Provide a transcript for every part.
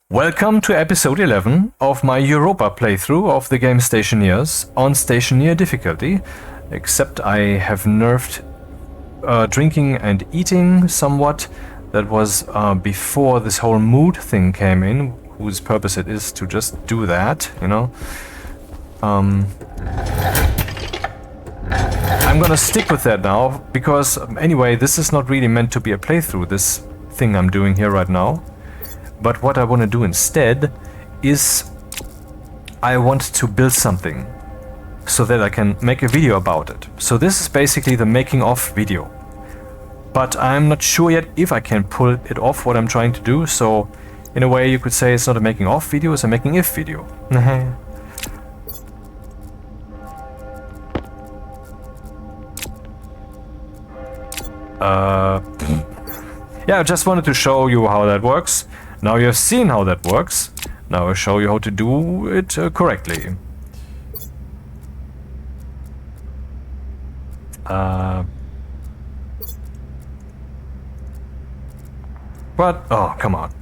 Welcome to episode 11 of my Europa playthrough of the game Stationeers on Stationeer difficulty, except I have nerfed drinking and eating somewhat. That was before this whole mood thing came in, whose purpose it is to just do that, you know. I'm gonna stick with that now, because anyway, this is not really meant to be a playthrough, this thing I'm doing here right now. But what I want to do instead is I want to build something so that I can make a video about it. So this is basically the making of video. But I'm not sure yet if I can pull it off what I'm trying to do. So in a way you could say it's not a making of video, it's a making if video. Yeah, I just wanted to show you how that works. Now you have seen how that works. Now I'll show you how to do it correctly. But oh, come on.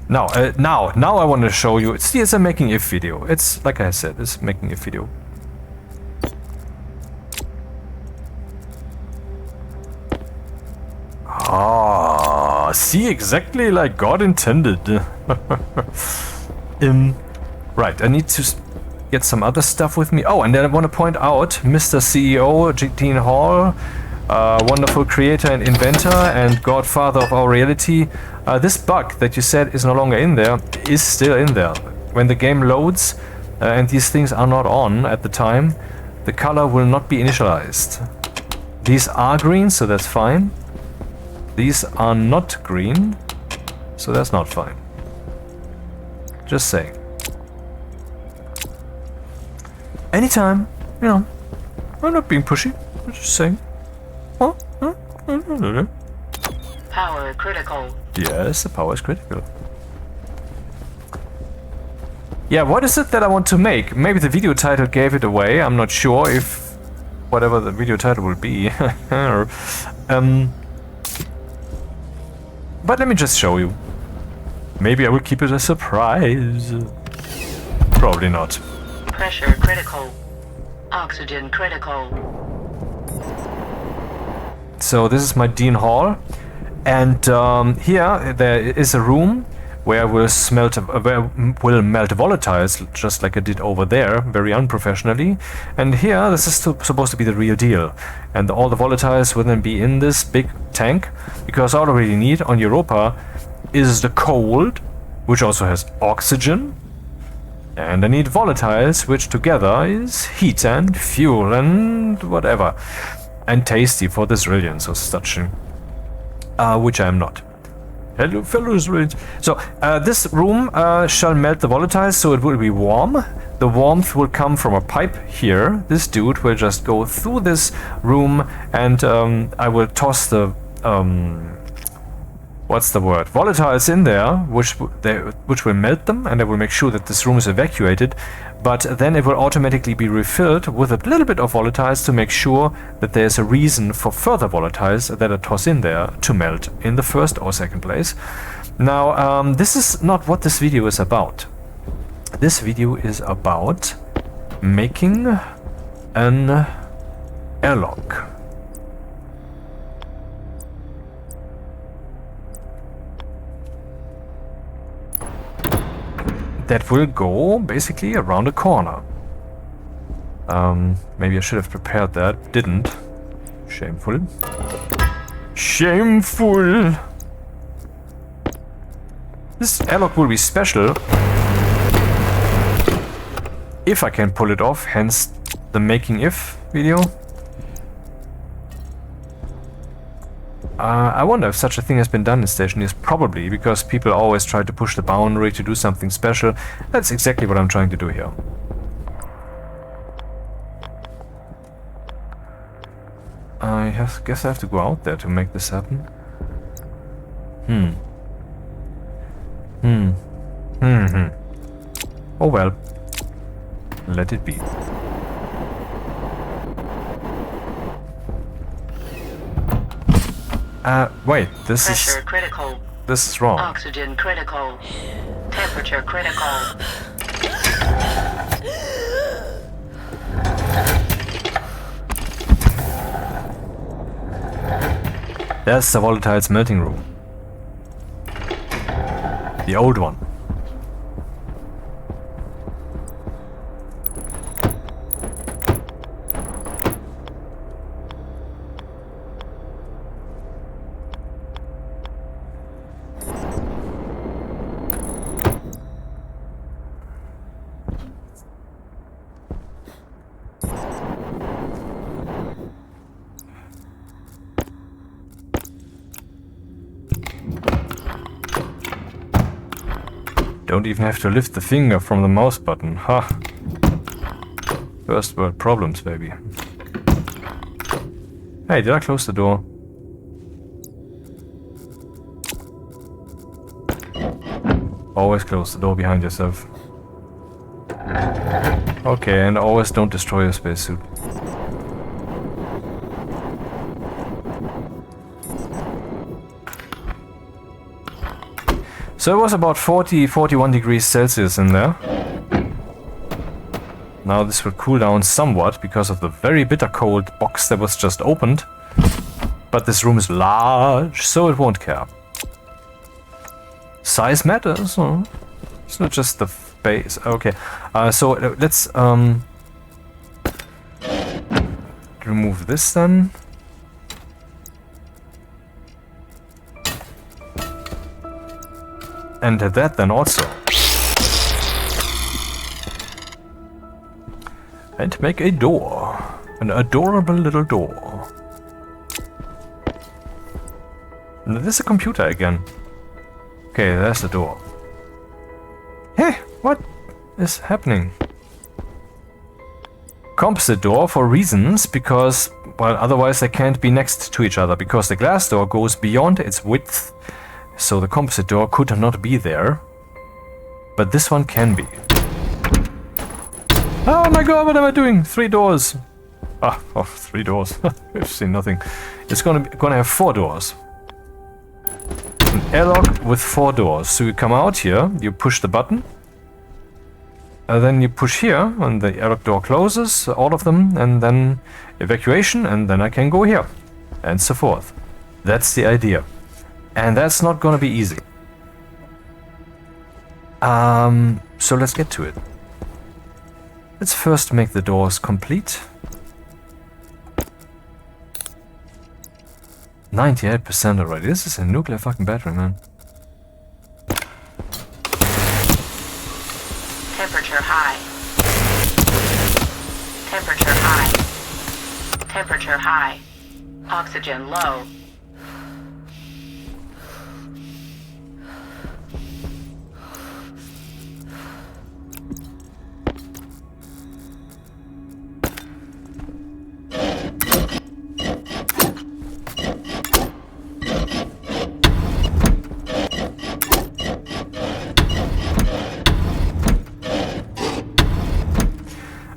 Now I want to show you. It's a making if video. It's like I said, it's making if video. See, exactly like God intended. Right, I need to get some other stuff with me. Oh, and then I want to point out Mr. CEO Dean Hall, wonderful creator and inventor and godfather of our reality. This bug that you said is no longer in there is still in there. When the game loads and these things are not on at the time, the color will not be initialized. These are green, so that's fine. These are not green, so that's not fine. Just saying. Anytime, you know, I'm not being pushy, I'm just saying. Power critical. Yes, the power is critical. Yeah, what is it that I want to make? Maybe the video title gave it away, I'm not sure if whatever the video title will be. But let me just show you. Maybe I will keep it a surprise. Probably not. Pressure critical. Oxygen critical. So this is my Dean Hall. And here there is a room where we'll melt volatiles, just like I did over there, very unprofessionally. And here, this is supposed to be the real deal. And all the volatiles will then be in this big tank, because all I really need on Europa is the cold, which also has oxygen. And I need volatiles, which together is heat and fuel and whatever. And tasty for the Israelians or such, which I am not. Hello, fellow Israelis. So, this room shall melt the volatiles, so it will be warm. The warmth will come from a pipe here. This dude will just go through this room, and I will toss the what's the word? Volatiles in there, which will melt them, and I will make sure that this room is evacuated. But then it will automatically be refilled with a little bit of volatiles to make sure that there's a reason for further volatiles that are tossed in there to melt in the first or second place. Now, this is not what this video is about. This video is about making an airlock. That will go basically around a corner. Maybe I should have prepared that. Didn't. Shameful. Shameful! This airlock will be special if I can pull it off, hence the making if video. I wonder if such a thing has been done in Stationeers. Probably, because people always try to push the boundary to do something special. That's exactly what I'm trying to do here. I guess I have to go out there to make this happen. Oh well. Let it be. Wait, this Pressure is... critical. This is wrong. Oxygen critical. Temperature critical. There's the volatile smelting room. The old one. Don't even have to lift the finger from the mouse button. Ha! First world problems, baby. Hey, did I close the door? Always close the door behind yourself. Okay, and always don't destroy your spacesuit. So it was about 41 degrees Celsius in there. Now this will cool down somewhat because of the very bitter cold box that was just opened. But this room is large, so it won't care. Size matters, huh? It's not just the base. Okay, so let's remove this then. And that then also. And make a door. An adorable little door. And there's a computer again. Okay, there's the door. Hey, what is happening? Composite door for reasons, because, well, otherwise they can't be next to each other, because the glass door goes beyond its width. So the composite door could not be there, but this one can be. Oh my god, what am I doing? 3 doors. Oh, 3 doors. We've seen nothing. It's gonna have 4 doors. An airlock with 4 doors. So you come out here, you push the button, and then you push here, and the airlock door closes, all of them, and then evacuation, and then I can go here, and so forth. That's the idea. And that's not gonna be easy. So let's get to it. Let's first make the doors complete. 98% already. This is a nuclear fucking battery, man. Temperature high. Temperature high. Temperature high. Oxygen low.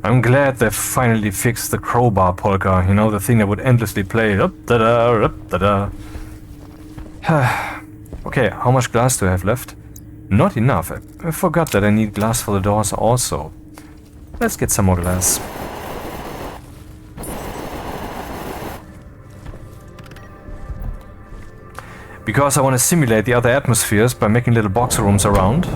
I'm glad they finally fixed the crowbar polka, you know, the thing that would endlessly play. Up da da, up da da. Okay, how much glass do I have left? Not enough. I forgot that I need glass for the doors also. Let's get some more glass. Because I want to simulate the other atmospheres by making little box rooms around.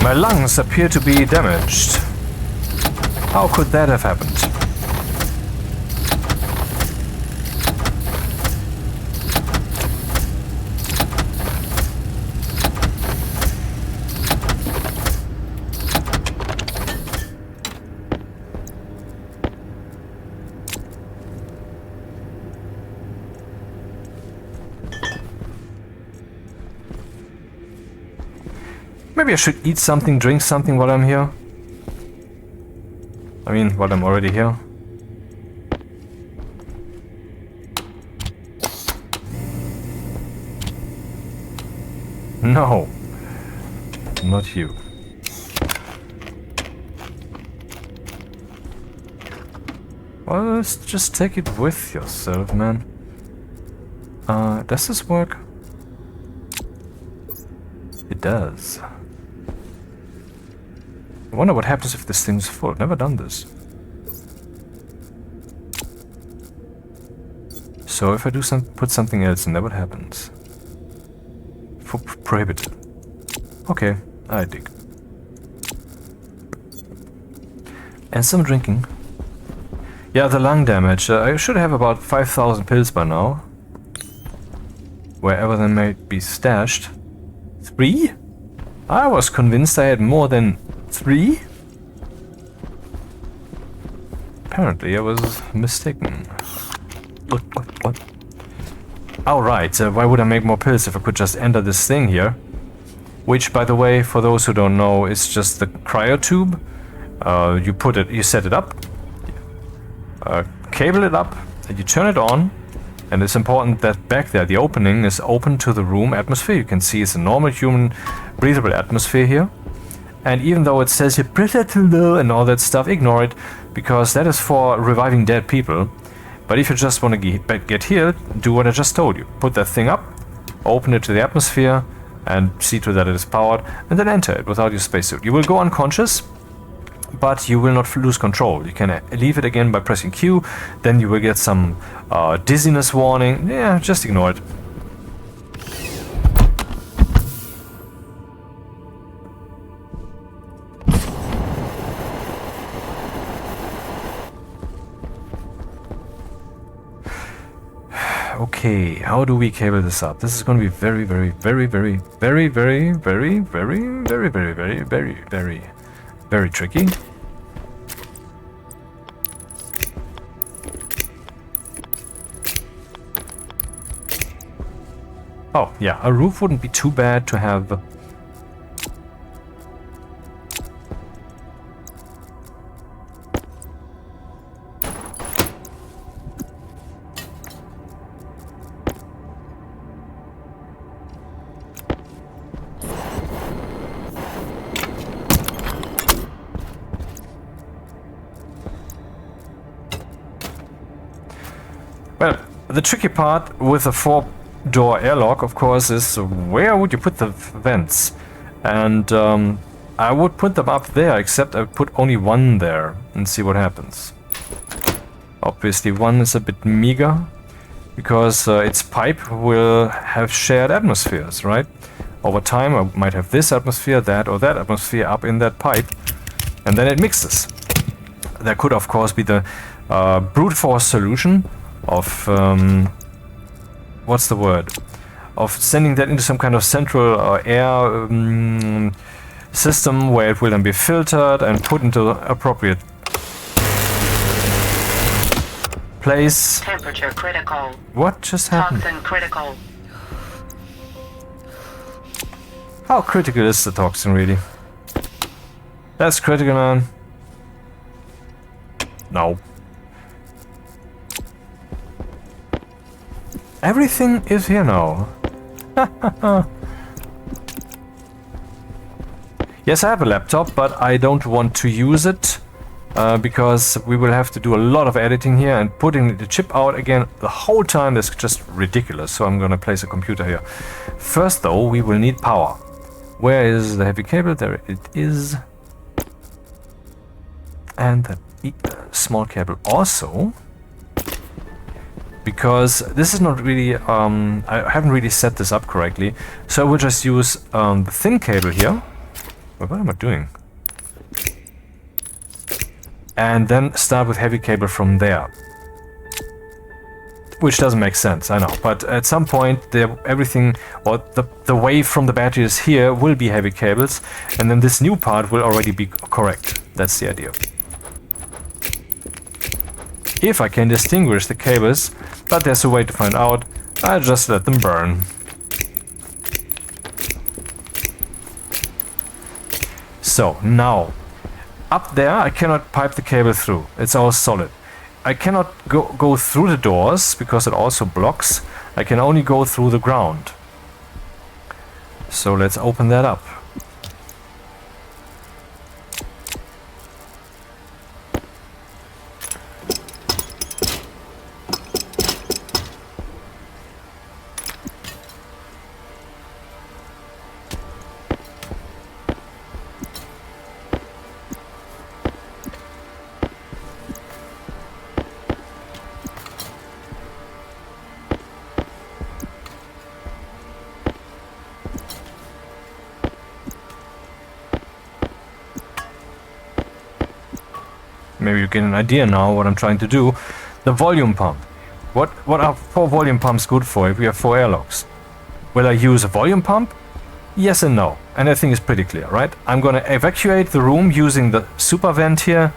My lungs appear to be damaged. How could that have happened? Maybe I should eat something, drink something while I'm here. I mean, while I'm already here. No. Not you. Well, let's just take it with yourself, man. Does this work? It does. I wonder what happens if this thing's full. I've never done this. So if I do put something else in there, what happens? Prohibited. Okay, I dig. And some drinking. Yeah, the lung damage. I should have about 5,000 pills by now. Wherever they may be stashed. 3? I was convinced I had more than 3. Apparently I was mistaken. What? Oh right, why would I make more pills if I could just enter this thing here? Which, by the way, for those who don't know, is just the cryotube. You set it up, cable it up, and you turn it on. And it's important that back there, the opening is open to the room atmosphere. You can see it's a normal human breathable atmosphere here. And even though it says here pressure too low and all that stuff, ignore it, because that is for reviving dead people. But if you just want to get healed, do what I just told you. Put that thing up, open it to the atmosphere, and see to that it is powered, and then enter it without your spacesuit. You will go unconscious, but you will not lose control. You can leave it again by pressing Q, then you will get some dizziness warning. Yeah, just ignore it. Okay, how do we cable this up? This is going to be very tricky. Oh, yeah, a roof wouldn't be too bad to have. Well, the tricky part with a 4-door airlock, of course, is where would you put the vents? And I would put them up there, except I would put only one there and see what happens. Obviously, one is a bit meager, because its pipe will have shared atmospheres, right? Over time, I might have this atmosphere, that, or that atmosphere up in that pipe, and then it mixes. There could, of course, be the brute force solution of what's the word? Of sending that into some kind of central air system where it will then be filtered and put into appropriate place. Temperature critical. What just happened? Toxin critical. How critical is the toxin really? That's critical, man. No. Everything is here now. Yes, I have a laptop, but I don't want to use it because we will have to do a lot of editing here, and putting the chip out again the whole time is just ridiculous. So I'm gonna place a computer here. First though, we will need power. Where is the heavy cable? There it is. And the small cable also. Because this is not really, I haven't really set this up correctly, so I will just use the thin cable here. What am I doing? And then start with heavy cable from there. Which doesn't make sense, I know, but at some point everything, or the wave from the batteries here will be heavy cables, and then this new part will already be correct. That's the idea. If I can distinguish the cables, but there's a way to find out, I'll just let them burn. So, now, up there, I cannot pipe the cable through. It's all solid. I cannot go through the doors because it also blocks. I can only go through the ground. So let's open that up. Maybe you get an idea now what I'm trying to do. The volume pump. What are 4 volume pumps good for if we have 4 airlocks? Will I use a volume pump? Yes and no. And I think it's pretty clear, right? I'm going to evacuate the room using the super vent here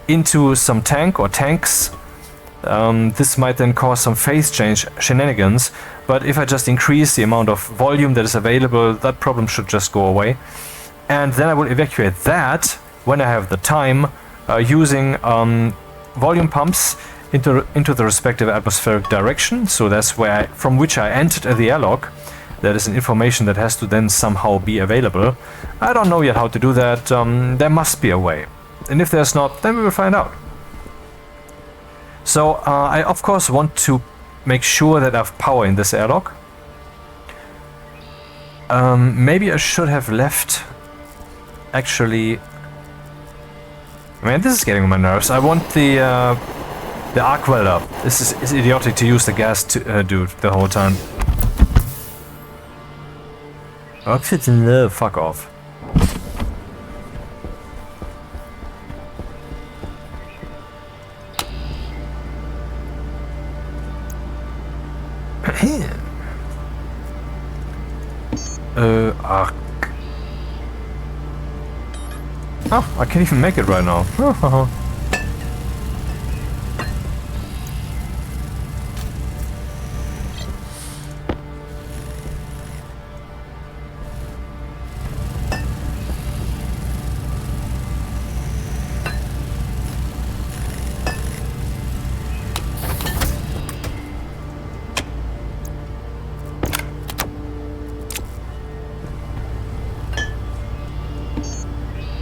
into some tank or tanks. This might then cause some phase change shenanigans, but if I just increase the amount of volume that is available, that problem should just go away. And then I will evacuate that when I have the time, using volume pumps into the respective atmospheric direction. So that's where from which I entered the airlock. That is an information that has to then somehow be available. I don't know yet how to do that. There must be a way. And if there's not, then we will find out. So I of course want to make sure that I have power in this airlock. Maybe I should have left actually. Man, this is getting on my nerves. I want the arc welder. This is idiotic to use the gas dude the whole time. Oxygen, fuck off. Arc. Oh, I can't even make it right now.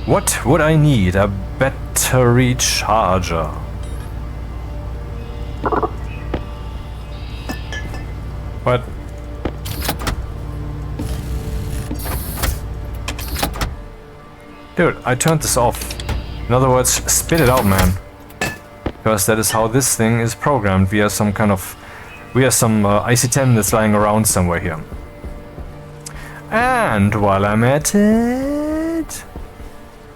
What would I need? A battery charger. What? Dude, I turned this off. In other words, spit it out, man. Because that is how this thing is programmed via some kind of... via some IC-10 that's lying around somewhere here. And while I'm at it...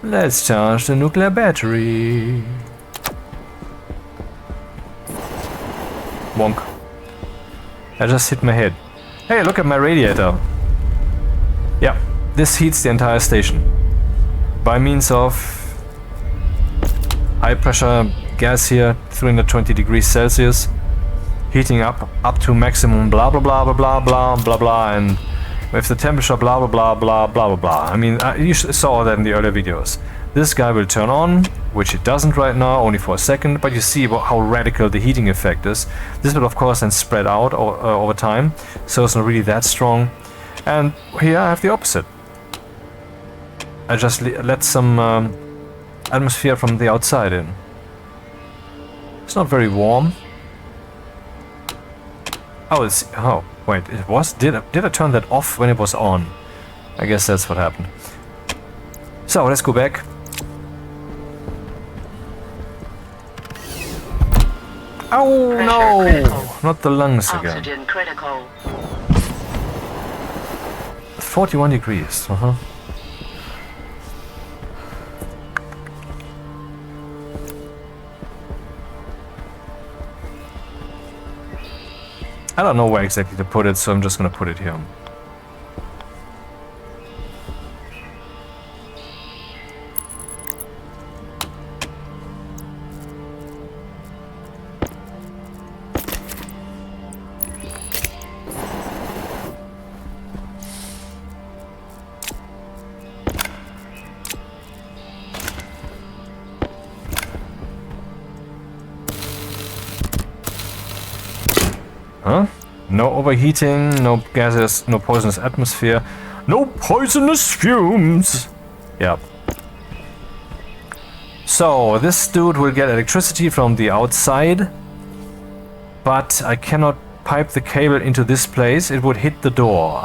let's charge the nuclear battery. Wonk. I just hit my head. Hey, look at my radiator. Yeah, this heats the entire station. By means of high pressure gas here, 320 degrees Celsius. Heating up to maximum blah blah blah blah blah blah blah blah, and with the temperature blah blah blah blah blah blah blah. I mean, you saw that in the earlier videos. This guy will turn on, which it doesn't right now, only for a second, but you see how radical the heating effect is. This will of course then spread out over time, so it's not really that strong. And here I have the opposite. I just let some atmosphere from the outside in. It's not very warm. Oh, wait, it was? Did I turn that off when it was on? I guess that's what happened. So, let's go back. Oh, Pressure no! critical. Not the lungs again. Oxygen critical. 41 degrees, I don't know where exactly to put it, so I'm just gonna put it here. Huh? No overheating, no gases, no poisonous atmosphere, no poisonous fumes. Yep. So, this dude will get electricity from the outside, but I cannot pipe the cable into this place. It would hit the door.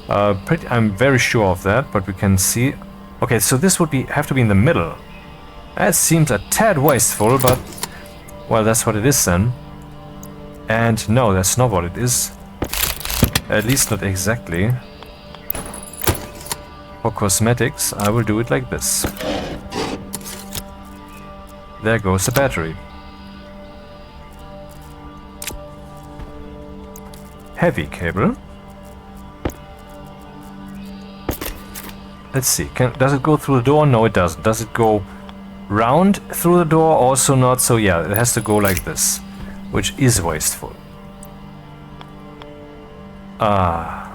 I'm very sure of that, but we can see. Okay, so this would have to be in the middle. That seems a tad wasteful, but well, that's what it is then. And no, that's not what it is. At least not exactly. For cosmetics, I will do it like this. There goes the battery. Heavy cable. Let's see, does it go through the door? No, it doesn't. Does it go round through the door? Also not. So yeah, it has to go like this, which is wasteful. Yeah,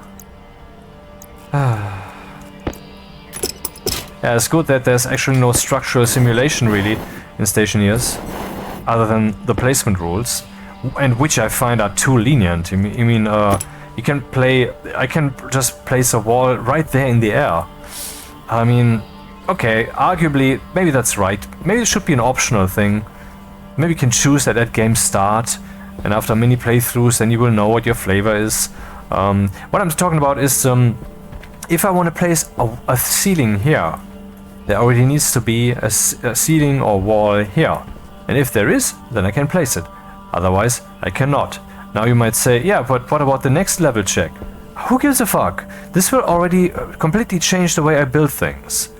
it's good that there's actually no structural simulation really in Stationeers, other than the placement rules, and which I find are too lenient. You can I can just place a wall right there in the air. I mean, okay, arguably, maybe that's right. Maybe it should be an optional thing. Maybe you can choose that at game start, and after many playthroughs, then you will know what your flavor is. What I'm talking about is, if I want to place a ceiling here, there already needs to be a ceiling or wall here. And if there is, then I can place it. Otherwise, I cannot. Now you might say, yeah, but what about the next level check? Who gives a fuck? This will already completely change the way I build things.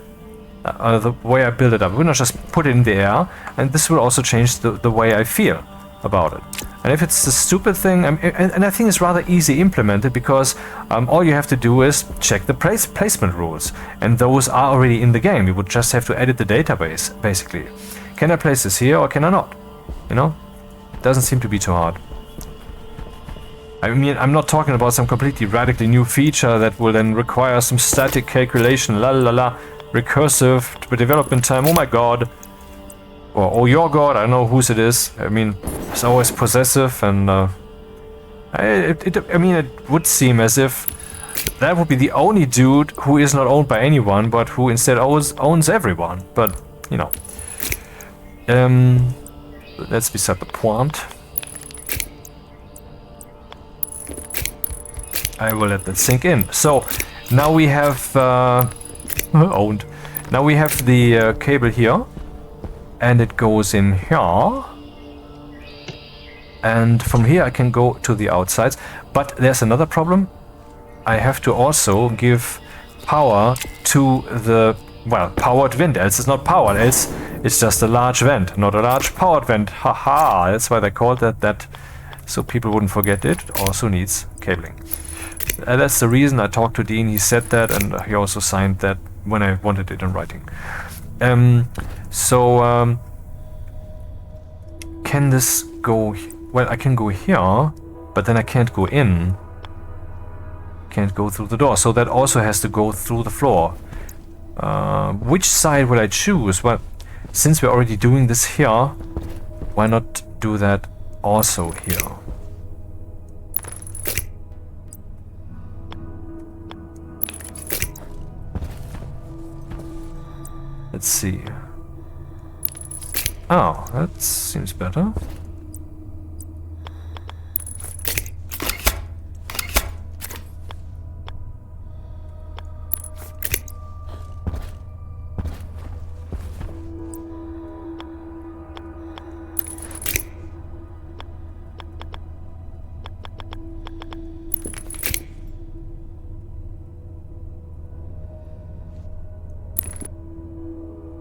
The way I build it up. We'll not just put it in the air, and this will also change the way I feel about it. And if it's a stupid thing, and I think it's rather easy implemented, because all you have to do is check the placement rules, and those are already in the game. You would just have to edit the database, basically. Can I place this here or can I not? You know? Doesn't seem to be too hard. I mean, I'm not talking about some completely radically new feature that will then require some static calculation, la la la, recursive development time, oh my god. Or oh your god, I don't know whose it is. I mean, it's always possessive, and I mean, it would seem as if that would be the only dude who is not owned by anyone, but who instead owns everyone. But, you know. That's beside the point. I will let that sink in. So, now we have owned. Now we have the cable here. And it goes in here. And from here I can go to the outsides. But there's another problem. I have to also give power to the, well, powered vent. Else it's not powered. Else it's just a large vent, not a large powered vent. Haha, that's why they called that. So people wouldn't forget it. Also needs cabling. That's the reason I talked to Dean. He said that, and he also signed that when I wanted it in writing. Can this go... Well, I can go here, but then I can't go in. Can't go through the door, so that also has to go through the floor. Which side will I choose? Well, since we're already doing this here, why not do that also here? Let's see. Oh, that seems better.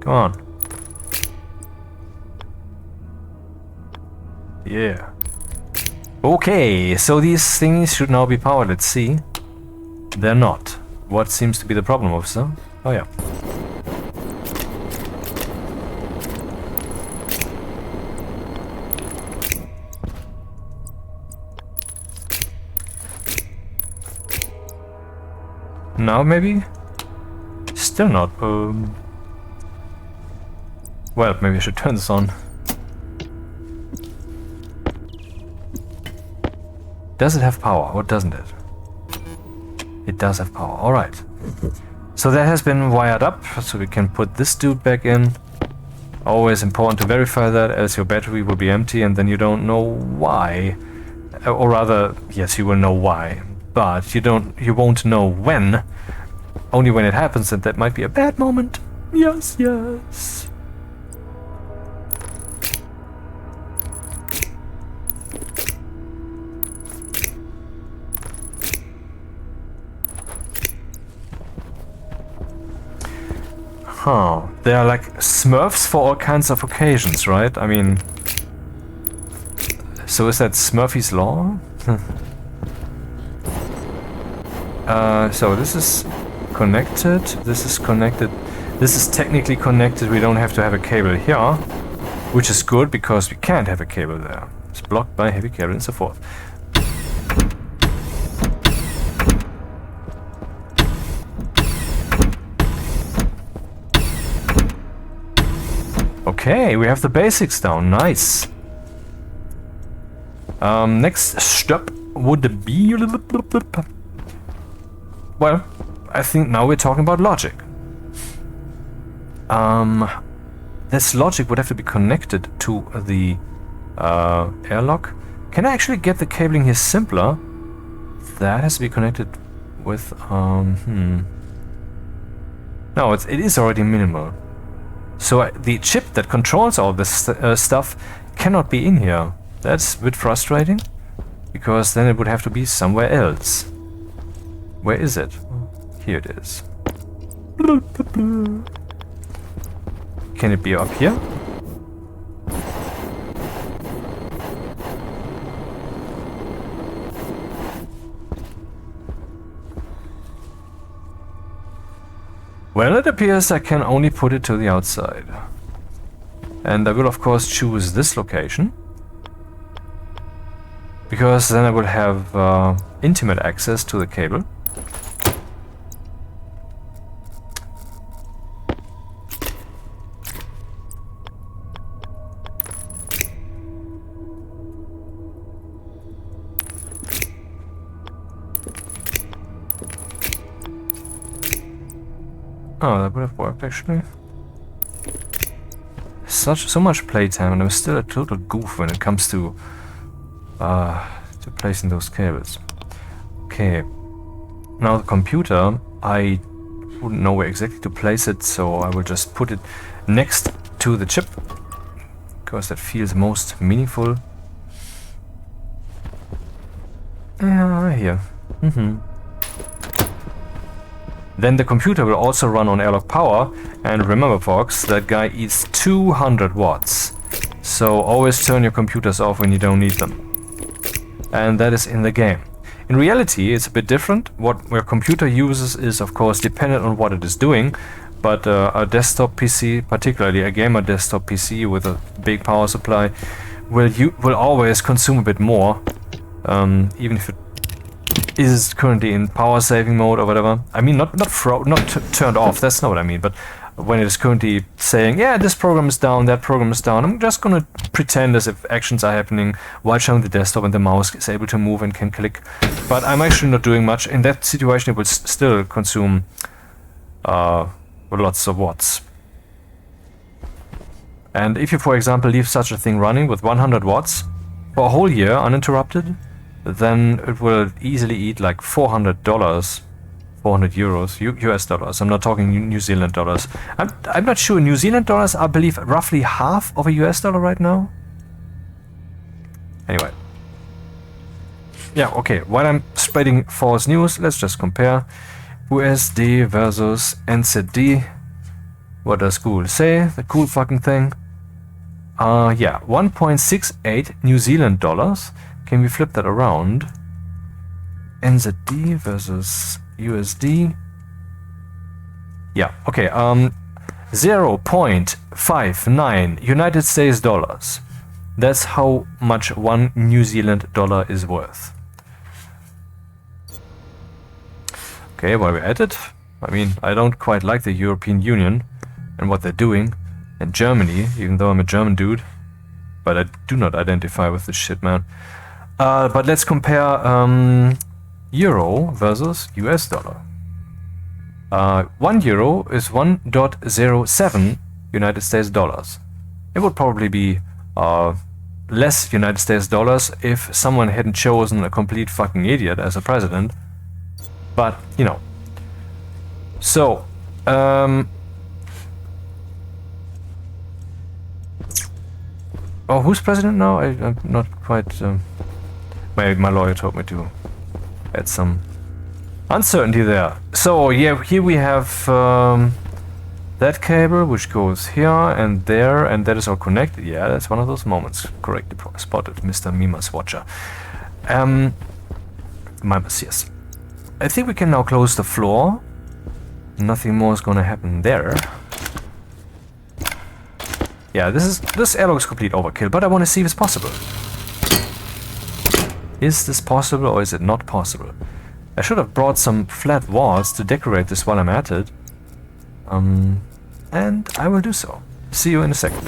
Come on. Yeah. Okay, so these things should now be powered. Let's see. They're not. What seems to be the problem, officer? Oh yeah. Now maybe? Still not. Well, maybe I should turn this on. Does it have power or doesn't it? It does have power. Alright. So that has been wired up, so we can put this dude back in. Always important to verify that, else your battery will be empty and then you don't know why. Or rather, yes, you will know why, but you won't know when. Only when it happens, and that might be a bad moment. Yes, yes. Huh. They are like Smurfs for all kinds of occasions, right? I mean... So is that Smurfy's Law? So this is connected, this is connected, this is technically connected, we don't have to have a cable here, which is good because we can't have a cable there. It's blocked by heavy cable and so forth. Okay, we have the basics down, nice. Next step would be... Well, I think now we're talking about logic. This logic would have to be connected to the airlock. Can I actually get the cabling here simpler? That has to be connected with... No, it is already minimal. So the chip that controls all this stuff cannot be in here. That's a bit frustrating, because then it would have to be somewhere else. Where is it? Here it is. Can it be up here? Well, it appears I can only put it to the outside. And I will of course choose this location, because then I will have intimate access to the cable. Oh, that would have worked actually. So much playtime, and I'm still a total goof when it comes to placing those cables. Okay. Now the computer, I wouldn't know where exactly to place it, so I will just put it next to the chip, because that feels most meaningful. Yeah, here. Then the computer will also run on airlock power, and remember folks, that guy eats 200 watts. So always turn your computers off when you don't need them. And that is in the game. In reality, it's a bit different. What your computer uses is of course dependent on what it is doing, but a desktop PC, particularly a gamer desktop PC with a big power supply, will always consume a bit more, even if it is currently in power saving mode or whatever. I mean, not turned off, that's not what I mean, but when it is currently saying, yeah, this program is down, that program is down, I'm just gonna pretend as if actions are happening while showing the desktop and the mouse is able to move and can click. But I'm actually not doing much. In that situation, it will still consume lots of watts. And if you, for example, leave such a thing running with 100 watts for a whole year uninterrupted, then it will easily eat like $400, 400 euros, US dollars. I'm not talking New Zealand dollars. I'm not sure. New Zealand dollars, I believe, roughly half of a US dollar right now. Anyway. Yeah, okay. While I'm spreading false news, let's just compare USD versus NZD. What does Google say? The cool fucking thing. Yeah, 1.68 New Zealand dollars. Can we flip that around? NZD versus USD. Yeah, okay, 0.59 United States dollars. That's how much 1 New Zealand dollar is worth. Okay, while we're at it, I mean, I don't quite like the European Union and what they're doing, and Germany, even though I'm a German dude, but I do not identify with this shit, man. But let's compare euro versus US dollar. 1 euro is 1.07 United States dollars. It would probably be less United States dollars if someone hadn't chosen a complete fucking idiot as a president. But, you know. So, oh, who's president now? I'm not quite... my lawyer told me to add some uncertainty there. So, yeah, here we have that cable, which goes here and there, and that is all connected. Yeah, that's one of those moments. Correctly spotted, Mr. Mimas Watcher. Mimas, yes. I think we can now close the floor. Nothing more is gonna happen there. Yeah, this airlock is complete overkill, but I want to see if it's possible. Is this possible or is it not possible? I should have brought some flat walls to decorate this while I'm at it. And I will do so. See you in a second.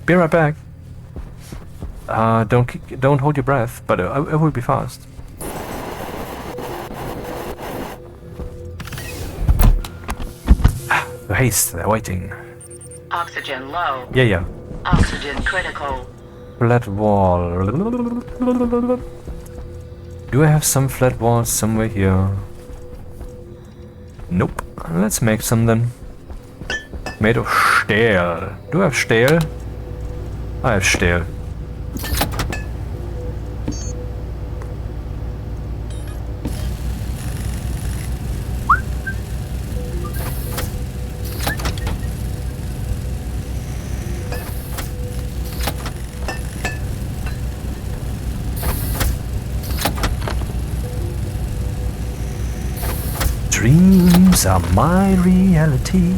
Be right back. Don't hold your breath, but I will be fast. Haste, they're waiting. Oxygen low. Yeah. Oxygen critical. Flat wall. Do I have some flat walls somewhere here? Nope. Let's make some then. Made of Stahl. Do I have Stahl? I have Stahl. Dreams are my reality.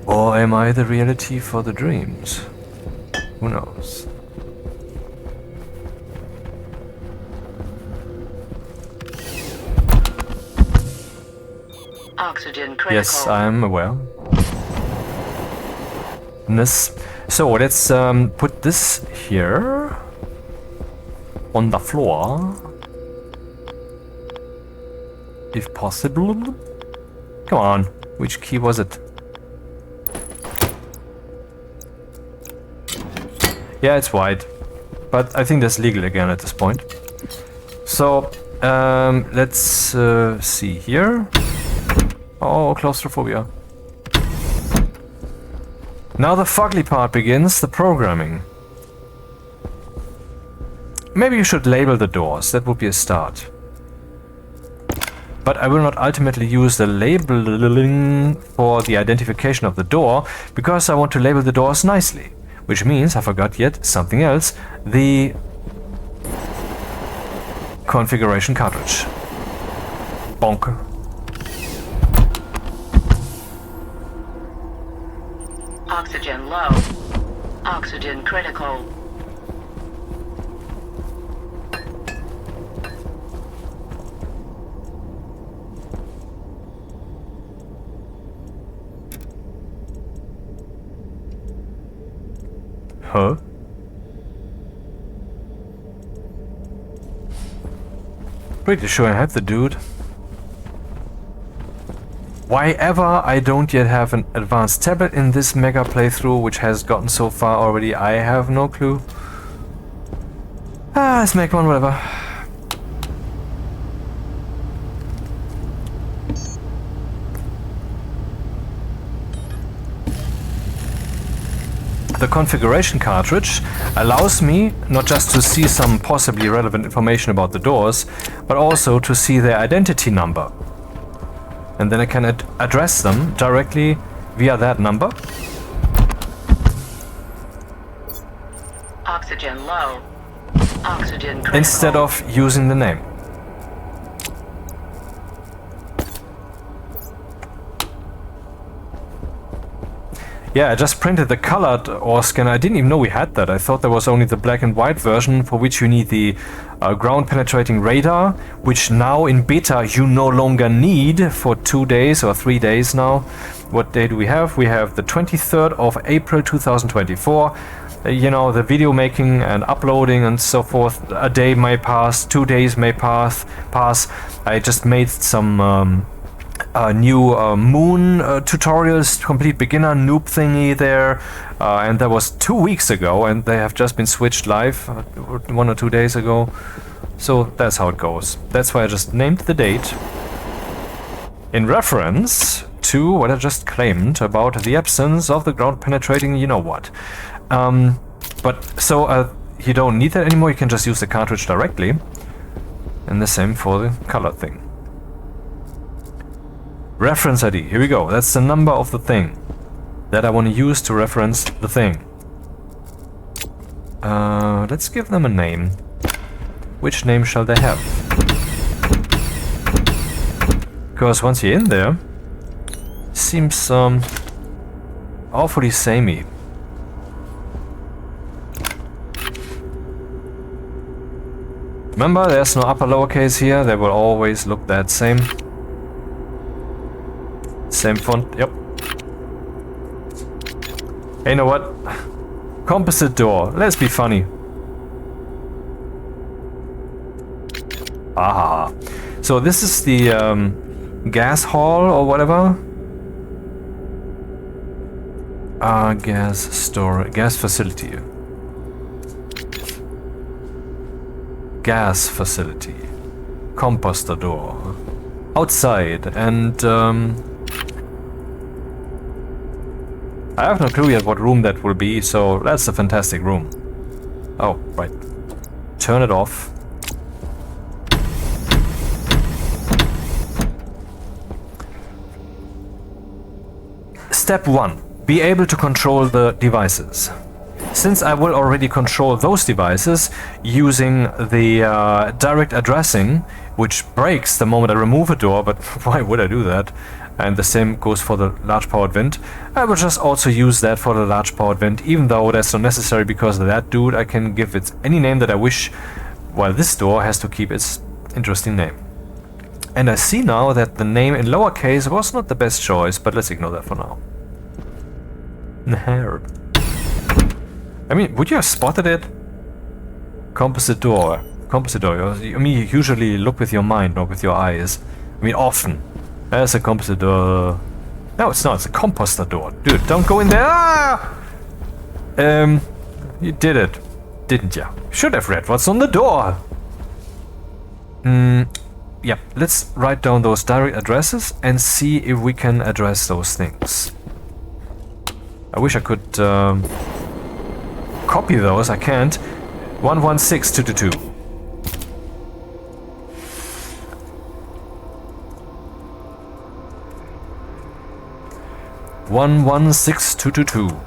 Or am I the reality for the dreams? Who knows? Oxygen critical. Yes, I'm aware. So let's put this here on the floor, if possible. Come on, which key was it? Yeah, it's white, but I think that's legal again at this point. So let's see here. Oh, claustrophobia. Now the fugly part begins, the programming. Maybe you should label the doors, that would be a start. But I will not ultimately use the labeling for the identification of the door, because I want to label the doors nicely. Which means, I forgot yet, something else, the configuration cartridge. Bonk. Oxygen low. Oxygen critical. Huh? Pretty sure I have the dude. Why ever I don't yet have an advanced tablet in this mega playthrough, which has gotten so far already, I have no clue. Let's make one, whatever. The configuration cartridge allows me not just to see some possibly relevant information about the doors, but also to see their identity number. And then I can address them directly via that number. Oxygen low. Oxygen critical. Instead of using the name. Yeah, I just printed the colored ore scanner. I didn't even know we had that. I thought there was only the black and white version, for which you need the ground penetrating radar, which now in beta you no longer need for 2 days or 3 days now. What day do we have? We have the 23rd of April 2024. You know, the video making and uploading and so forth, a day may pass, 2 days may pass. I just made some new moon tutorials, complete beginner noob thingy there, and that was 2 weeks ago, and they have just been switched live 1 or 2 days ago. So that's how it goes. That's why I just named the date in reference to what I just claimed about the absence of the ground penetrating you know what. But so you don't need that anymore, you can just use the cartridge directly. And the same for the color thing. Reference ID, here we go. That's the number of the thing that I want to use to reference the thing. Let's give them a name. Which name shall they have? Because once you're in there, it seems awfully samey. Remember, there's no upper lowercase here, they will always look that same. Same font, yep. Hey, you know what? Composite door, let's be funny. Ah, so this is the gas hall or whatever. Gas store, gas facility. Gas facility. Composter door. Outside, and I have no clue yet what room that will be, so that's a fantastic room. Oh, right. Turn it off. Step 1. Be able to control the devices. Since I will already control those devices using the direct addressing, which breaks the moment I remove a door, but why would I do that? And the same goes for the large powered vent. I will just also use that for the large powered vent, even though that's not necessary because that dude I can give it any name that I wish, while this door has to keep its interesting name. And I see now that the name in lowercase was not the best choice, but let's ignore that for now. I mean, would you have spotted it? Composite door. Composite door. I mean, you usually look with your mind, not with your eyes. I mean, often. There's a composite door. No, it's not. It's a composter door. Dude, don't go in there. Ah! You did it, didn't you? Should have read what's on the door. Yeah, let's write down those direct addresses and see if we can address those things. I wish I could copy those. I can't. 116222. One 16222.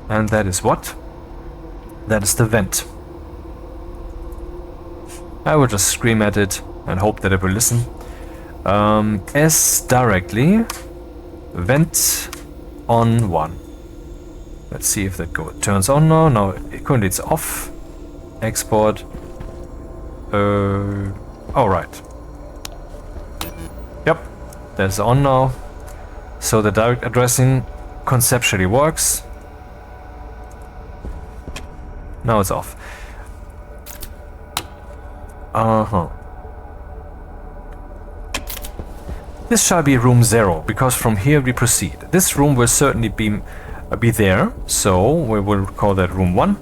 And that is what? That is the vent. I will just scream at it and hope that it will listen. S directly vent on 1. Let's see if that turns on now. No, currently it's off. Export. Alright. Yep, that's on now. So the direct addressing conceptually works. Now it's off. This shall be room 0, because from here we proceed. This room will certainly be there, so we will call that room 1.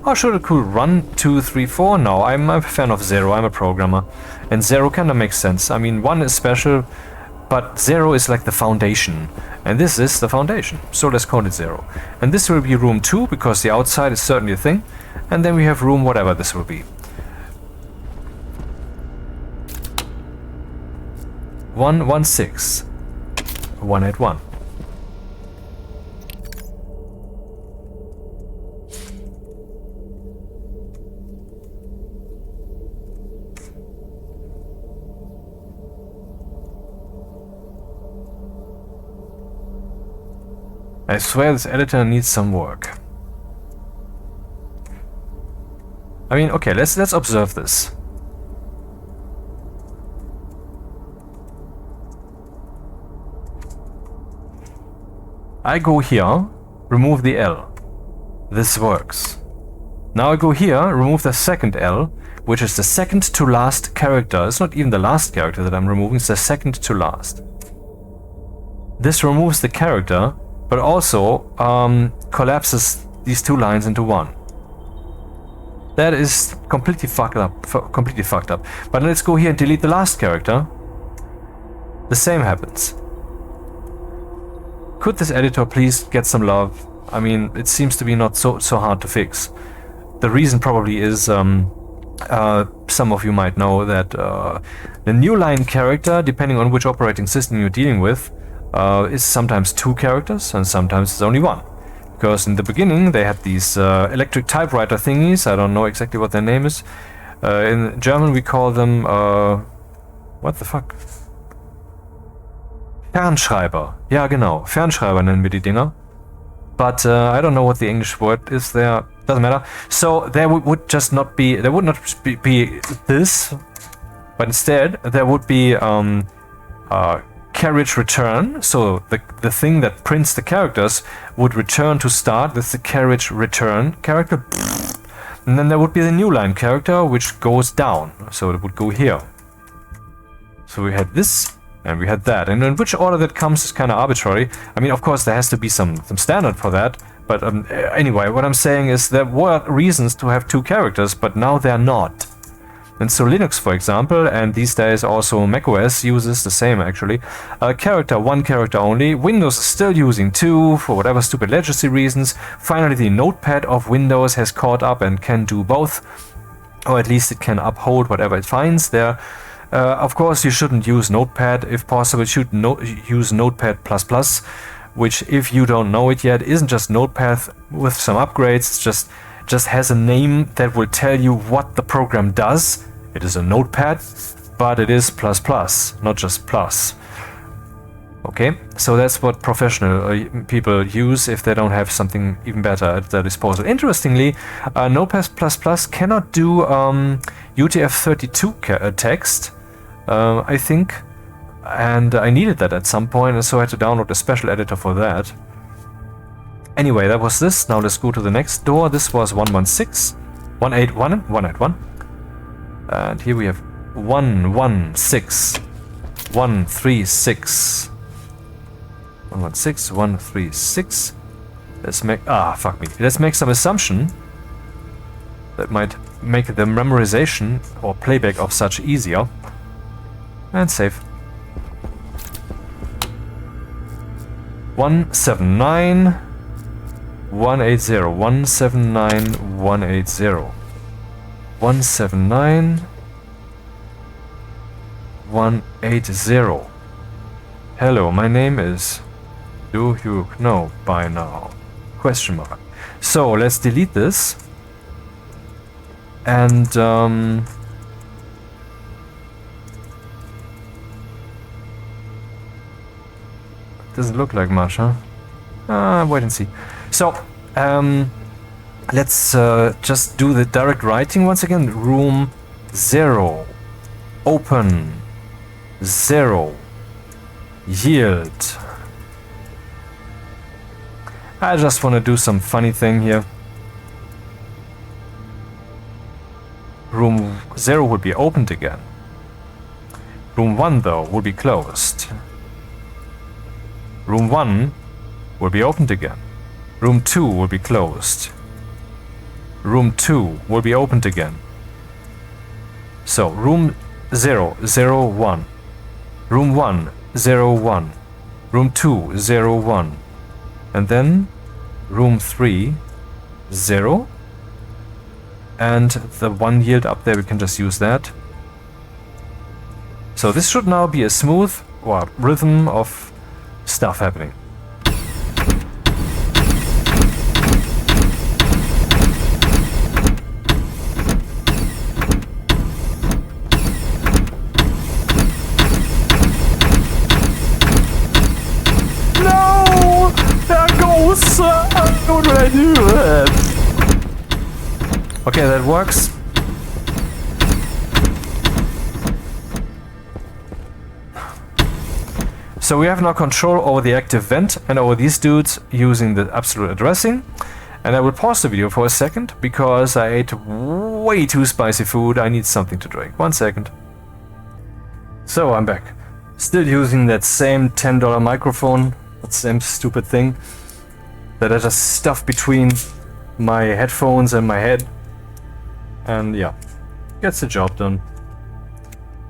Or should it call 1, 2, 3, 4? No, I'm a fan of 0, I'm a programmer. And 0 kinda makes sense. I mean, 1 is special, but 0 is like the foundation. And this is the foundation, so let's call it 0. And this will be room 2, because the outside is certainly a thing. And then we have room whatever this will be. 116. 181. I swear this editor needs some work. I mean, okay, let's observe this. I go here, remove the L. This works. Now I go here, remove the second L, which is the second to last character. It's not even the last character that I'm removing, it's the second to last. This removes the character, but also collapses these two lines into one. That is completely fucked up. But let's go here and delete the last character. The same happens. Could this editor please get some love? I mean, it seems to be not so hard to fix. The reason probably is some of you might know that the new line character, depending on which operating system you're dealing with, is sometimes 2 characters and sometimes it's only 1. Because in the beginning they had these electric typewriter thingies, I don't know exactly what their name is. In German we call them, what the fuck? Fernschreiber. Ja, genau. Fernschreiber nennen wir die Dinger. But I don't know what the English word is there. Doesn't matter. So there would just not be, there would not be this, but instead there would be carriage return. So the thing that prints the characters would return to start with the carriage return character. And then there would be the new line character which goes down. So it would go here. So we had this. And we had that, and in which order that comes is kind of arbitrary. I mean, of course, there has to be some standard for that. But anyway, what I'm saying is there were reasons to have 2 characters, but now they're not. And so Linux, for example, and these days also macOS uses the same actually. Character, 1 character only. Windows is still using 2 for whatever stupid legacy reasons. Finally, the notepad of Windows has caught up and can do both, or at least it can uphold whatever it finds there. Of course, you shouldn't use Notepad. If possible, you should use Notepad++, which, if you don't know it yet, isn't just Notepad with some upgrades. It just has a name that will tell you what the program does. It is a Notepad, but it is ++, not just plus. Okay, so that's what professional people use if they don't have something even better at their disposal. Interestingly, Notepad++ cannot do UTF-32 text. I think, and I needed that at some point, and so I had to download a special editor for that. Anyway, that was this. Now let's go to the next door. This was 116, 181, and here we have 116, 136, 116, 136. Let's make fuck me. Let's make some assumption that might make the memorization or playback of such easier. And save. 179 180 179 180 179 180. Hello, my name is. Do you know by now? Question mark. So let's delete this. And doesn't look like much, huh? Wait and see. So, let's just do the direct writing once again. Room 0. Open. 0. Yield. I just want to do some funny thing here. Room 0 will be opened again. Room 1, though, will be closed. Room 1 will be opened again. Room 2 will be closed. Room 2 will be opened again. So, room 0, 0, 1. Room 1, 0, 1. Room 2, 0, 1. And then room 3, 0. And the 1 yield up there, we can just use that. So this should now be a smooth rhythm of stuff happening. No! They're going! I do that? Okay, that works. So we have now control over the active vent and over these dudes using the absolute addressing. And I will pause the video for a second because I ate way too spicy food. I need something to drink. 1 second. So I'm back. Still using that same $10 microphone. That same stupid thing that I just stuffed between my headphones and my head. And yeah, gets the job done.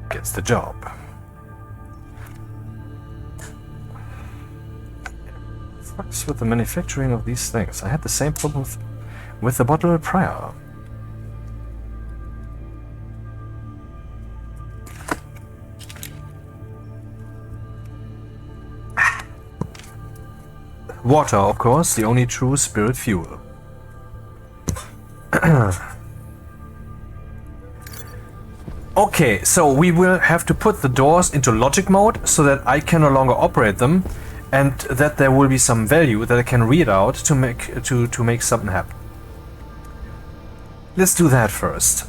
Gets the job. What's with the manufacturing of these things? I had the same problem with the bottle prior. Water, of course, the only true spirit fuel. Okay, so we will have to put the doors into logic mode so that I can no longer operate them, and that there will be some value that I can read out to make something happen. Let's do that first.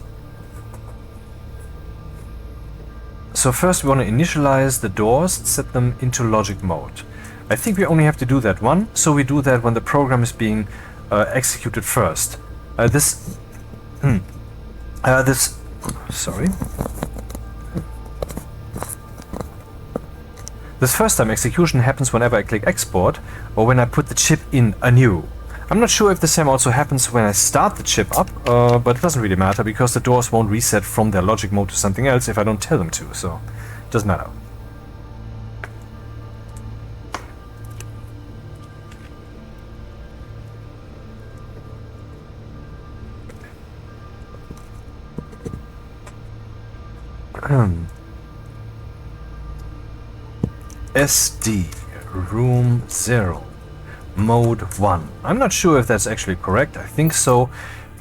So first we want to initialize the doors, set them into logic mode. I think we only have to do that one, so we do that when the program is being executed first. This first time execution happens whenever I click export or when I put the chip in anew. I'm not sure if the same also happens when I start the chip up, but it doesn't really matter because the doors won't reset from their logic mode to something else if I don't tell them to, so it doesn't matter. SD, room 0, mode 1. I'm not sure if that's actually correct, I think so.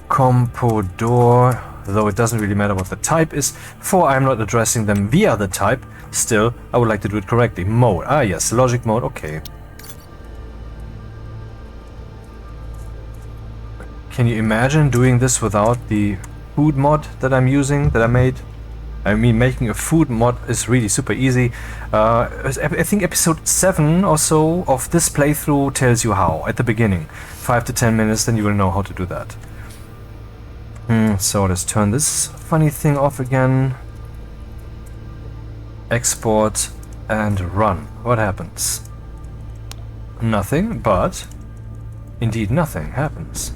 Compodor, though it doesn't really matter what the type is, for I'm not addressing them via the type, still I would like to do it correctly. Mode, ah yes, logic mode, okay. Can you imagine doing this without the food mod that I'm using, that I made? I mean, making a food mod is really super easy. I think episode 7 or so of this playthrough tells you how, at the beginning. 5 to 10 minutes, then you will know how to do that. So let's turn this funny thing off again. Export and run. What happens? Nothing, but indeed nothing happens.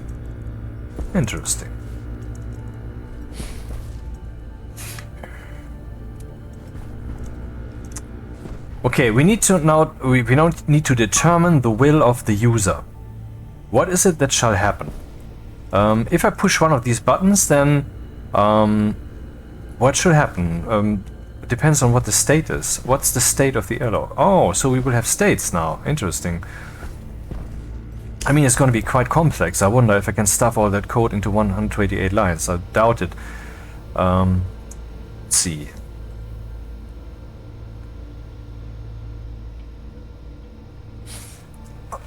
Interesting. Okay, we need to now we don't need to determine the will of the user. What is it that shall happen? If I push one of these buttons, then what should happen? It depends on what the state is. What's the state of the airlock? Oh, so we will have states now. Interesting. I mean, it's going to be quite complex. I wonder if I can stuff all that code into 128 lines. I doubt it. Let's see.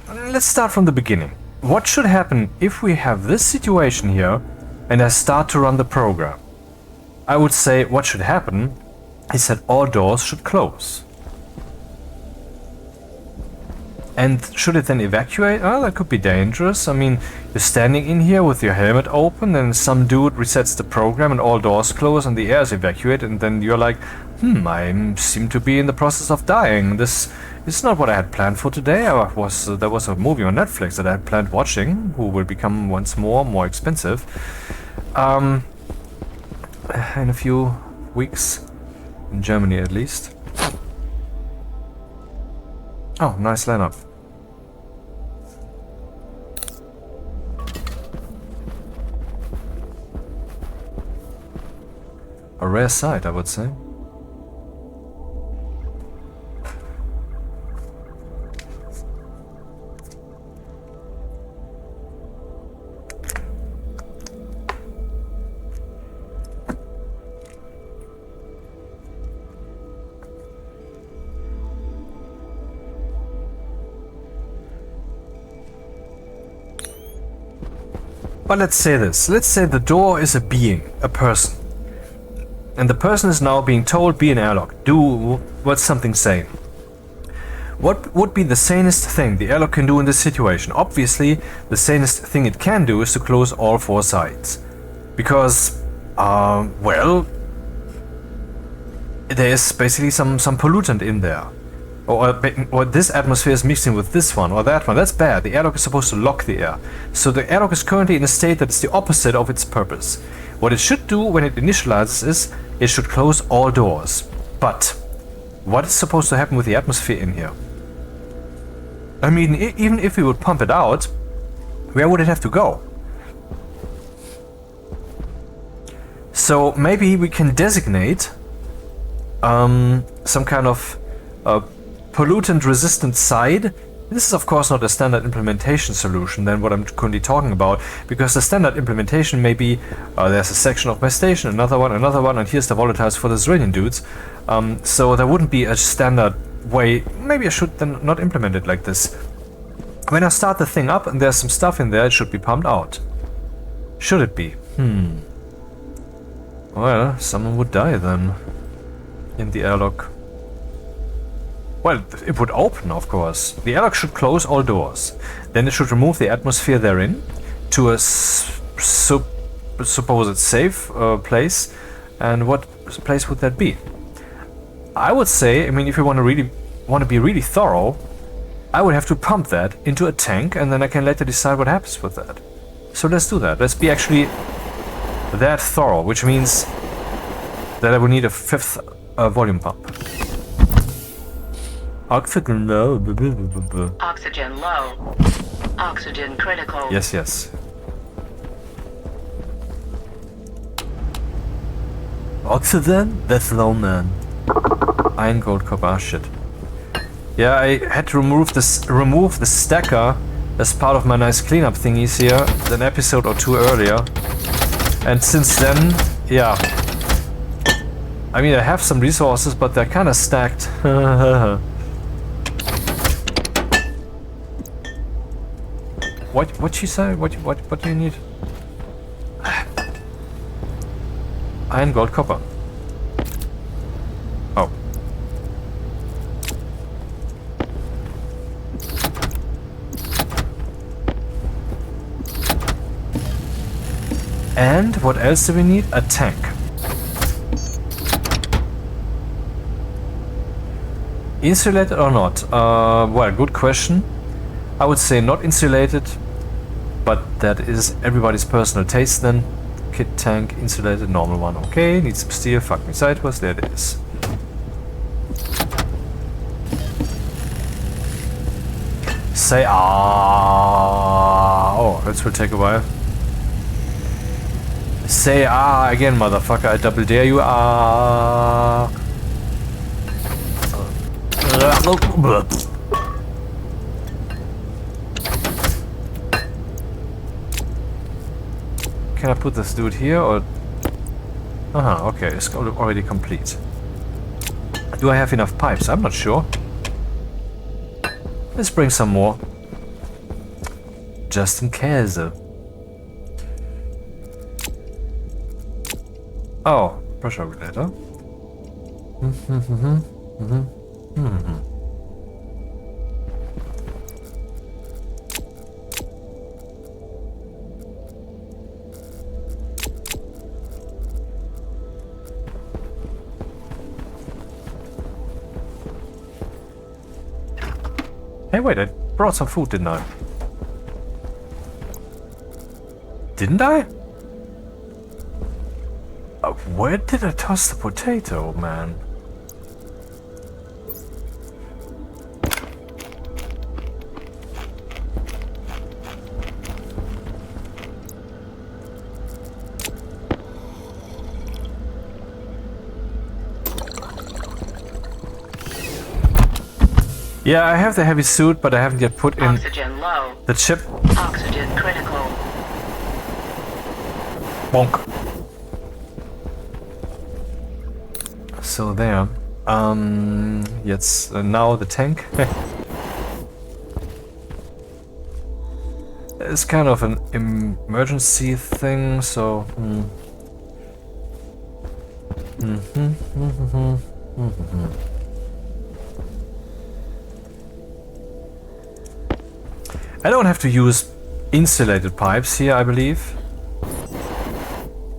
Let's start from the beginning. What should happen if we have this situation here and I start to run the program? I would say what should happen is that all doors should close. And should it then evacuate? Oh, that could be dangerous. I mean, you're standing in here with your helmet open and some dude resets the program and all doors close and the air is evacuated, and then you're like, I seem to be in the process of dying. This is not what I had planned for today. There was a movie on Netflix that I had planned watching, who will become once more expensive. In a few weeks. In Germany at least. Oh, nice lineup. A rare sight, I would say. But let's say this. Let's say the door is a being, a person. And the person is now being told, be an airlock. Do what something's saying. What would be the sanest thing the airlock can do in this situation? Obviously, the sanest thing it can do is to close all 4 sides. Because, well, there is basically some pollutant in there. Or this atmosphere is mixing with this one or that one. That's bad. The airlock is supposed to lock the air. So the airlock is currently in a state that is the opposite of its purpose. What it should do when it initializes is it should close all doors. But what is supposed to happen with the atmosphere in here? I mean, even if we would pump it out, where would it have to go? So maybe we can designate some kind of pollutant-resistant side. This is of course not a standard implementation solution than what I'm currently talking about, because the standard implementation may be there's a section of my station, another one, and here's the volatiles for the Zeranian dudes. So there wouldn't be a standard way. Maybe I should then not implement it like this. When I start the thing up and there's some stuff in there, it should be pumped out. Should it be? Well, someone would die then in the airlock. Well, it would open, of course. The airlock should close all doors. Then it should remove the atmosphere therein to a supposed safe place. And what place would that be? I would say, I mean, if you want to be really thorough, I would have to pump that into a tank, and then I can later decide what happens with that. So let's do that. Let's be actually that thorough, which means that I would need a 5th volume pump. Oxygen low. Oxygen low. Oxygen critical. Yes, yes. Oxygen? That's low, man. Iron, gold, copper. Ah, shit. Yeah, I had to remove the stacker as part of my nice cleanup thingies here an episode or 2 earlier. And since then, yeah. I mean, I have some resources, but they're kind of stacked. What she say? What do you need? Iron, gold, copper. Oh. And what else do we need? A tank. Insulated or not? Well, good question. I would say not insulated, but that is everybody's personal taste then. Kit, tank, insulated, normal one. Okay, need some steel, fuck me sideways, there it is. Say ah. Oh, that will take a while. Say ah again, motherfucker, I double dare you. Ah. Can I put this dude here or? Okay, it's already complete. Do I have enough pipes? I'm not sure. Let's bring some more. Just in case. Oh, pressure regulator. Hey, wait, I brought some food, didn't I? Didn't I? Where did I toss the potato, man? Yeah, I have the heavy suit, but I haven't yet put in Oxygen low. the chip. Oxygen critical. Bonk. So there. Yes, now the tank. It's kind of an emergency thing, so... I don't have to use insulated pipes here, I believe.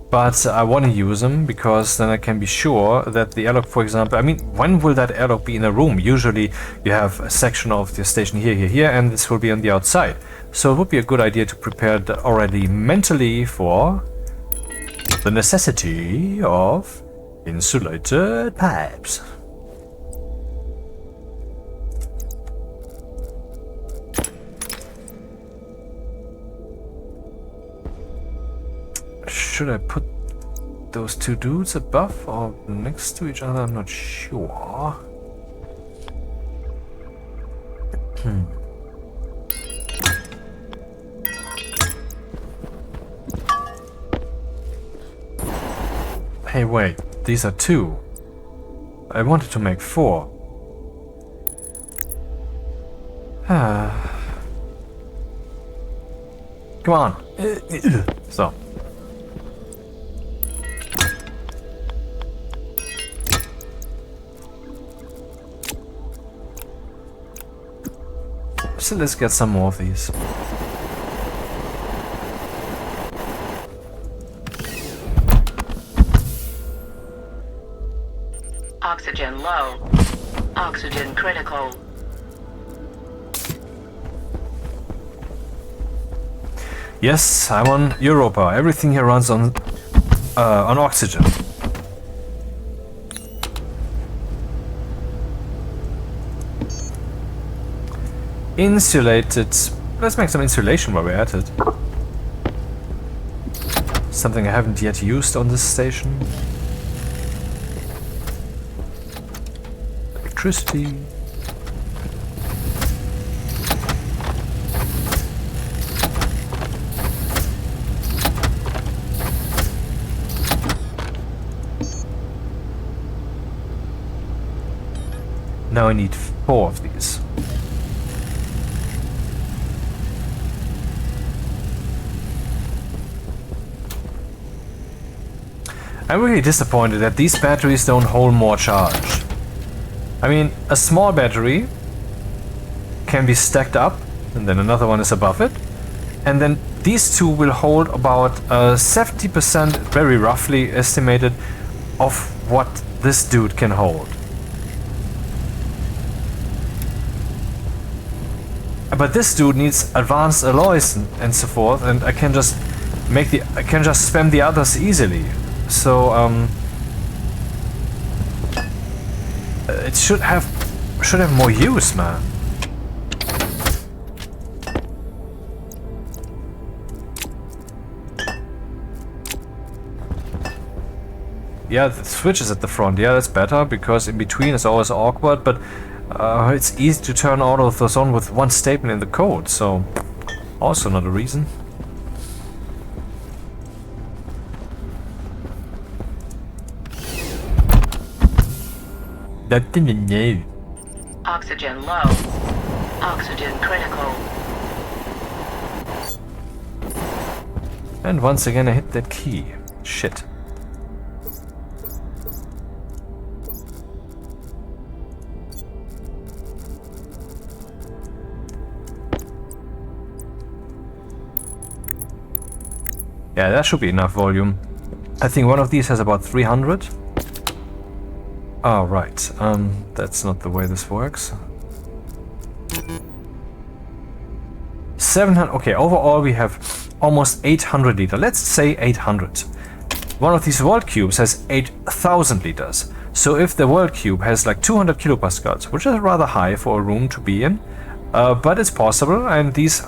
But I want to use them because then I can be sure that the airlock, for example, I mean, when will that airlock be in a room? Usually you have a section of the station here, here, here, and this will be on the outside. So it would be a good idea to prepare that already mentally for the necessity of insulated pipes. Should I put those two dudes above or next to each other? I'm not sure. Hey, wait. These are 2. I wanted to make 4. Come on. So. So let's get some more of these. Oxygen low. Oxygen critical. Yes, I'm on Europa. Everything here runs on oxygen. Insulated. Let's make some insulation while we're at it. Something I haven't yet used on this station. Electricity. Now I need 4 of these. I'm really disappointed that these batteries don't hold more charge. I mean, a small battery can be stacked up, and then another one is above it, and then these two will hold about 70%, very roughly estimated, of what this dude can hold. But this dude needs advanced alloys and so forth, and I can just spam the others easily. So it should have more use, man. Yeah, the switch is at the front. Yeah, that's better because in between is always awkward. But it's easy to turn all of those on with one statement in the code. So also not a reason. That didn't know. Oxygen low. Oxygen critical. And once again I hit that key. Shit. Yeah, that should be enough volume. I think one of these has about 300. Oh, right. That's not the way this works. 700. Okay, overall we have almost 800 liters. Let's say 800. One of these world cubes has 8,000 liters. So if the world cube has like 200 kilopascals, which is rather high for a room to be in, but it's possible, and these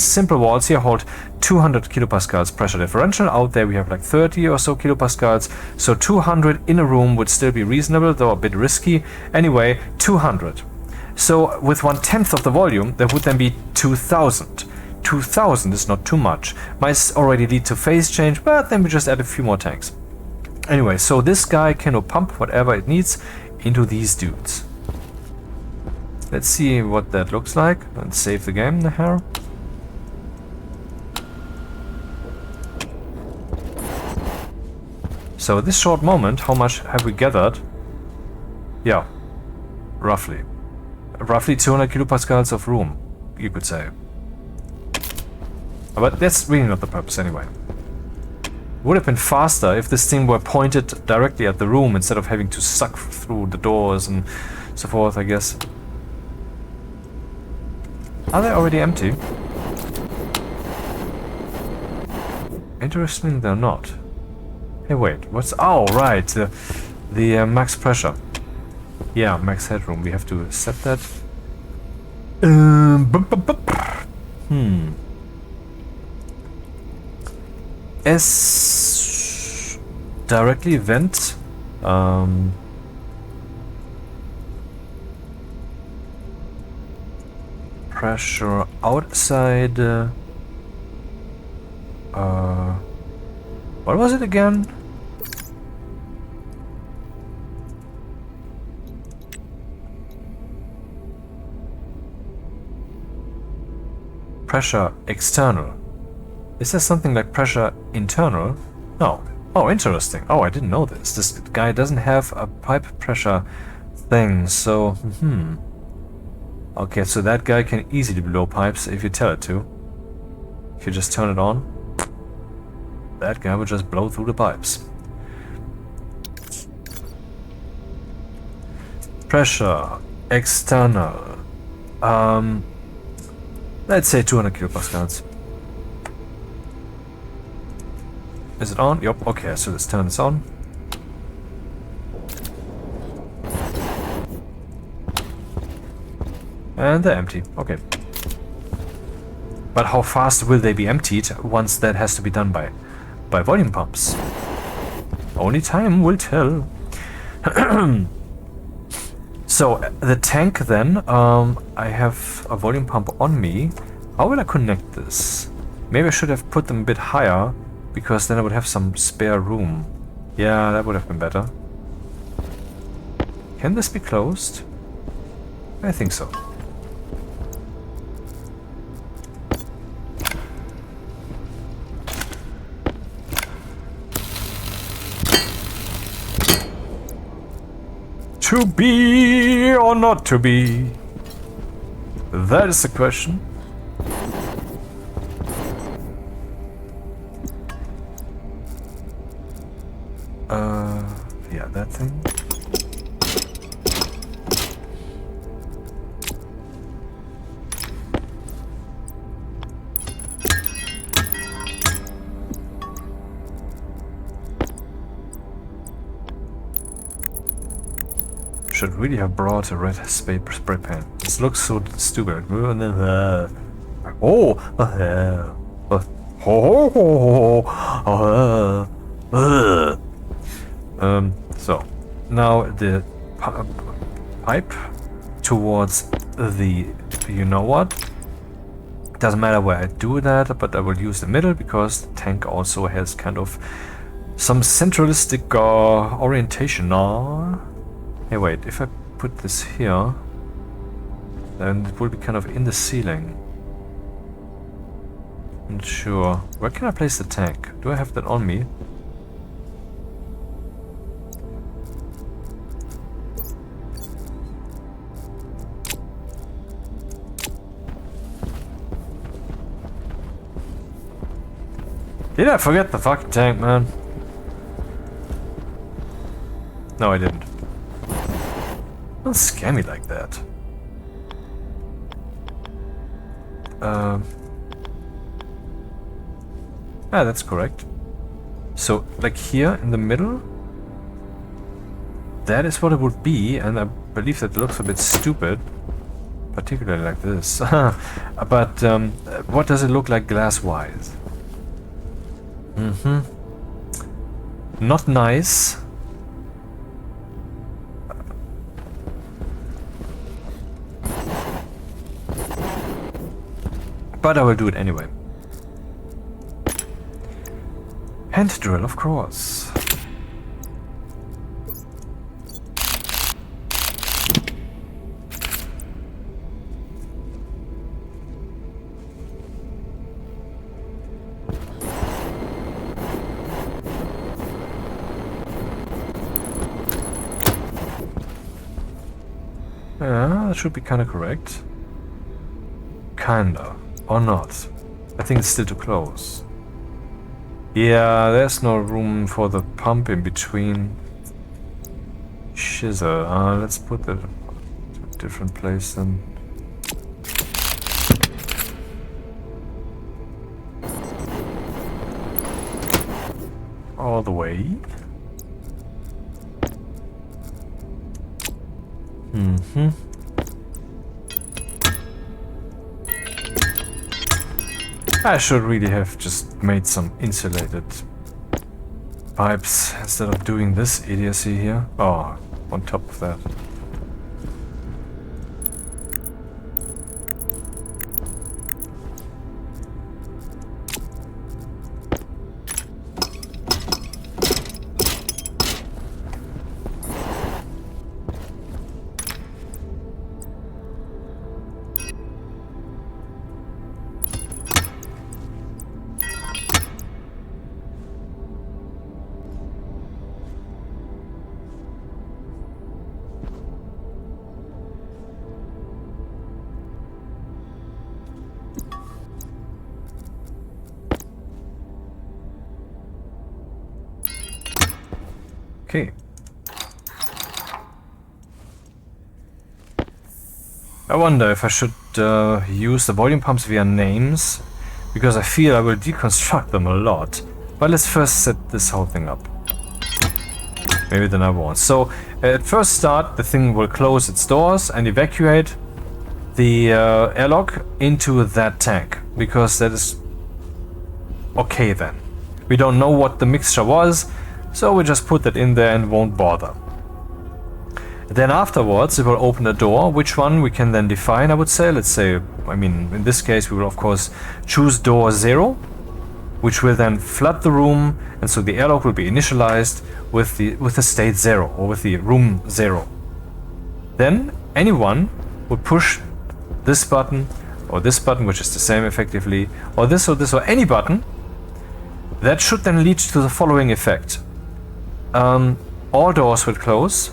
simple walls here hold 200 kilopascals pressure differential. Out there we have like 30 or so kilopascals, so 200 in a room would still be reasonable, though a bit risky. Anyway, 200. So with 1/10 of the volume, that would then be 2,000. 2,000 is not too much. Might already lead to phase change, but then we just add a few more tanks. Anyway, so this guy can pump whatever it needs into these dudes. Let's see what that looks like. Let's save the game here. So this short moment, how much have we gathered? Yeah, roughly. Roughly 200 kilopascals of room, you could say. But that's really not the purpose anyway. Would have been faster if this thing were pointed directly at the room instead of having to suck through the doors and so forth, I guess. Are they already empty? Interesting, they're not. Hey, wait, what's... Oh, right, the max pressure. Yeah, max headroom, we have to set that. S directly vent. Pressure outside. What was it again? Pressure external. Is there something like pressure internal? No. Oh, interesting. Oh, I didn't know this. This guy doesn't have a pipe pressure thing, so... Okay, so that guy can easily blow pipes if you tell it to. If you just turn it on, that guy will just blow through the pipes. Pressure external. Let's say 200 kilopascals. Is it on? Yep, okay, so let's turn this on. And they're empty, okay. But how fast will they be emptied once that has to be done by volume pumps? Only time will tell. So, the tank then, I have a volume pump on me. How will I connect this? Maybe I should have put them a bit higher, because then I would have some spare room. Yeah, that would have been better. Can this be closed? I think so. To be or not to be? That is the question. Yeah, that thing. Should really have brought a red spray pen. This looks so stupid. So now the pipe towards the, you know what? Doesn't matter where I do that, but I will use the middle because the tank also has kind of some centralistic orientation. Hey, wait, if I put this here, then it will be kind of in the ceiling. Not sure. Where can I place the tank? Do I have that on me? Did I forget the fucking tank, man? No, I didn't. Don't scare me like that. That's correct. So, like here in the middle, that is what it would be, and I believe that looks a bit stupid, particularly like this. But what does it look like glass-wise? Not nice. But I will do it anyway. Hand drill, of course. Yeah, that should be kind of correct. Kinda. Or not. I think it's still too close. Yeah, there's no room for the pump in between. Shizzle. Let's put that to a different place then. All the way. Mm-hmm. I should really have just made some insulated pipes instead of doing this idiocy here. Oh, on top of that. Okay. I wonder if I should use the volume pumps via names, because I feel I will deconstruct them a lot. But let's first set this whole thing up. Maybe then I won't. So at first start, the thing will close its doors and evacuate the airlock into that tank, because that is okay then. We don't know what the mixture was, so we just put that in there and won't bother. Then afterwards it will open a door, which one we can then define, I would say. Let's say, I mean, in this case we will of course choose door 0, which will then flood the room, and so the airlock will be initialized with the state 0, or with the room 0. Then anyone would push this button, or this button, which is the same effectively, or this or this or any button. That should then lead to the following effect. All doors will close,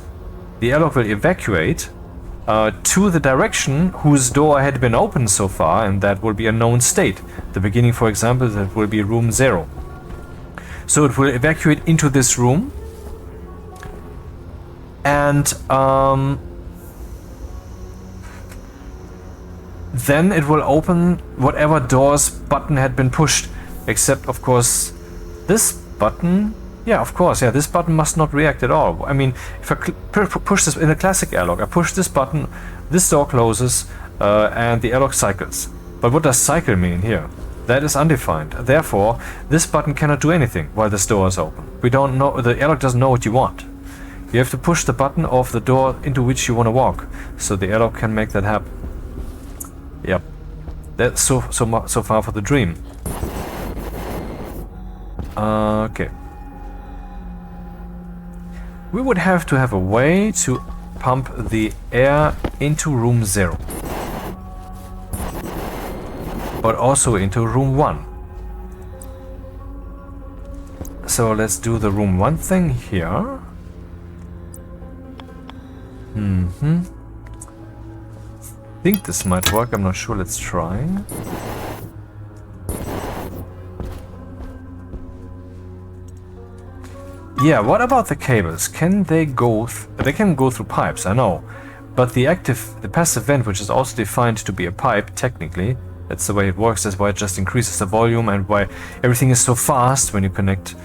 the airlock will evacuate to the direction whose door had been opened so far, and that will be a known state. The beginning, for example, that will be room 0. So it will evacuate into this room, and then it will open whatever door's button had been pushed, except of course this button. Yeah, of course, yeah, this button must not react at all. I mean, if I push this in a classic airlock, I push this button, this door closes, and the airlock cycles. But what does cycle mean here? That is undefined. Therefore, this button cannot do anything while this door is open. We don't know, the airlock doesn't know what you want. You have to push the button of the door into which you want to walk, so the airlock can make that happen. Yep. That's so far for the dream. Okay. We would have to have a way to pump the air into room 0. But also into room 1. So let's do the room 1 thing here. I think this might work, I'm not sure, let's try. Yeah, what about the cables? Can they go they can go through pipes, I know. But the passive vent, which is also defined to be a pipe, technically, that's the way it works, that's why it just increases the volume and why everything is so fast when you connect.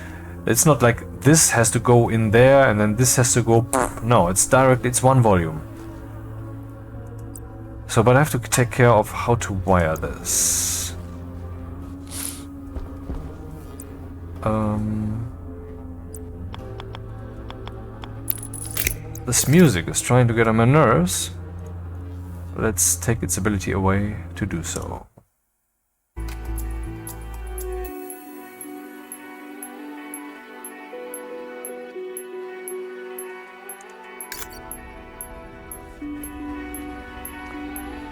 It's not like this has to go in there and then this has to go, no, it's direct, it's one volume. So, but I have to take care of how to wire this. This music is trying to get on my nerves. Let's take its ability away to do so.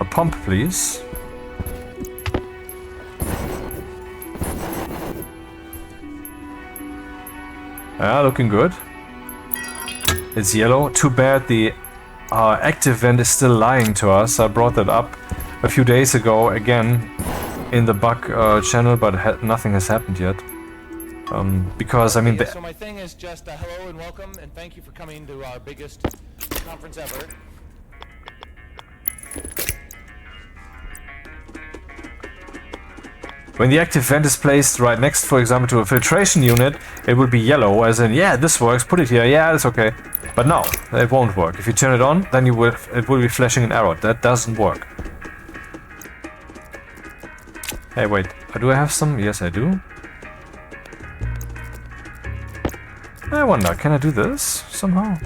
A pump, please. Ah, looking good. It's yellow. Too bad the active vent is still lying to us. I brought that up a few days ago again in the bug channel, but nothing has happened yet. Because I mean, So my thing is just hello and welcome and thank you for coming to our biggest conference ever. when the active vent is placed right next, for example, to a filtration unit, it will be yellow, as in, yeah, this works, put it here, yeah, it's okay. But no, it won't work. If you turn it on, then it will be flashing an error. That doesn't work. Hey, wait, do I have some? Yes, I do. I wonder, can I do this somehow?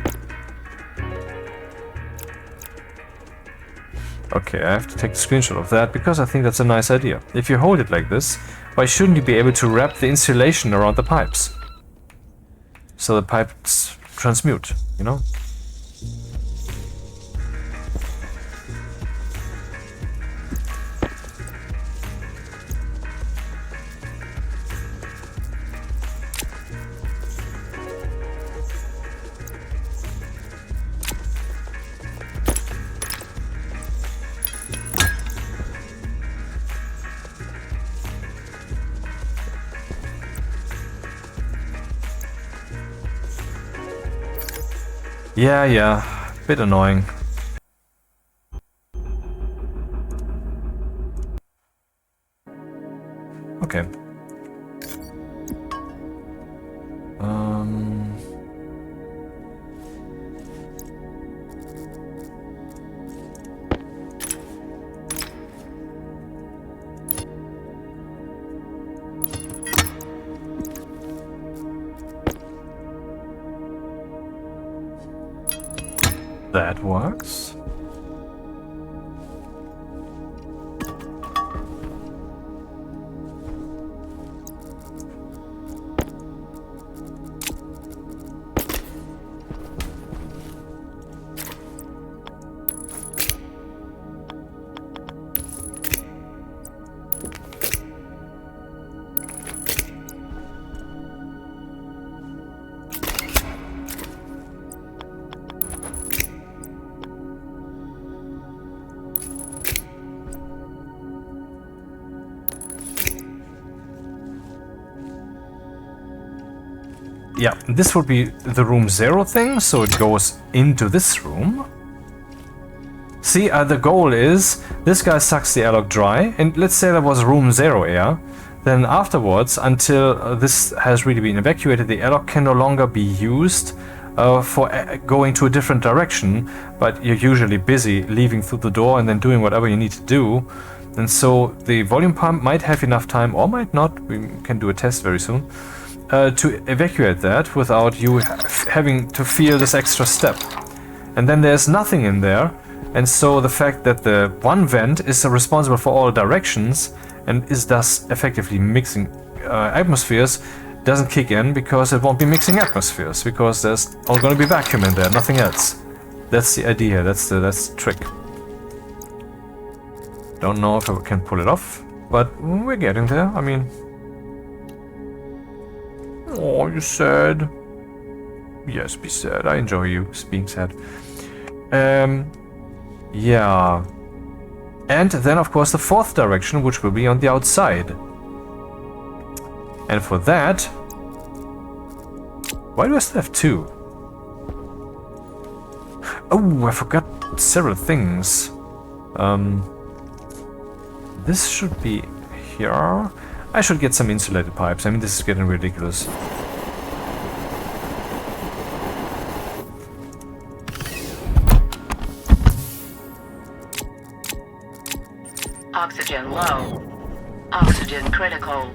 Okay, I have to take a screenshot of that because I think that's a nice idea. If you hold it like this, why shouldn't you be able to wrap the insulation around the pipes? So the pipes transmute, you know? Yeah, bit annoying. Okay. That works. Yeah, this would be the room 0 thing, so it goes into this room. See, the goal is, this guy sucks the airlock dry, and let's say that was room 0 air, then afterwards, until this has really been evacuated, the airlock can no longer be used for going to a different direction, but you're usually busy leaving through the door and then doing whatever you need to do. And so the volume pump might have enough time, or might not, we can do a test very soon, to evacuate that without you having to feel this extra step. And then there's nothing in there, and so the fact that the one vent is responsible for all directions and is thus effectively mixing atmospheres doesn't kick in, because it won't be mixing atmospheres, because there's all going to be vacuum in there, nothing else. That's the idea, that's the trick. Don't know if I can pull it off, but we're getting there. I mean, oh, you sad? Yes, be sad. I enjoy you being sad. Yeah. And then, of course, the fourth direction, which will be on the outside. And for that... Why do I still have 2? Oh, I forgot several things. This should be here. I should get some insulated pipes. I mean, this is getting ridiculous. Oxygen low. Oxygen critical.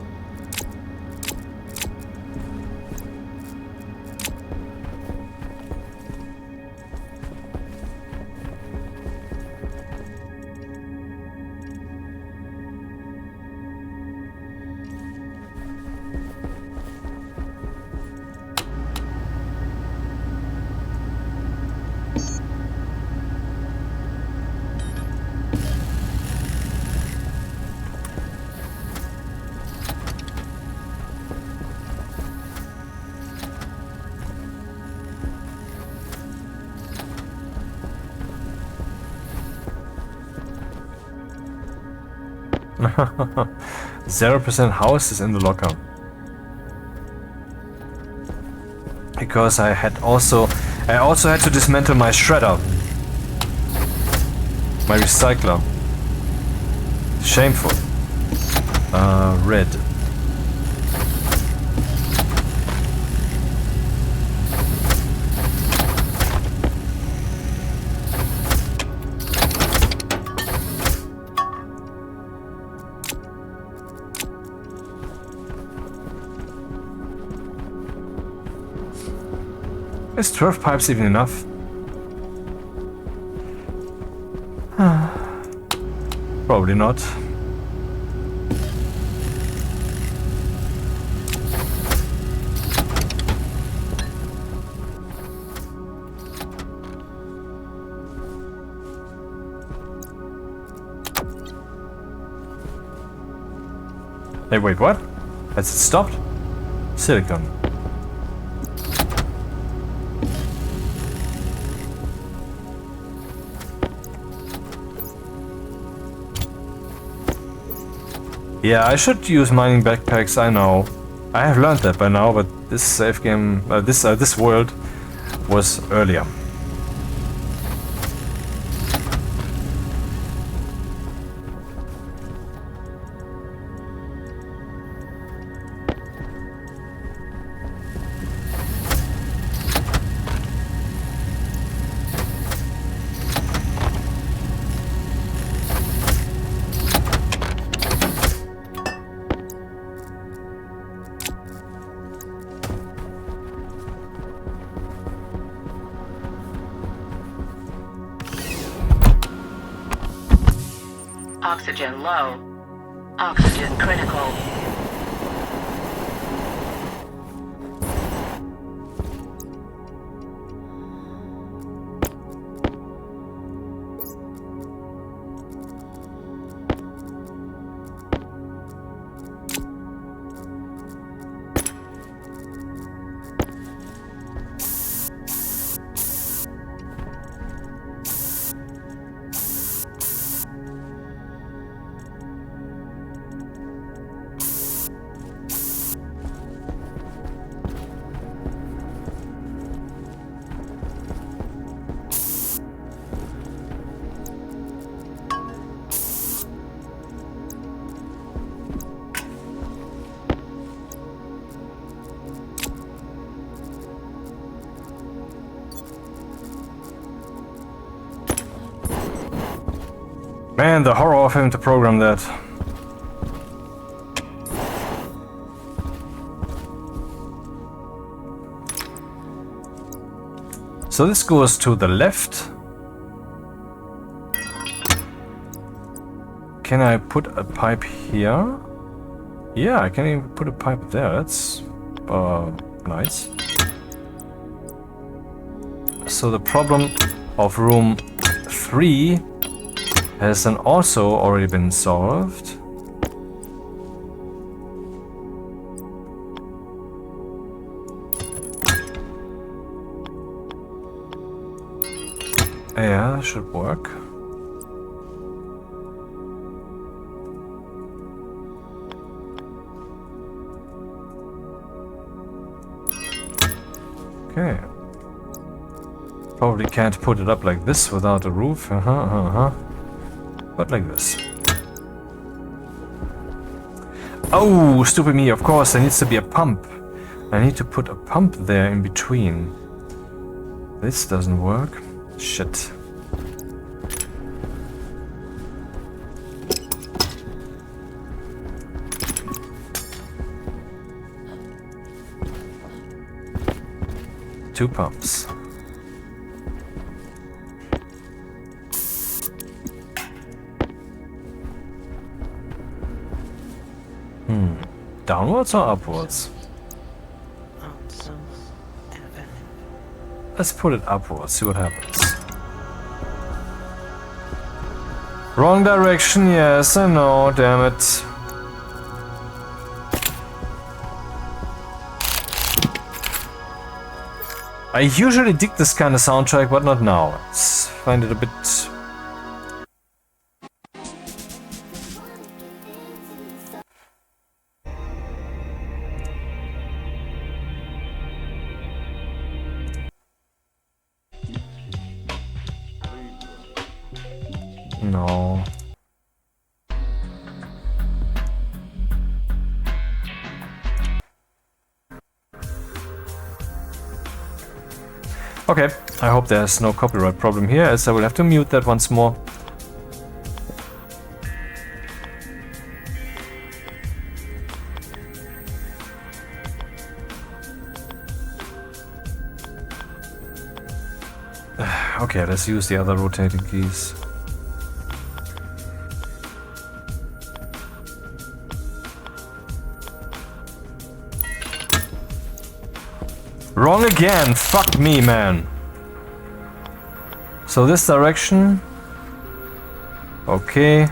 0% house is in the locker. Because I also had to dismantle my shredder. My recycler. Shameful. Red. Is 12 pipes even enough? Probably not. Hey, wait, what? Has it stopped? Silicon. Yeah, I should use mining backpacks, I know. I have learned that by now, but this save game, this world was earlier. Oxygen low. Oxygen critical. Man, the horror of having to program that. So this goes to the left. Can I put a pipe here? Yeah, I can even put a pipe there. That's nice. So the problem of room 3 has then also already been solved. Yeah, that should work. Okay. Probably can't put it up like this without a roof. But like this. Oh, stupid me, of course, there needs to be a pump. I need to put a pump there in between. This doesn't work. Shit. Two pumps. Downwards or upwards? Let's put it upwards, see what happens. Wrong direction, yes, I know, damn it. I usually dig this kind of soundtrack, but not now. I find it a bit No. Okay, I hope there's no copyright problem here, as I will have to mute that once more. Okay, let's use the other rotating keys. Wrong again! Fuck me, man! So this direction... Okay.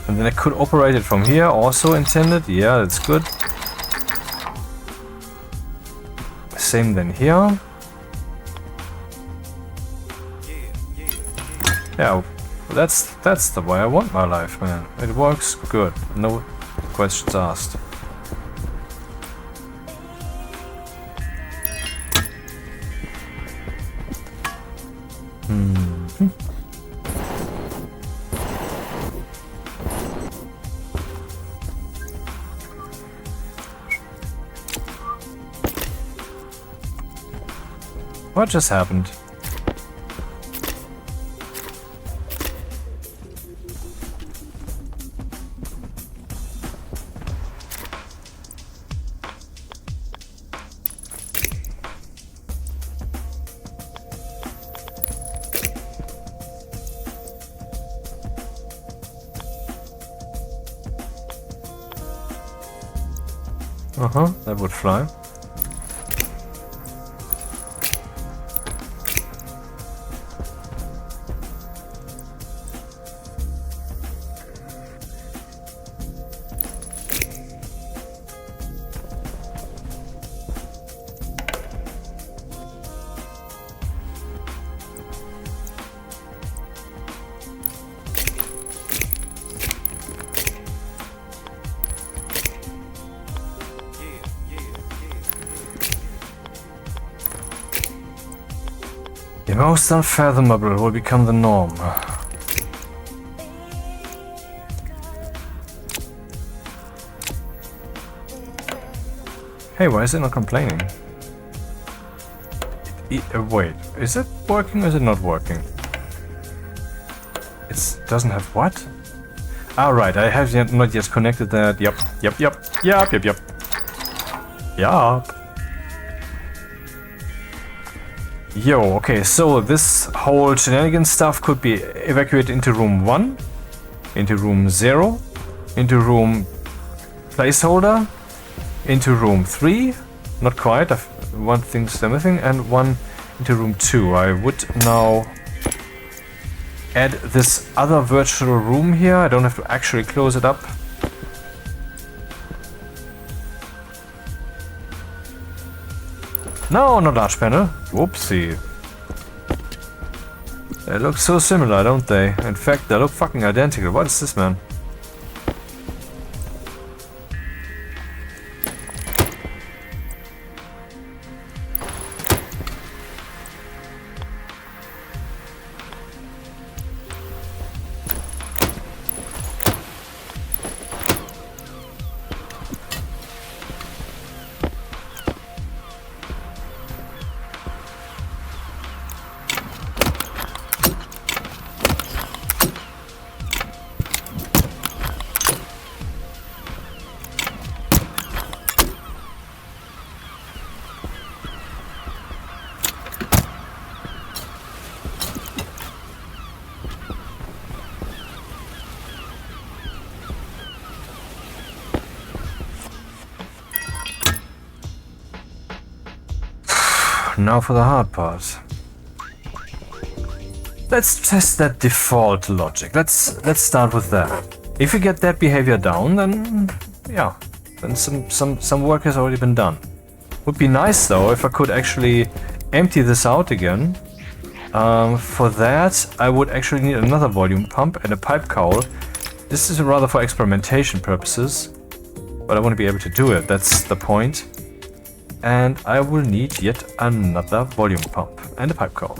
And then I could operate it from here, also intended. Yeah, that's good. Same then here. Yeah, that's the way I want my life, man. It works good. No questions asked. What just happened? That would fly. The most unfathomable will become the norm. Hey, why is it not complaining? Wait, is it working or is it not working? It doesn't have what? Ah, right, I have not yet connected that. Yep. Yo, okay, so this whole shenanigan stuff could be evacuated into room 1, into room 0, into room placeholder, into room 3, not quite, one thing's everything, and one into room 2. I would now add this other virtual room here. I don't have to actually close it up. No, not large panel. Whoopsie. They look so similar, don't they? In fact, they look fucking identical. What is this, man? Now for the hard part. Let's test that default logic. Let's start with that. If we get that behavior down, then yeah, then some work has already been done. Would be nice though if I could actually empty this out again. For that, I would actually need another volume pump and a pipe cowl. This is rather for experimentation purposes, but I want to be able to do it. That's the point. And I will need yet another volume pump and a pipe cowl.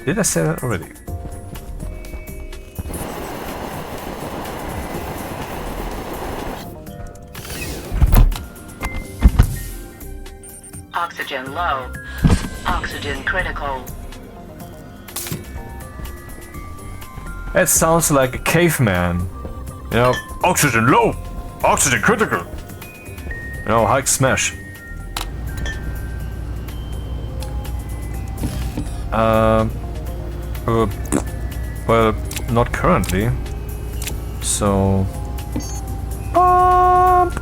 Did I say that already? Oxygen low. Oxygen critical. That sounds like a caveman. You know, oxygen low, oxygen critical. You know, Hulk smash. Well, not currently. So, pump.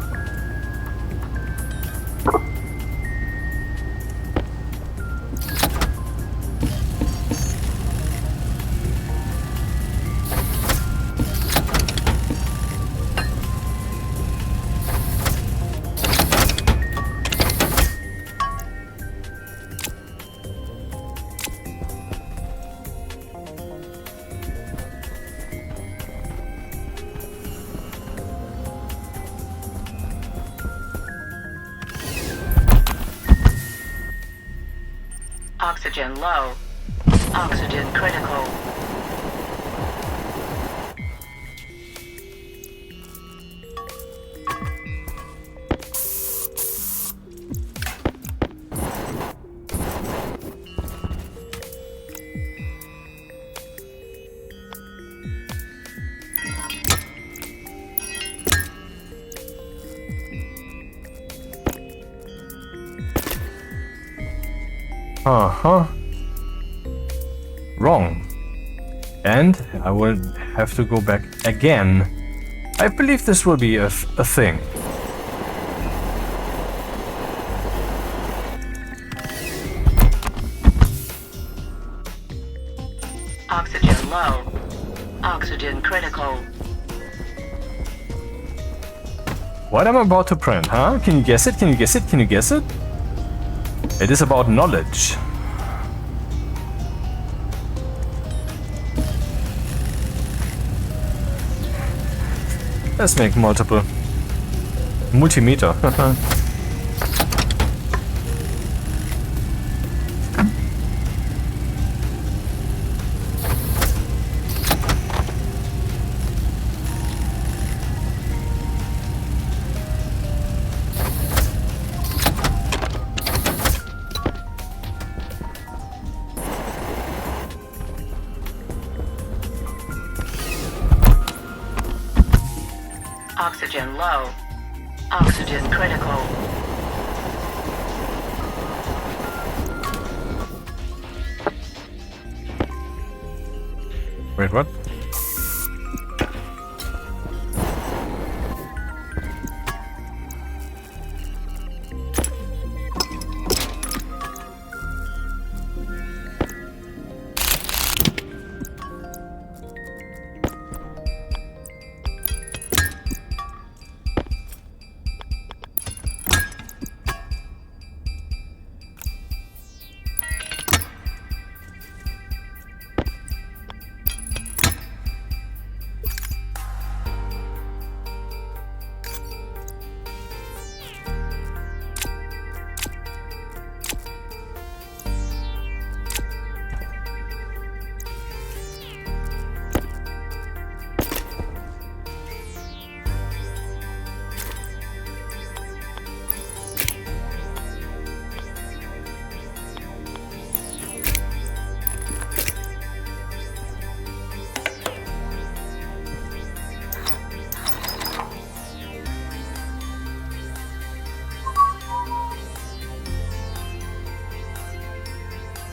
Oxygen low. Oxygen critical. Uh-huh. Wrong. And I will have to go back again. I believe this will be a thing. Oxygen low. Oxygen critical. What am I about to print, huh? Can you guess it? Can you guess it? Can you guess it? It is about knowledge. Let's make multiple. Multimeter. Oxygen low. Oxygen critical. Wait, what?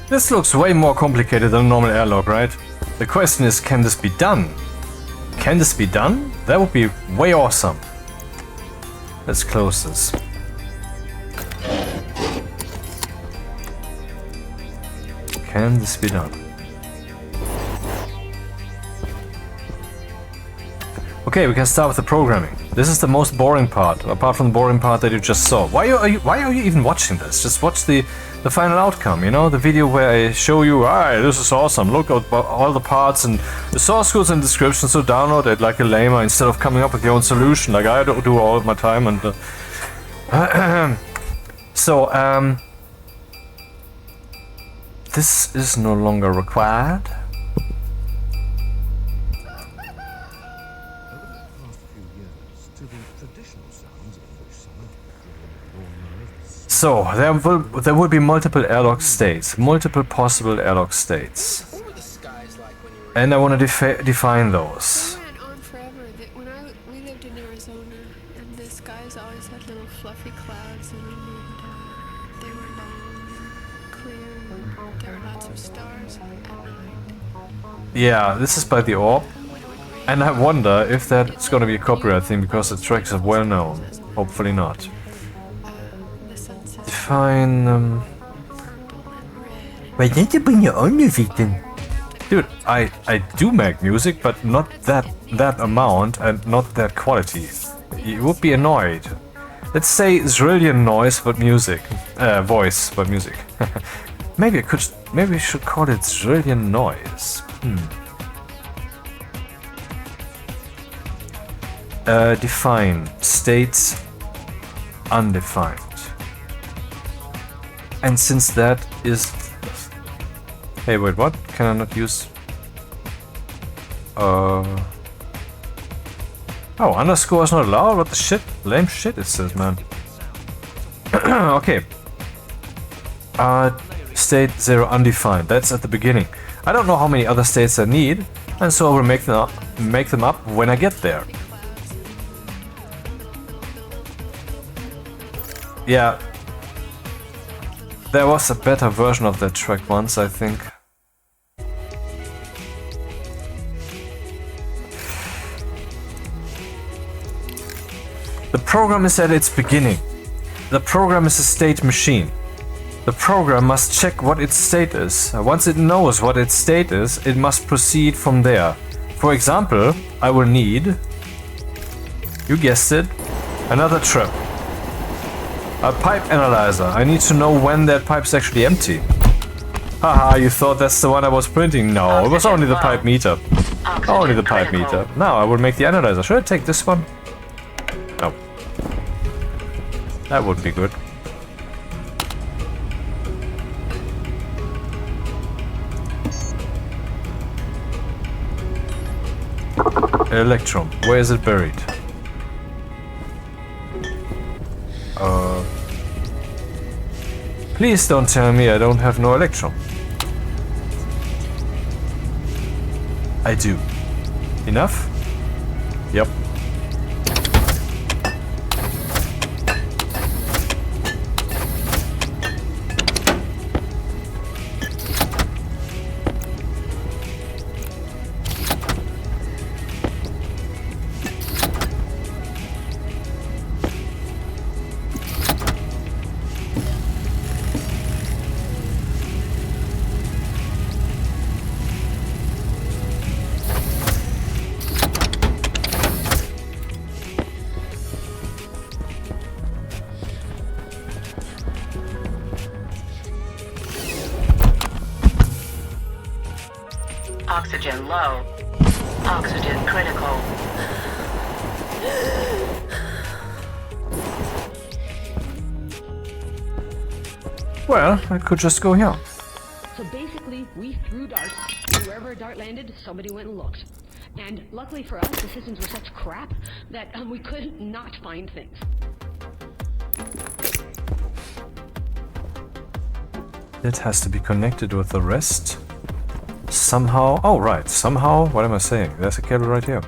This looks way more complicated than a normal airlock, right? The question is, can this be done? Can this be done? That would be way awesome. Let's close this. Can this be done? Okay, we can start with the programming. This is the most boring part, apart from the boring part that you just saw. Why are you even watching this? Just watch the final outcome, you know? The video where I show you, alright, this is awesome, look at all the parts and the source code's in the description, so download it like a lamer instead of coming up with your own solution like I do all of my time. And this is no longer required. So there will be multiple airlock states, multiple possible airlock states, What were the skies like when you were? and I want to define those. It went on forever. When we lived in Arizona, and the skies always had little fluffy clouds in them, and they were long and clear, and there were lots of stars at night. Yeah, this is by the orb, and I wonder if that's gonna be a copyright thing because the tracks are well known. Hopefully not. The sunset Define purple and red. Why don't you bring your own music then? Dude, I do make music, but not that amount and not that quality. You would be annoyed. Let's say Zrillion noise but music. Voice but music. Maybe we should call it Zrillion noise. Define states undefined. And since that is... Hey, wait, what? Can I not use... Oh, underscore is not allowed? What the shit? Lame shit it says, man. Okay. State 0 undefined. That's at the beginning. I don't know how many other states I need, and so I will make them up when I get there. Yeah. There was a better version of that track once, I think. The program is at its beginning. The program is a state machine. The program must check what its state is. Once it knows what its state is, it must proceed from there. For example, I will need, you guessed it, another trip. A pipe analyzer. I need to know when that pipe's actually empty. Haha, you thought that's the one I was printing? No, it was only the pipe meter. Only the pipe meter. Now I will make the analyzer. Should I take this one? No. That wouldn't be good. Electrum. Where is it buried? Please don't tell me I don't have no electrum. I do. Enough? Yep. Oxygen low. Oxygen critical. Well, I could just go here. So basically, we threw darts, and wherever a dart landed, somebody went and looked. And luckily for us, the systems were such crap that we could not find things. It has to be connected with the rest. Somehow. Oh, right. Somehow. What am I saying? There's a cable right here.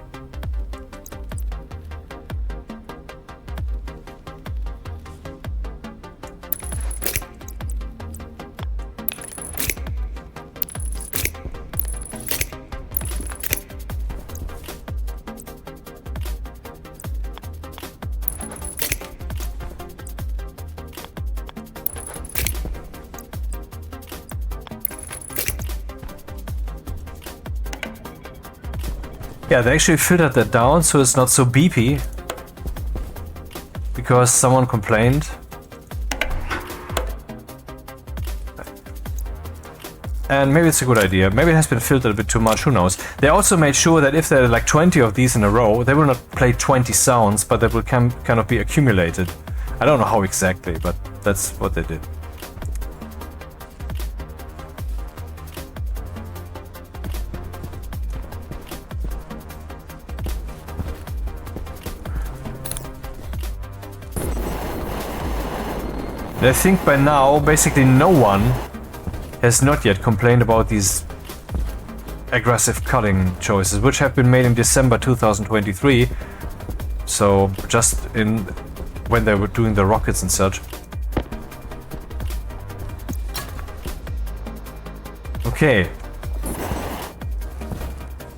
Yeah, they actually filtered that down so it's not so beepy. Because someone complained. And maybe it's a good idea. Maybe it has been filtered a bit too much, who knows. They also made sure that if there are like 20 of these in a row, they will not play 20 sounds, but they will kind of be accumulated. I don't know how exactly, but that's what they did. And I think by now, basically no one has not yet complained about these aggressive cutting choices, which have been made in December 2023. So just in when they were doing the rockets and such. Okay.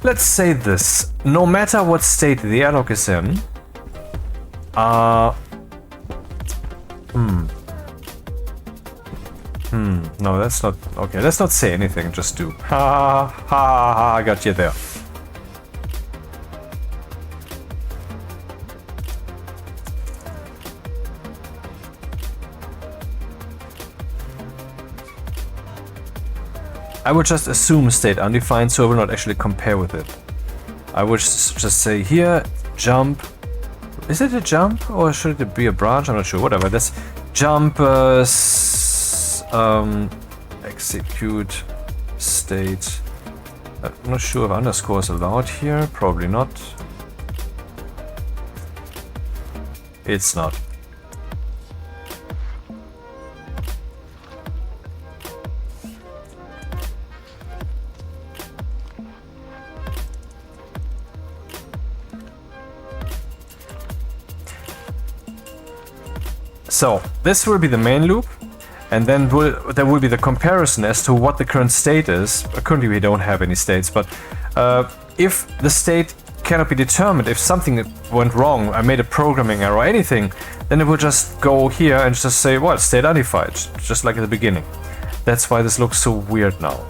Let's say this. No matter what state the airlock is in, no, that's not... Okay, let's not say anything, just do. Ha ha ha, I got you there. I would just assume state undefined, so I will not actually compare with it. I would just say here, jump. Is it a jump or should it be a branch? I'm not sure. Whatever. Let's jump. Execute state. I'm not sure if underscore is allowed here. Probably not. It's not. So this will be the main loop, and then there will be the comparison as to what the current state is. Currently we don't have any states, but if the state cannot be determined, if something went wrong, I made a programming error or anything, then it will just go here and just say, well, state undefined, just like at the beginning. That's why this looks so weird now.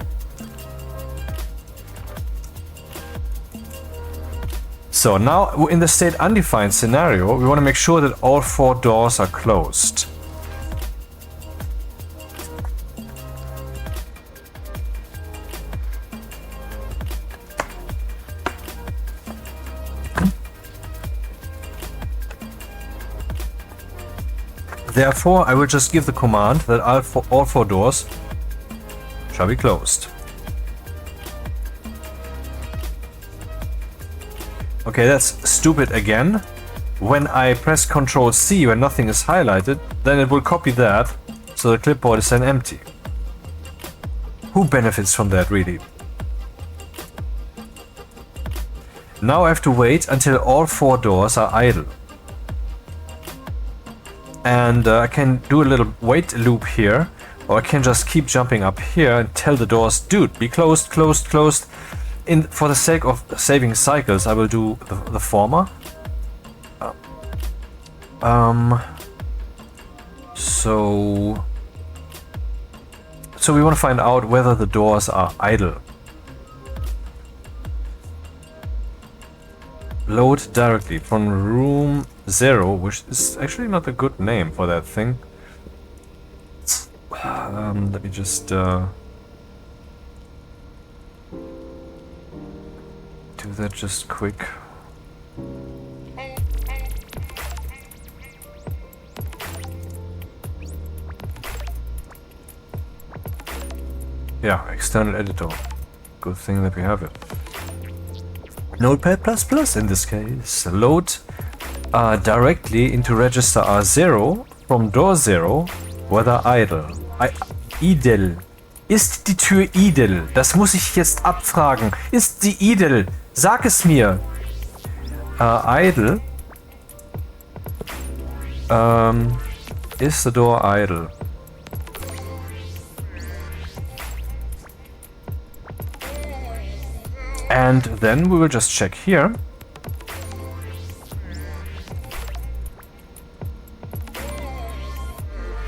So now, in the state undefined scenario, we want to make sure that all 4 doors are closed. Therefore, I will just give the command that all 4 doors shall be closed. Okay, that's stupid again. When I press Ctrl C when nothing is highlighted, then it will copy that, so the clipboard is then empty. Who benefits from that, really? Now I have to wait until all 4 doors are idle. And I can do a little wait loop here, or I can just keep jumping up here and tell the doors, dude, be closed, closed, closed. For the sake of saving cycles, I will do the former. So we want to find out whether the doors are idle. Load directly from room 0, which is actually not a good name for that thing. Let me just do that just quick. Yeah, external editor. Good thing that we have it. Notepad++ in this case. Load directly into register R0 from door 0, whether idle. Idle. Ist die Tür idle? Das muss ich jetzt abfragen. Ist sie idle? Sag es mir. Idle. Is the door idle? And then we will just check here.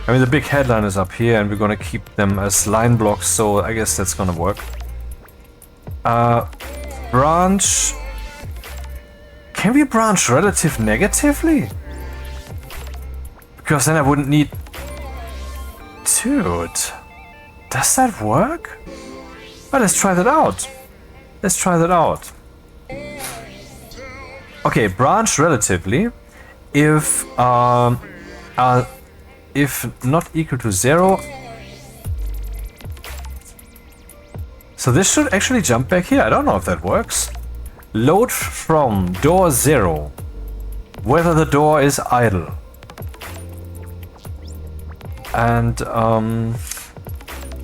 I mean, the big headline is up here and we're gonna keep them as line blocks, so I guess that's gonna work. Branch. Can we branch relative negatively? Because then I wouldn't need... Dude. Does that work? Well, let's try that out. Let's try that out. Okay, branch relatively. If not equal to 0. So this should actually jump back here. I don't know if that works. Load from door 0, whether the door is idle. And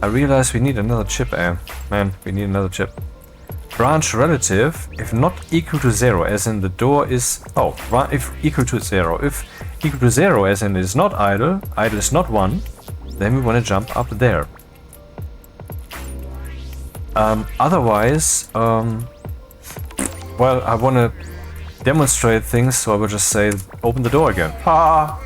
I realize we need another chip, man, we need another chip. Branch relative, if not equal to 0, as in the door is... Oh, if equal to 0. If equal to 0, as in it is not idle, idle is not 1, then we want to jump up there. Otherwise, well, I want to demonstrate things, so I will just say, open the door again. Ha!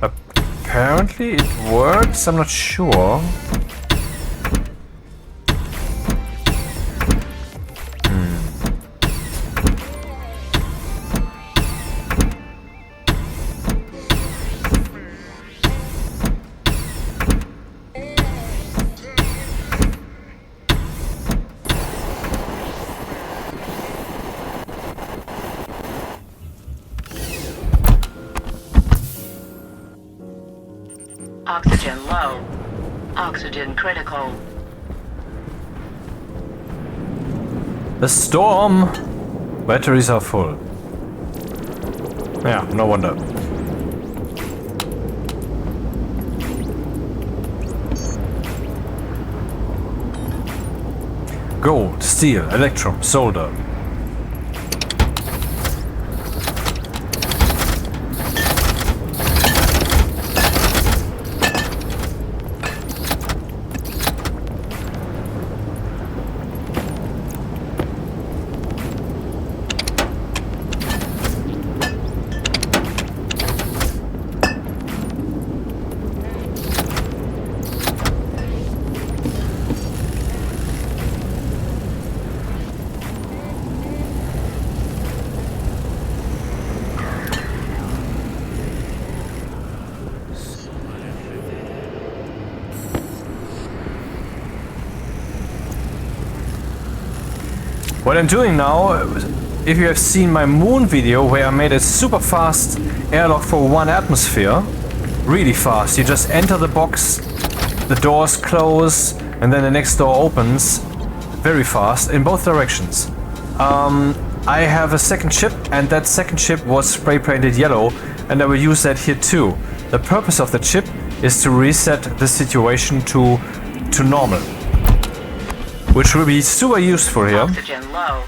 Apparently it works, I'm not sure. Oxygen low. Oxygen critical. The storm! Batteries are full. Yeah, no wonder. Gold, steel, electrum, solder. What I'm doing now, if you have seen my moon video where I made a super fast airlock for 1 atmosphere, really fast, you just enter the box, the doors close, and then the next door opens, very fast, in both directions. I have a second chip, and that second chip was spray painted yellow, and I will use that here too. The purpose of the chip is to reset the situation to normal. Which will be super useful here. Oxygen low.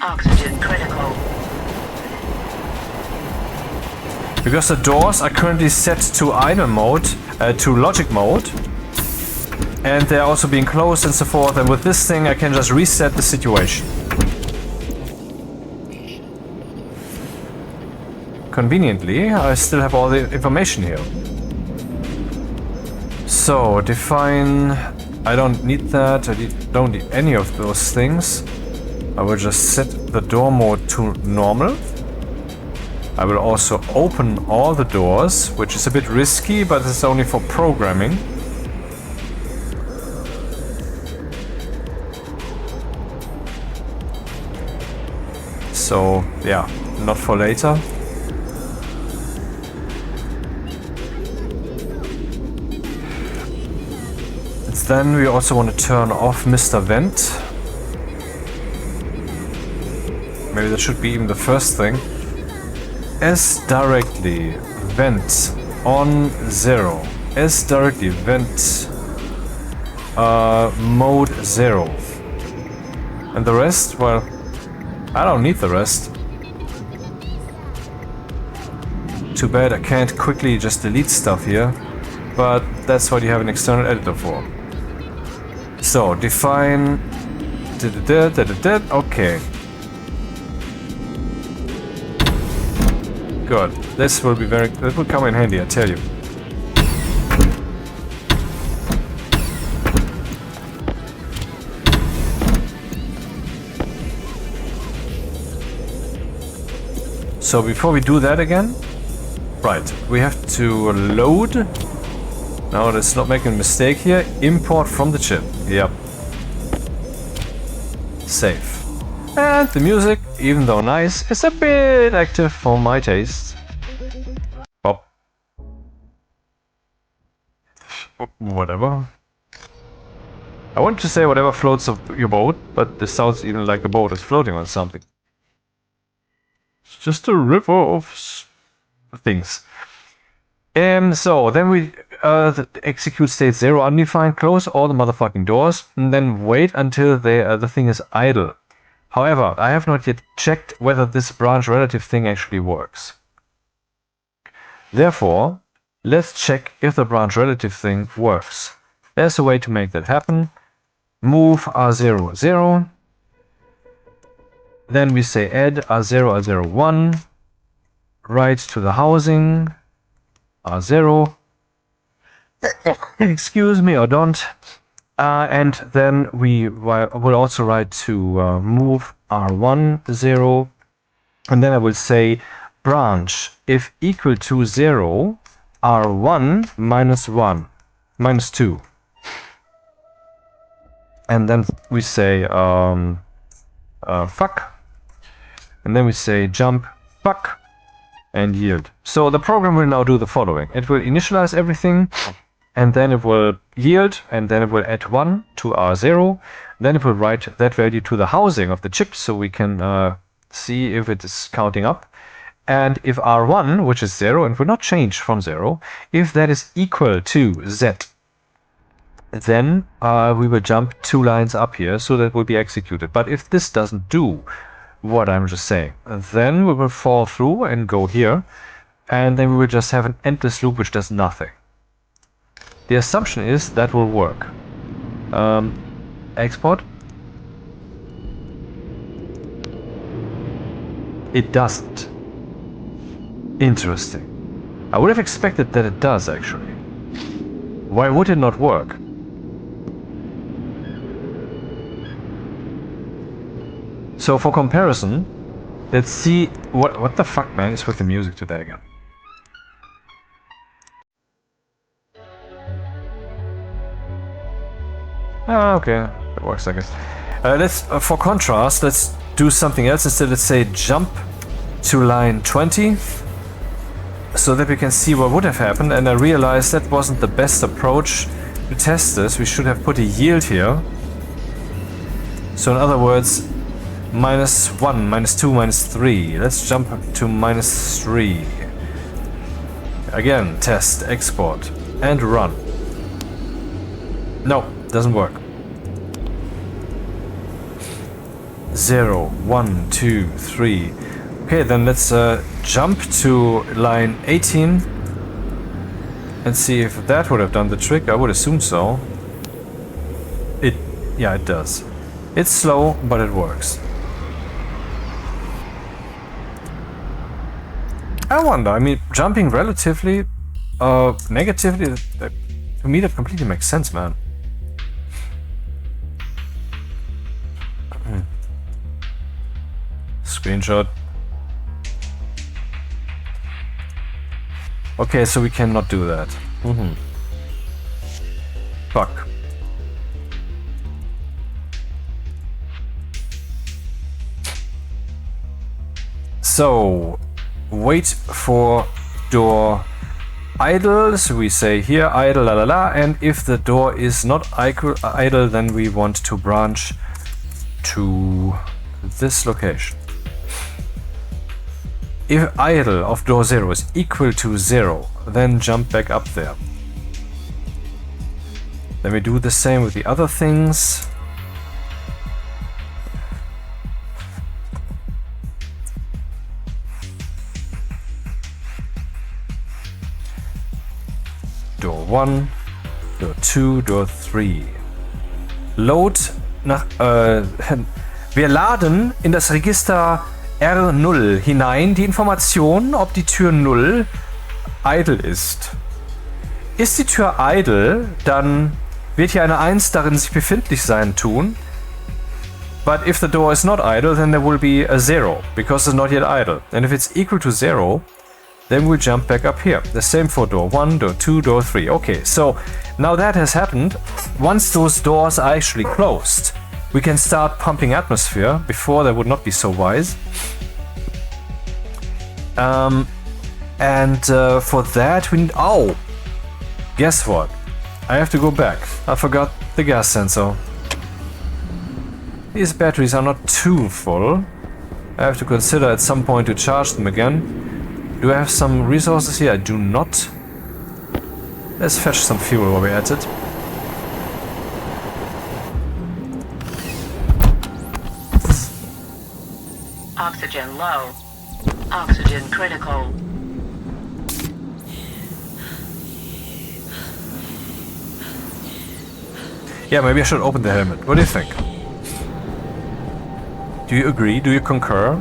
Oxygen critical. Because the doors are currently set to idle mode, to logic mode. And they're also being closed and so forth. And with this thing I can just reset the situation. Conveniently, I still have all the information here. So, define... I don't need that, don't need any of those things. I will just set the door mode to normal. I will also open all the doors, which is a bit risky, but it's only for programming. So, yeah, not for later. Then we also want to turn off Mr. Vent. Maybe that should be even the first thing. S directly vent on 0. S directly vent mode 0. And the rest, well, I don't need the rest. Too bad I can't quickly just delete stuff here, but that's what you have an external editor for. So, define... Okay. Good. This will be very... That will come in handy, I tell you. So, before we do that again... Right, we have to load... Now let's not make a mistake here. Import from the chip. Yep. Save. And the music, even though nice, is a bit active for my taste. Pop. Whatever. I want to say whatever floats of your boat, but this sounds even like the boat is floating on something. It's just a river of things. So then we execute state 0 undefined, close all the motherfucking doors, and then wait until the thing is idle. However, I have not yet checked whether this branch relative thing actually works. Therefore, let's check if the branch relative thing works. There's a way to make that happen. Move R0, 0. Then we say add R0, R0, 1. Write to the housing. R0. Excuse me, or don't. And then we will also write to move R1, 0. And then I will say branch if equal to 0, R1 minus 1, minus 2. And then we say fuck. And then we say jump, fuck, and yield. So the program will now do the following. It will initialize everything, and then it will yield, and then it will add 1 to R0. Then it will write that value to the housing of the chip, so we can see if it is counting up. And if R1, which is 0, and will not change from 0, if that is equal to Z, then we will jump 2 lines up here, so that will be executed. But if this doesn't do what I'm just saying, then we will fall through and go here, and then we will just have an endless loop which does nothing. The assumption is that will work. Export. It doesn't. Interesting. I would have expected that it does, actually. Why would it not work? So for comparison, let's see what the fuck, man, is with the music today again. Ah, okay, that works, I guess. Let's for contrast, let's do something else instead. Let's say jump to line 20, so that we can see what would have happened. And I realized that wasn't the best approach to test this. We should have put a yield here. So in other words, minus 1, minus 2, minus 3. Let's jump to minus 3. Again, test, export, and run. No, doesn't work. 0, 1, 2, 3. Okay, then let's jump to line 18 and see if that would have done the trick. I would assume so. Yeah, it does. It's slow, but it works. I wonder, I mean, jumping relatively, negatively, to me that completely makes sense, man. Screenshot. Okay, so we cannot do that. Fuck. So, wait for door idle. So we say here idle, la la la, and if the door is not idle, then we want to branch to this location. If idle of door 0 is equal to 0, then jump back up there. Then we do the same with the other things. Door 1, Door 2, Door 3. Load nach, wir laden in das Register R0 hinein die Information, ob die Tür 0 idle ist. Ist die Tür idle, dann wird hier eine 1 darin sich befindlich sein tun. But if the door is not idle, then there will be a 0, because it's not yet idle. And if it's equal to 0, then we'll jump back up here. The same for door 1, door 2, door 3. Okay, so now that has happened. Once those doors are actually closed, we can start pumping atmosphere. Before, that would not be so wise. For that we need... Oh! Guess what? I have to go back. I forgot the gas sensor. These batteries are not too full. I have to consider at some point to charge them again. Do I have some resources here? I do not. Let's fetch some fuel while we're at it. Oxygen low. Oxygen critical. Yeah, maybe I should open the helmet. What do you think? Do you agree? Do you concur?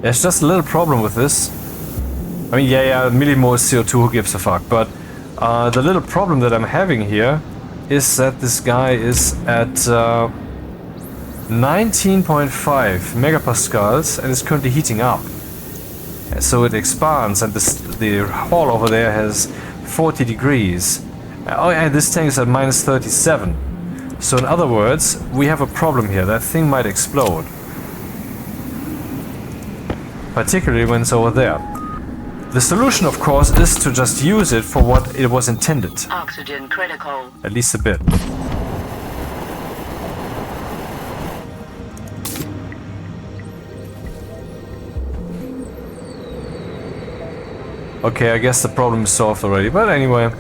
There's just a little problem with this. I mean, yeah, millimole CO2, who gives a fuck? But the little problem that I'm having here is that this guy is at 19.5 megapascals and is currently heating up. So it expands, and the hall over there has 40 degrees. Oh yeah, this tank is at minus 37. So in other words, we have a problem here. That thing might explode. Particularly when it's over there. The solution, of course, is to just use it for what it was intended. Oxygen critical. At least a bit. Okay, I guess the problem is solved already, but anyway.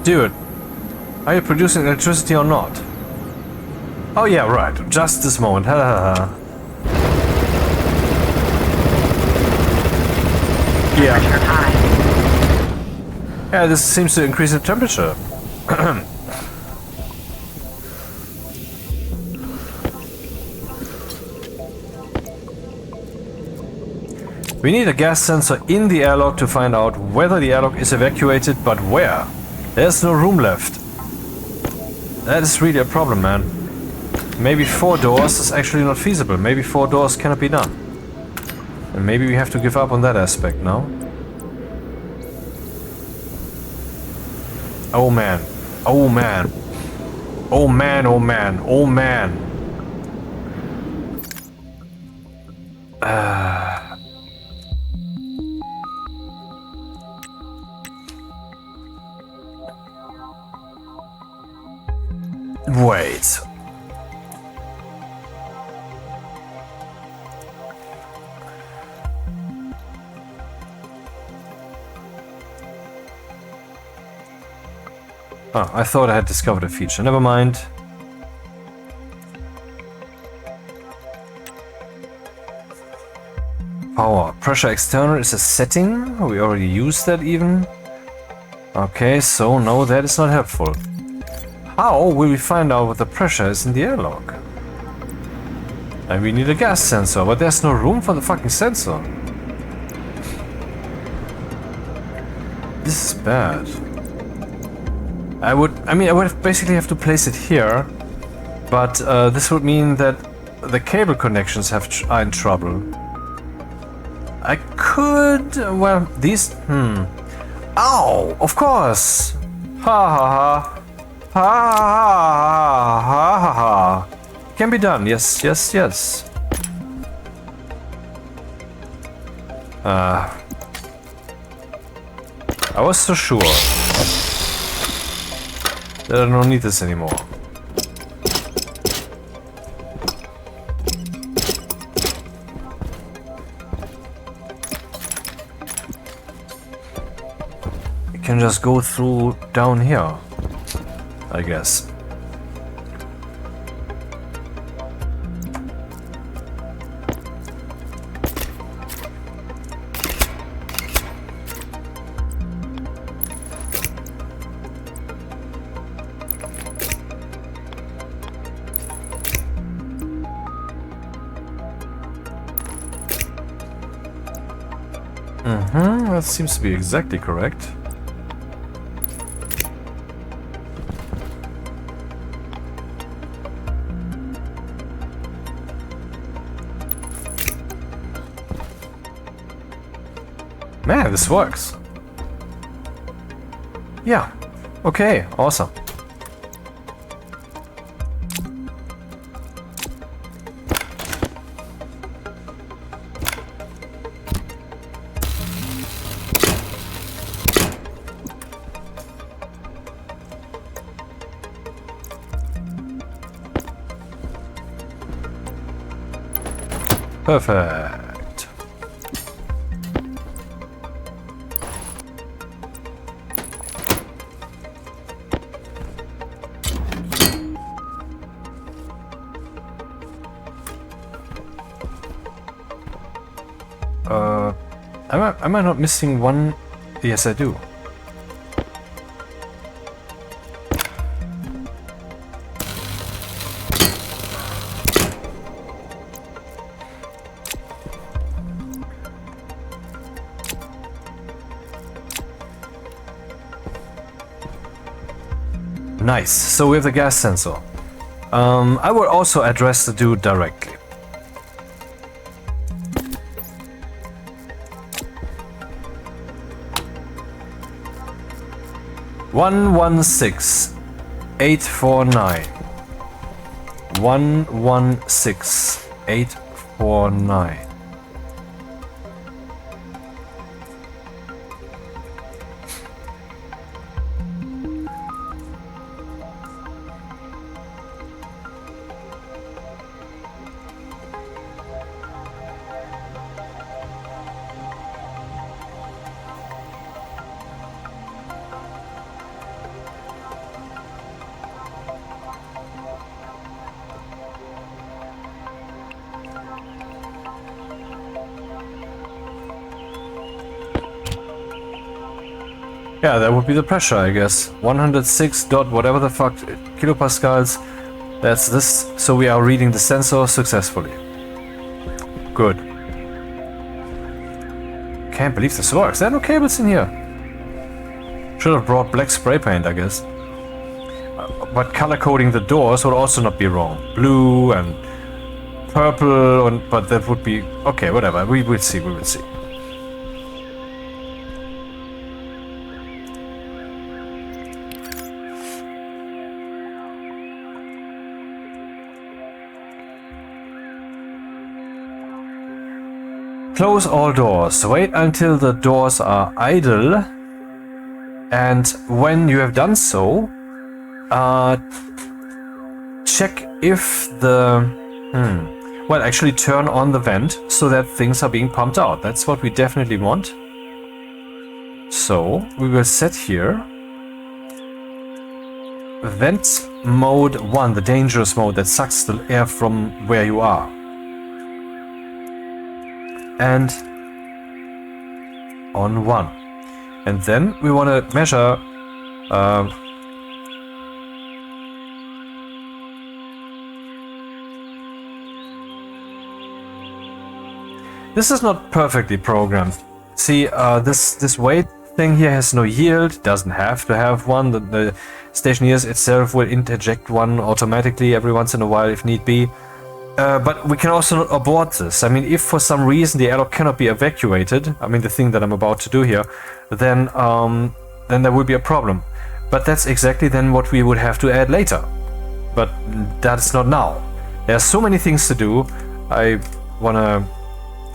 Dude, are you producing electricity or not? Oh yeah, right, just this moment. Ha ha ha. Yeah. Yeah, this seems to increase the temperature. We need a gas sensor in the airlock to find out whether the airlock is evacuated, but where? There's no room left. That is really a problem, man. Maybe 4 doors is actually not feasible. Maybe 4 doors cannot be done. And maybe we have to give up on that aspect now. Oh man. Oh man. Oh man, oh man, oh man. Wait. Oh, I thought I had discovered a feature. Never mind. Power. Pressure external is a setting. We already used that even. Okay, so no, that is not helpful. How will we find out what the pressure is in the airlock? And we need a gas sensor, but there's no room for the fucking sensor. This is bad. I would basically have to place it here, but this would mean that the cable connections are in trouble. I could, well, these, Ow! Of course! Ha ha ha! Ha ha ha ha ha! Can be done, yes, yes, yes. I was so sure that I don't need this anymore. You can just go through down here, I guess. That seems to be exactly correct. Man, this works. Yeah. Okay, awesome. Perfect. Am I not missing one? Yes, I do. Nice, so we have the gas sensor. I will also address the dude directly. One 849. 849. Yeah, that would be the pressure, I guess. 106 dot whatever the fuck kilopascals. That's this. So we are reading the sensor successfully. Good. Can't believe this works. There are no cables in here. Should have brought black spray paint, I guess. But color coding the doors would also not be wrong. Blue and purple, but that would be... Okay, whatever. We will see, we will see. Close all doors. Wait until the doors are idle. And when you have done so, check if the... Well, actually turn on the vent so that things are being pumped out. That's what we definitely want. So, we will set here vent mode 1, the dangerous mode that sucks the air from where you are. And on 1. And then we want to measure this is not perfectly programmed. See, this weight thing here has no yield, doesn't have to have one. The Stationeers itself will interject one automatically every once in a while if need be. But we can also not abort this. I mean, if for some reason the airlock cannot be evacuated, I mean the thing that I'm about to do here, then there will be a problem. But that's exactly then what we would have to add later. But that's not now. There are so many things to do. I wanna,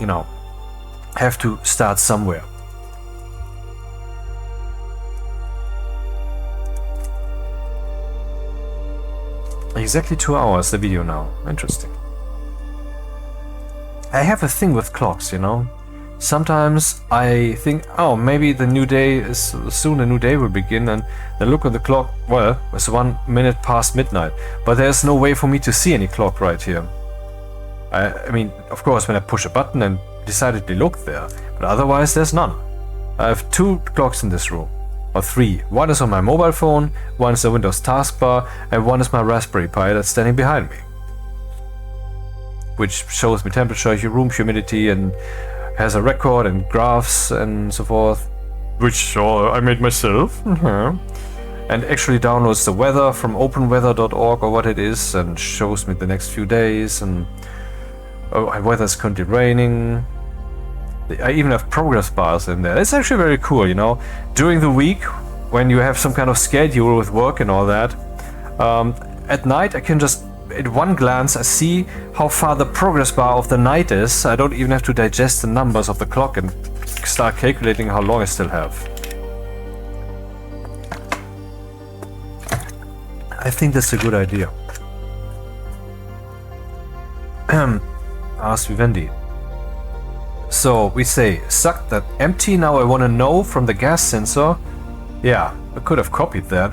you know, have to start somewhere. Exactly 2 hours, the video now. Interesting. I have a thing with clocks, you know. Sometimes I think, oh, maybe the new day is soon. A new day will begin, and then look at the clock. Well, it's 1 minute past midnight, but there's no way for me to see any clock right here. I mean, of course, when I push a button and decidedly look there, but otherwise there's none. I have 2 clocks in this room, or 3. One is on my mobile phone, one is the Windows taskbar, and one is my Raspberry Pi that's standing behind me, which shows me temperature, room humidity, and has a record and graphs and so forth, which I made myself. And actually downloads the weather from openweather.org or what it is, and shows me the next few days, and weather's currently raining. I even have progress bars in there. It's actually very cool, you know. During the week, when you have some kind of schedule with work and all that, at night I can just, at one glance, I see how far the progress bar of the night is. I don't even have to digest the numbers of the clock and start calculating how long I still have. I think that's a good idea. Ask Vivendi. So we say, suck that empty, now I want to know from the gas sensor. Yeah, I could have copied that.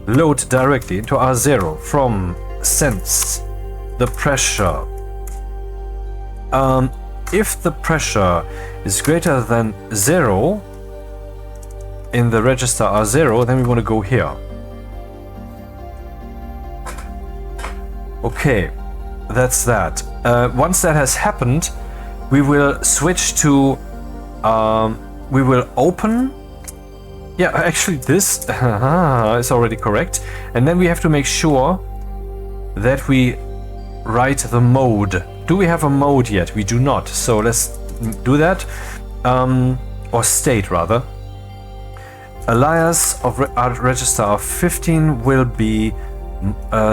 Load directly into R0 from sense the pressure. If the pressure is greater than 0 in the register R0, then we want to go here. Okay, that's that. Once that has happened, we will switch to, we will open. Yeah, actually this is already correct. And then we have to make sure that we write the mode. Do we have a mode yet? We do not. So let's do that. Or state rather. Alias of register of 15 will be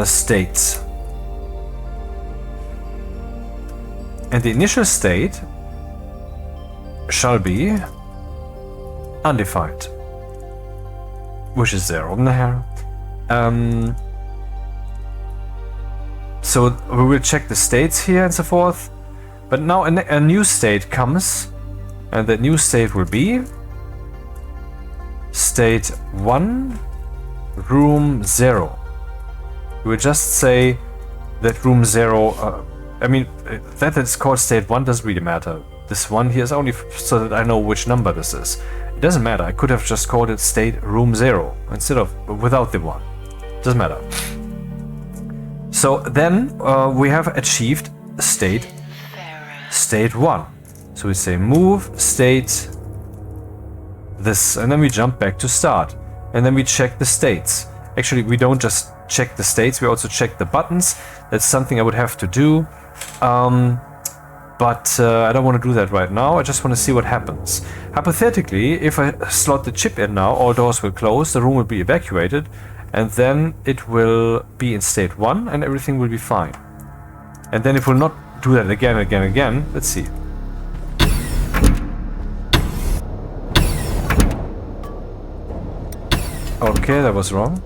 state. And the initial state shall be undefined, which is 0. So we will check the states here and so forth. But now a new state comes, and that new state will be state 1, room 0. We will just say that room 0, I mean, that it's called state 1 doesn't really matter. This one here is only so that I know which number this is. It doesn't matter. I could have just called it state room 0 instead of without the 1. Doesn't matter. So then we have achieved state 1. So we say move state this, and then we jump back to start, and then we check the states. Actually, we don't just check the states, we also check the buttons. That's something I would have to do. But I don't want to do that right now. I just want to see what happens. Hypothetically, if I slot the chip in now, all doors will close, the room will be evacuated, and then it will be in state 1 and everything will be fine. And then it will not do that again and again and again. Let's see. Okay, that was wrong.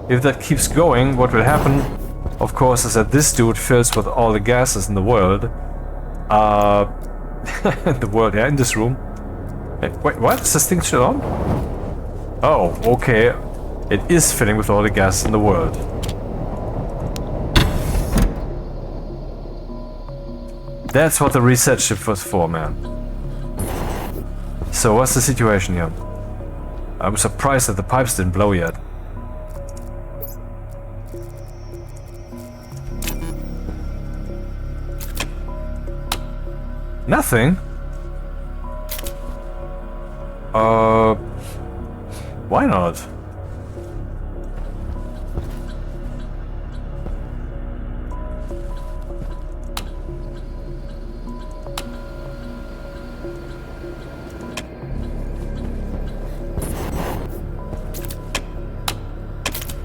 If that keeps going, what will happen, of course, is that this dude fills with all the gases in the world. In this room. Hey, wait, what? Is this thing still on? Oh, okay. It is filling with all the gas in the world. That's what the reset chip was for, man. So what's the situation here? I'm surprised that the pipes didn't blow yet. Nothing? Why not?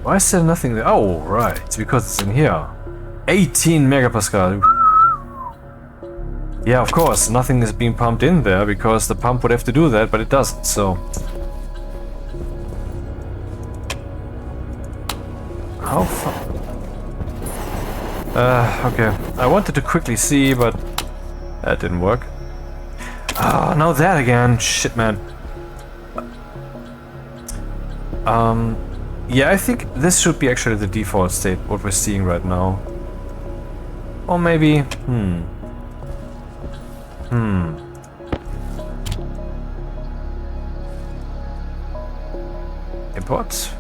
Why is there nothing there? Oh, right. It's because it's in here. 18 megapascal. Yeah, of course, nothing is being pumped in there because the pump would have to do that, but it doesn't, so... How far? Okay. I wanted to quickly see, but that didn't work. Ah, now that again. Shit, man. Yeah, I think this should be actually the default state, what we're seeing right now. Or maybe... Import.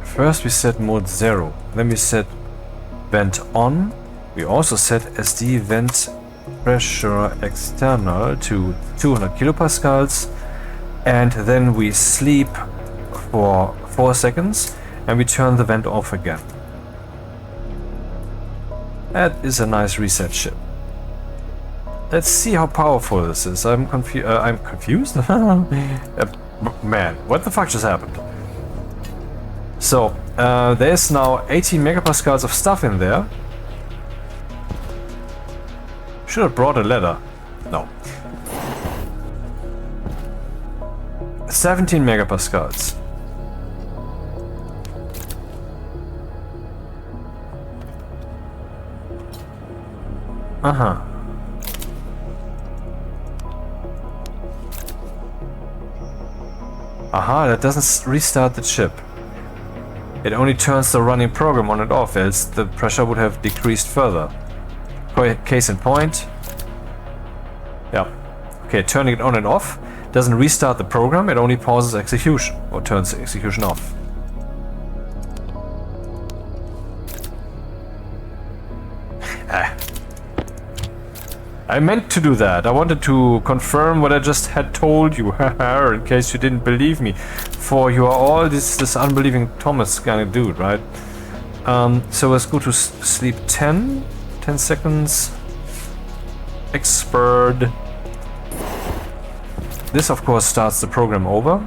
First we set mode 0, then we set vent on. We also set SD vent pressure external to 200 kilopascals, and then we sleep for 4 seconds and we turn the vent off again. That is a nice reset chip. Let's see how powerful this is. I'm confused? Man, what the fuck just happened? So, there's now 18 megapascals of stuff in there. Should have brought a ladder. No. 17 megapascals. Uh-huh. Aha, that doesn't restart the chip. It only turns the running program on and off, else the pressure would have decreased further. Case in point. Yeah. Okay, turning it on and off doesn't restart the program, it only pauses execution, or turns the execution off. I meant to do that. I wanted to confirm what I just had told you, in case you didn't believe me. For you are all this unbelieving Thomas kind of dude, right? So let's go to sleep 10 seconds. Expert. This of course starts the program over.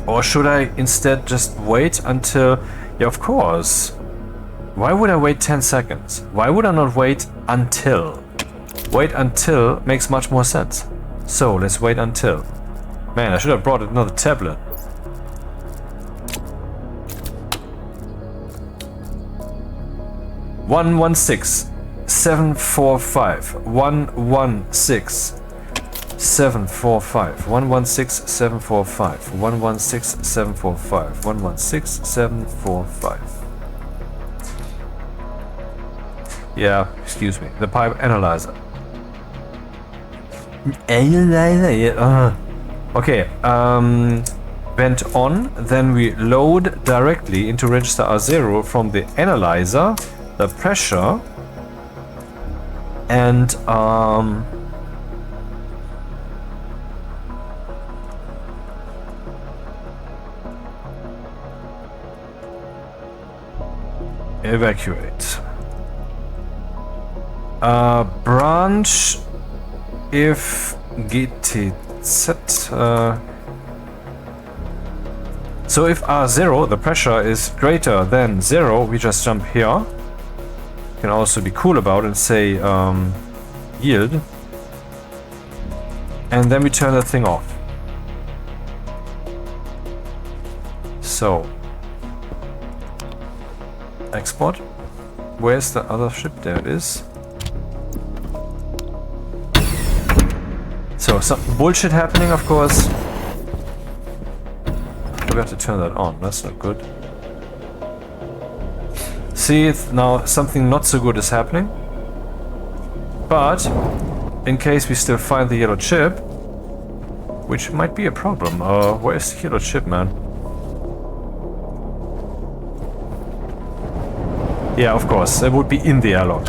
Or should I instead just wait until... Yeah, of course. Why would I wait 10 seconds? Why would I not wait until? Wait until makes much more sense. So let's wait until. Man, I should have brought another tablet. One 116-745. 116-745. 116-745. 116-745. 116-745. Yeah, excuse me. The pipe analyzer. Analyzer? Yeah. Okay, vent on, then we load directly into register R0 from the analyzer, the pressure, and evacuate. Branch if GTZ. So if R0, the pressure, is greater than 0, we just jump here. Can also be cool about it and say yield. And then we turn that thing off. So export. Where's the other ship? There it is. So, some bullshit happening, of course. We have to turn that on. That's not good. See, now something not so good is happening. But, in case we still find the yellow chip, which might be a problem. Where's the yellow chip, man? Yeah, of course, it would be in the airlock.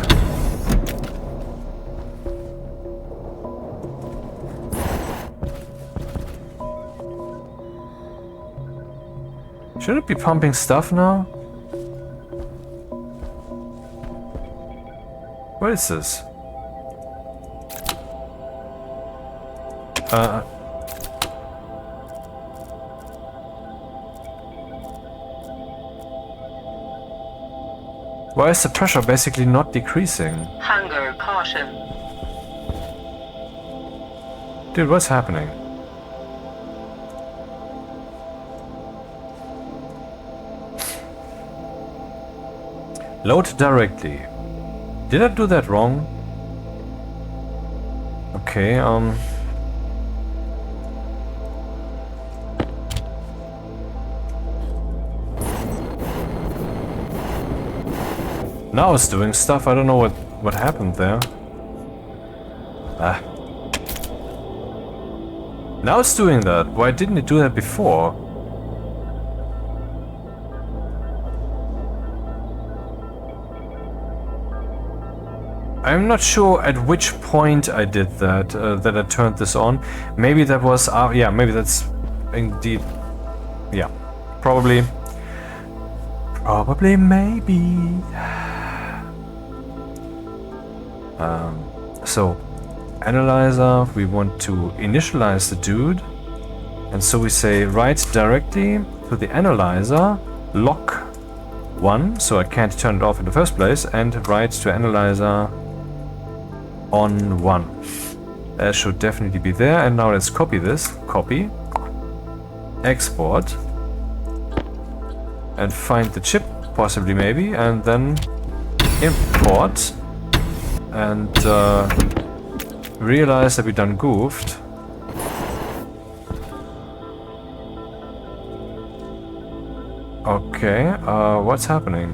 Should it be pumping stuff now? What is this? Why is the pressure basically not decreasing? Hunger caution. Dude, what's happening? Load directly. Did I do that wrong? Okay, now it's doing stuff. I don't know what happened there. Ah. Now it's doing that. Why didn't it do that before? I'm not sure at which point I did that, that I turned this on. Maybe that was, yeah, maybe that's indeed, yeah, probably, maybe. So, analyzer, we want to initialize the dude, and so we say write directly to the analyzer, lock 1, so I can't turn it off in the first place, and write to analyzer on 1. That should definitely be there, and now let's copy this, copy, export, and find the chip, possibly maybe, and then import, and realize that we done goofed. Okay, what's happening?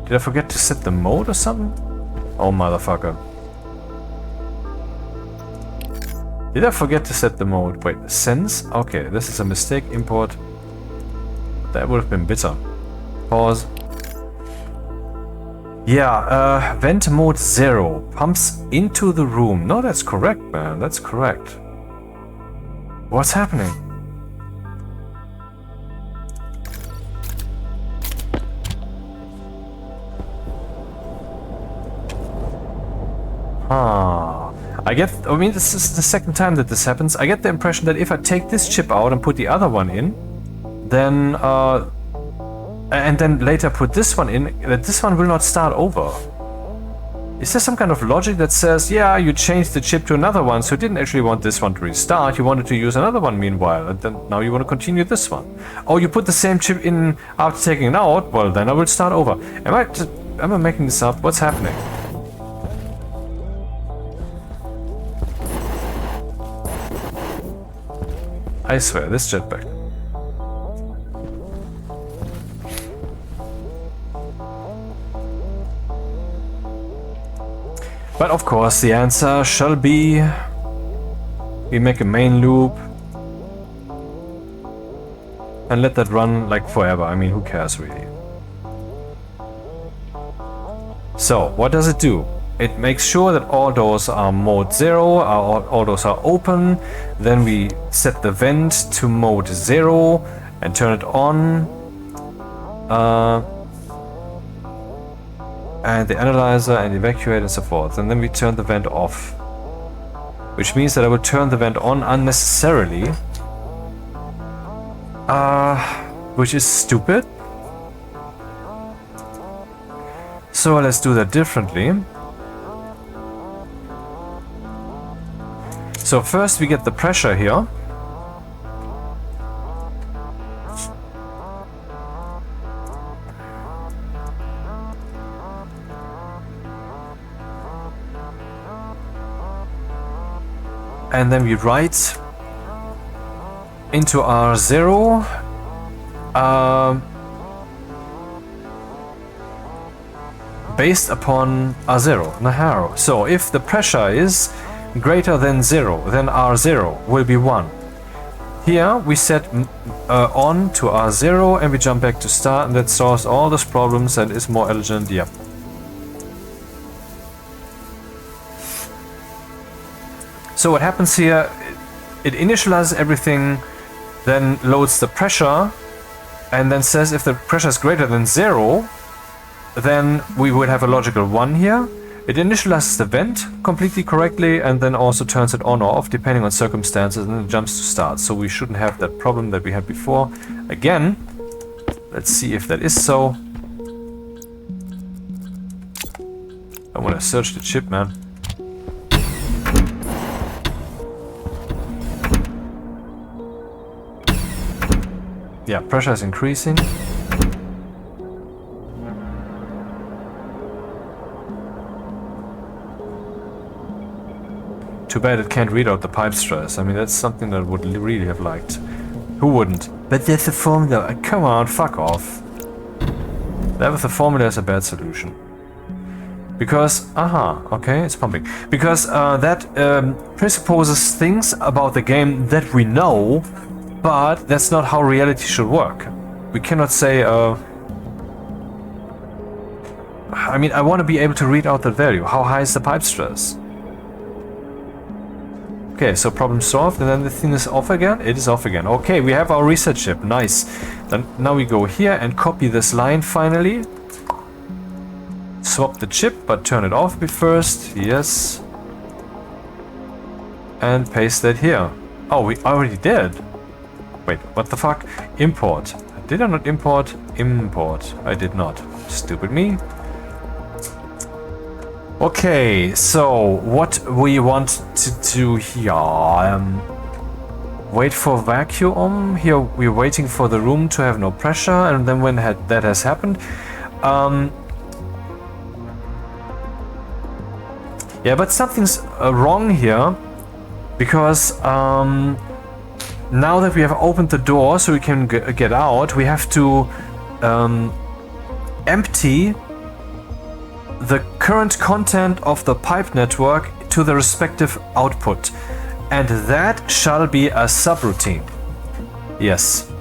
Did I forget to set the mode or something? Oh, motherfucker. Did I forget to set the mode? Wait, sense? Okay, this is a mistake. Import. That would have been bitter. Pause. Yeah, vent mode 0. Pumps into the room. No, that's correct, man. That's correct. What's happening? I mean, this is the second time that this happens. I get the impression that if I take this chip out and put the other one in, then, and then later put this one in, that this one will not start over. Is there some kind of logic that says, yeah, you changed the chip to another one, so you didn't actually want this one to restart, you wanted to use another one meanwhile, and then now you want to continue this one? Or you put the same chip in after taking it out, well, then I will start over. Am I making this up? What's happening? I swear, this jetpack. But of course, the answer shall be... we make a main loop and let that run like forever. I mean, who cares really? So, what does it do? It makes sure that all doors are mode 0, all doors are open. Then we set the vent to mode 0 and turn it on. And the analyzer and evacuate and so forth. And then we turn the vent off. Which means that I will turn the vent on unnecessarily. Which is stupid. So let's do that differently. So first we get the pressure here. And then we write into R0 based upon R0, Naharo. So if the pressure is greater than 0, then R0 will be 1. Here we set on to R0 and we jump back to start, and that solves all those problems and is more elegant. Yep. So what happens here, it initializes everything, then loads the pressure, and then says if the pressure is greater than 0, then we would have a logical 1 here, It initializes the vent completely correctly and then also turns it on or off depending on circumstances, and then it jumps to start. So we shouldn't have that problem that we had before. Again, let's see if that is so. I want to search the chip, man. Yeah, pressure is increasing. Too bad it can't read out the pipe stress. I mean, that's something that I would really have liked. Who wouldn't? But there's a formula. Come on, fuck off. That with the formula is a bad solution. Because, okay, it's pumping. Because that presupposes things about the game that we know, but that's not how reality should work. We cannot say, I mean, I want to be able to read out that value. How high is the pipe stress? Okay, so problem solved, and then the thing is off again? It is off again. Okay, we have our reset chip. Nice. Then now we go here and copy this line finally. Swap the chip, but turn it off first. Yes. And paste that here. Oh, we already did. Wait, what the fuck? Import. Did I not import? Import. I did not. Stupid me. Okay, so what we want to do here, wait for vacuum. Here we're waiting for the room to have no pressure, and then when that has happened, yeah, but something's wrong here, because now that we have opened the door so we can get out, we have to empty the current content of the pipe network to the respective output, and that shall be a subroutine. Yes,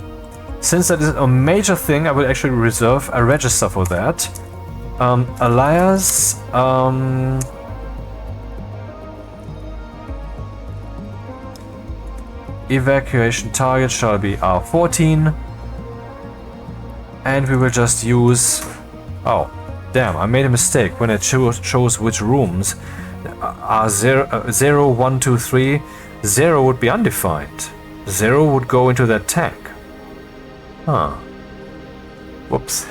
since that is a major thing, I will actually reserve a register for that. Alias evacuation target shall be R14, and we will just use, oh damn, I made a mistake when I chose which rooms. 0, 1, 2, 3. 0 would be undefined. 0 would go into that tank. Huh. Whoops.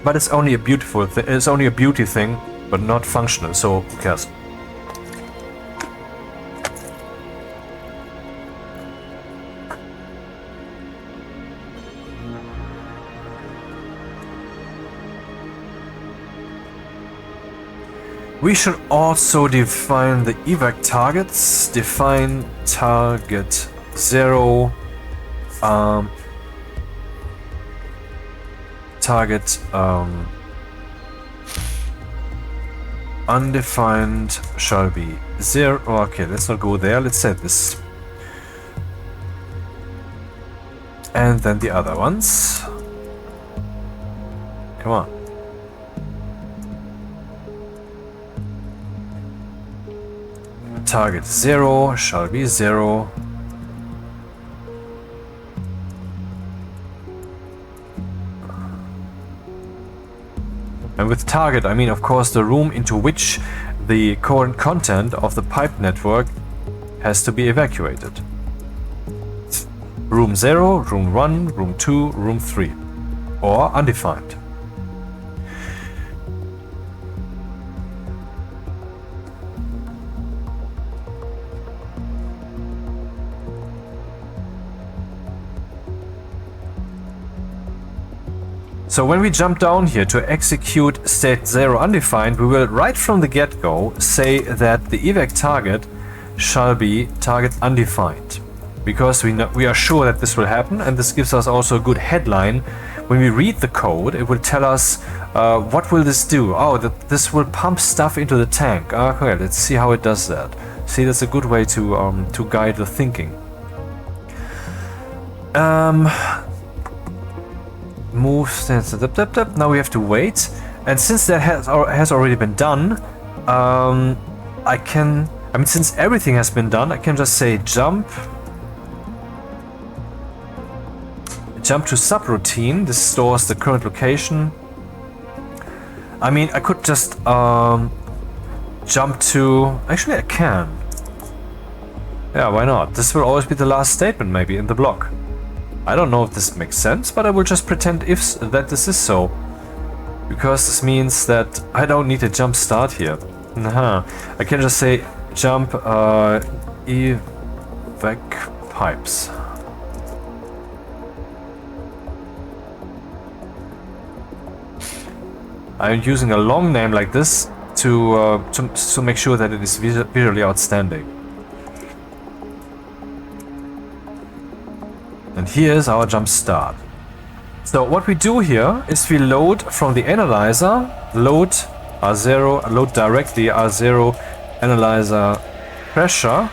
But it's only a beautiful thing. It's only a beauty thing, but not functional. So who cares? We should also define the evac targets. Define target 0. Target undefined shall be 0. Okay, let's not go there. Let's set this. And then the other ones. Come on. Target 0 shall be 0. And with target, I mean, of course, the room into which the current content of the pipe network has to be evacuated. Room 0, room 1, room 2, room 3. Or undefined. So when we jump down here to execute state 0 undefined, we will right from the get-go say that the evac target shall be target undefined. Because we are sure that this will happen, and this gives us also a good headline. When we read the code, it will tell us what will this do. Oh, this will pump stuff into the tank. Okay, let's see how it does that. See, that's a good way to guide the thinking. Move, stance, now we have to wait, and since that has already been done, since everything has been done, I can just say jump Jump to subroutine. This stores the current location. I mean, I could just jump to... Actually, I can. Yeah, why not? This will always be the last statement, maybe, in the block. I don't know if this makes sense, but I will just pretend that this is so. Because this means that I don't need a jump start here. I can just say jump evac pipes. I'm using a long name like this to make sure that it is visually outstanding. And here's our jump start. So what we do here is we load from the analyzer, load R0, load directly R0 analyzer pressure.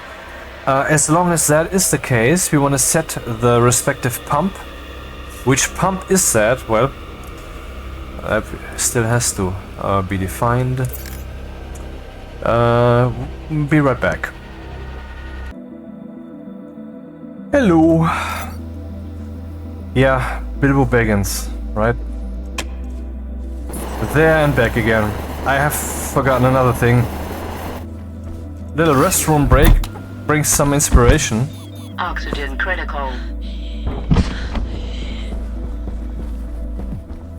As long as that is the case, we want to set the respective pump. Which pump is that? Well, that still has to be defined. Be right back. Hello. Yeah, Bilbo Baggins, right? There and back again. I have forgotten another thing. Little restroom break brings some inspiration. Oxygen critical.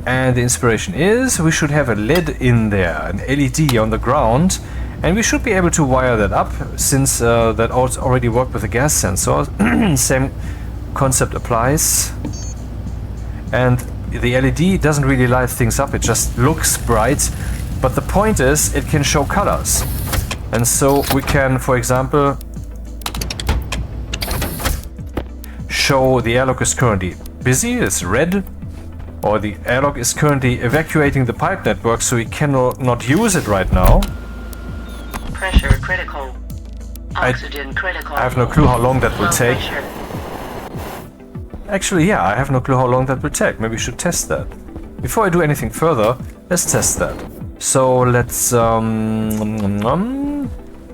And the inspiration is we should have a LED in there, an LED on the ground, and we should be able to wire that up since that already worked with a gas sensor. Same concept applies. And the LED doesn't really light things up, it just looks bright, but the point is it can show colors. And so we can, for example, show the airlock is currently busy, it's red, or the airlock is currently evacuating the pipe network, so we cannot use it right now. Pressure critical. Oxygen critical. I have no clue how long that will Low take. pressure. Actually, yeah, I have no clue how long that will take. Maybe we should test that. Before I do anything further, let's test that. So let's...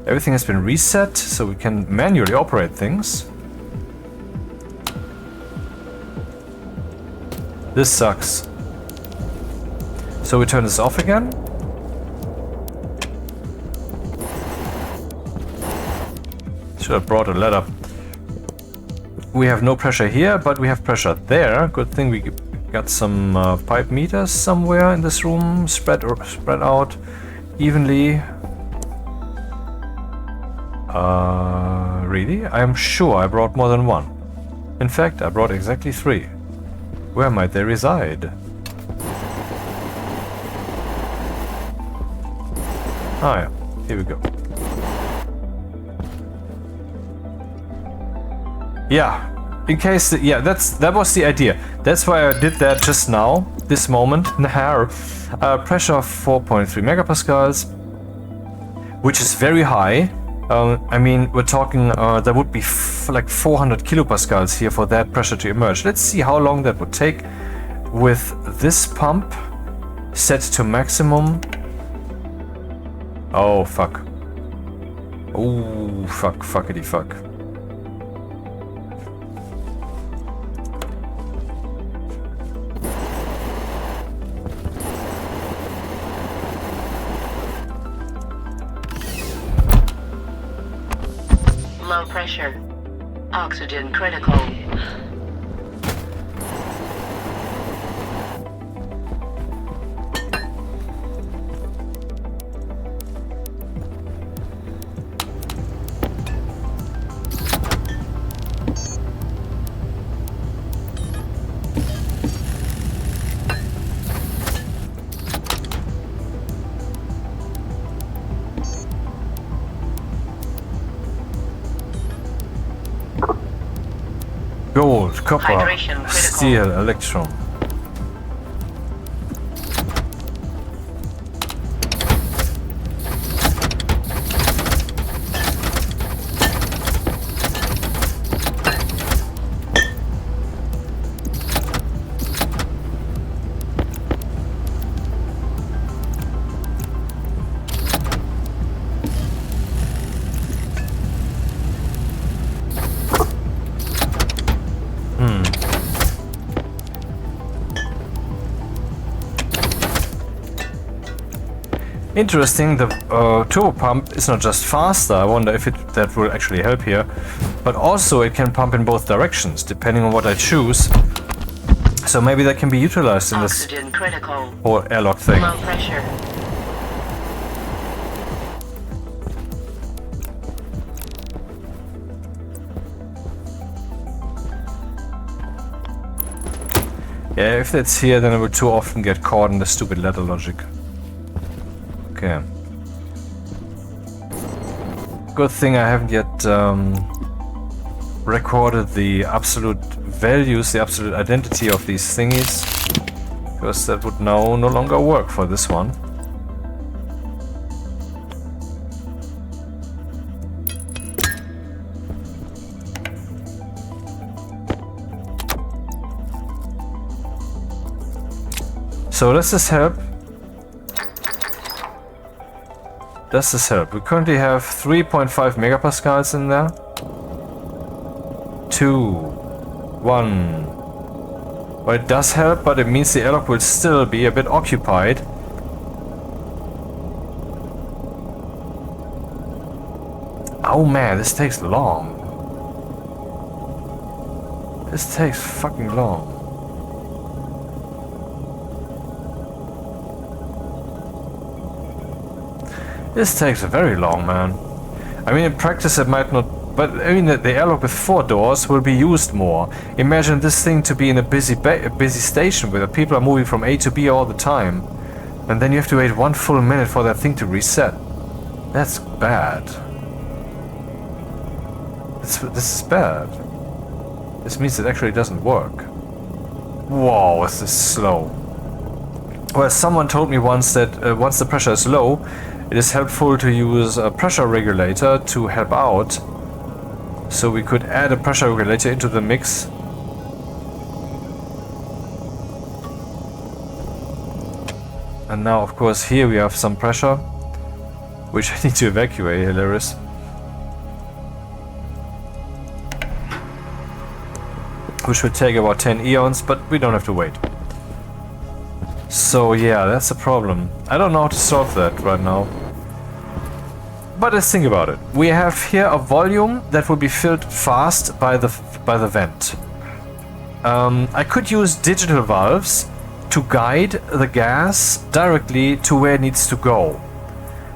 everything has been reset, so we can manually operate things. This sucks. So we turn this off again. Should have brought a ladder. We have no pressure here, but we have pressure there. Good thing we got some pipe meters somewhere in this room, spread out evenly. Really? I am sure I brought more than one. In fact, I brought exactly 3. Where might they reside? Ah yeah, here we go. Yeah, in case, that was the idea. That's why I did that just now, this moment. Pressure 4.3 megapascals, which is very high. I mean, we're talking, there would be like 400 kilopascals here for that pressure to emerge. Let's see how long that would take with this pump set to maximum. Oh, fuck. Oh, fuck, fuckity fuck. Low pressure. Oxygen critical. Gold, copper, Hydration critical. steel, electron. Interesting, the turbo pump is not just faster, I wonder if that will actually help here, but also it can pump in both directions, depending on what I choose. So maybe that can be utilized in this Oxygen critical. whole airlock thing. Low pressure. Yeah, if that's here, then I will too often get caught in the stupid ladder logic. Okay. Good thing I haven't yet recorded the absolute values, the absolute identity of these thingies, because that would now no longer work for this one. So does this help? Does this help? We currently have 3.5 megapascals in there. 2, 1. Well, it does help, but it means the airlock will still be a bit occupied. Oh man, this takes long. This takes fucking long. This takes very long, man. I mean, in practice it might not, but I mean, the airlock with 4 doors will be used more. Imagine this thing to be in a busy station where the people are moving from A to B all the time, and then you have to wait 1 full minute for that thing to reset. That's bad. This is bad. This means it actually doesn't work. Whoa, is this slow. Well, someone told me once that once the pressure is low, it is helpful to use a pressure regulator to help out. So we could add a pressure regulator into the mix. And now, of course, here we have some pressure, which I need to evacuate. Hilarious. Which would take about 10 eons, but we don't have to wait. So yeah, that's a problem. I don't know how to solve that right now. But let's think about it. We have here a volume that will be filled fast by the vent. I could use digital valves to guide the gas directly to where it needs to go.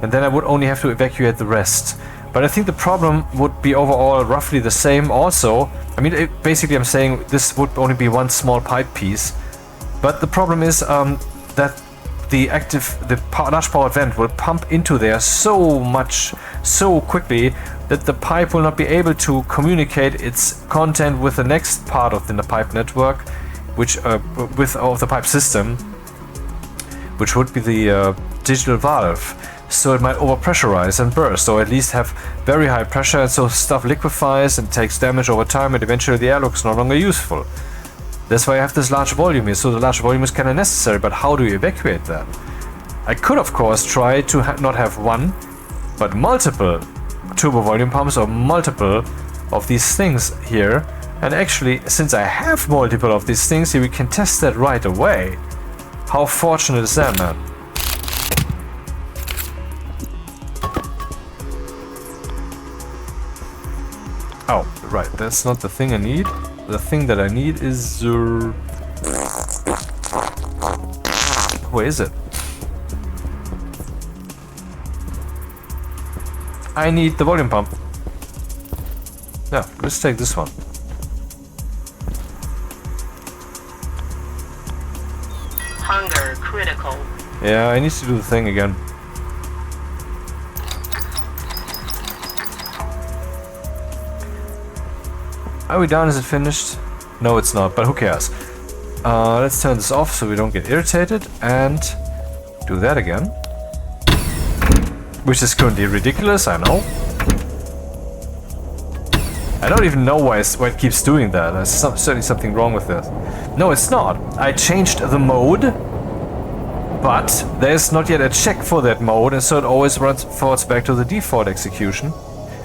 And then I would only have to evacuate the rest. But I think the problem would be overall roughly the same also. I mean, basically I'm saying this would only be one small pipe piece. But the problem is that the large powered vent will pump into there so quickly that the pipe will not be able to communicate its content with the next part of the pipe network, which of the pipe system, which would be the digital valve. So it might overpressurize and burst, or at least have very high pressure, and so stuff liquefies and takes damage over time, and eventually the airlock is no longer useful. That's why I have this large volume here, so the large volume is kind of necessary, but how do you evacuate that? I could of course try to not have one, but multiple turbo volume pumps or multiple of these things here, and actually, since I have multiple of these things here, we can test that right away. How fortunate is that, man? Oh, right, that's not the thing I need. The thing that I need is... where is it? I need the volume pump. Yeah, let's take this one. Hunger critical. Yeah, I need to do the thing again. Are we done? Is it finished? No, it's not, but who cares? Let's turn this off so we don't get irritated and do that again. Which is currently ridiculous, I know. I don't even know why it keeps doing that. There's certainly something wrong with this. No, it's not. I changed the mode, but there's not yet a check for that mode, and so it always falls back to the default execution.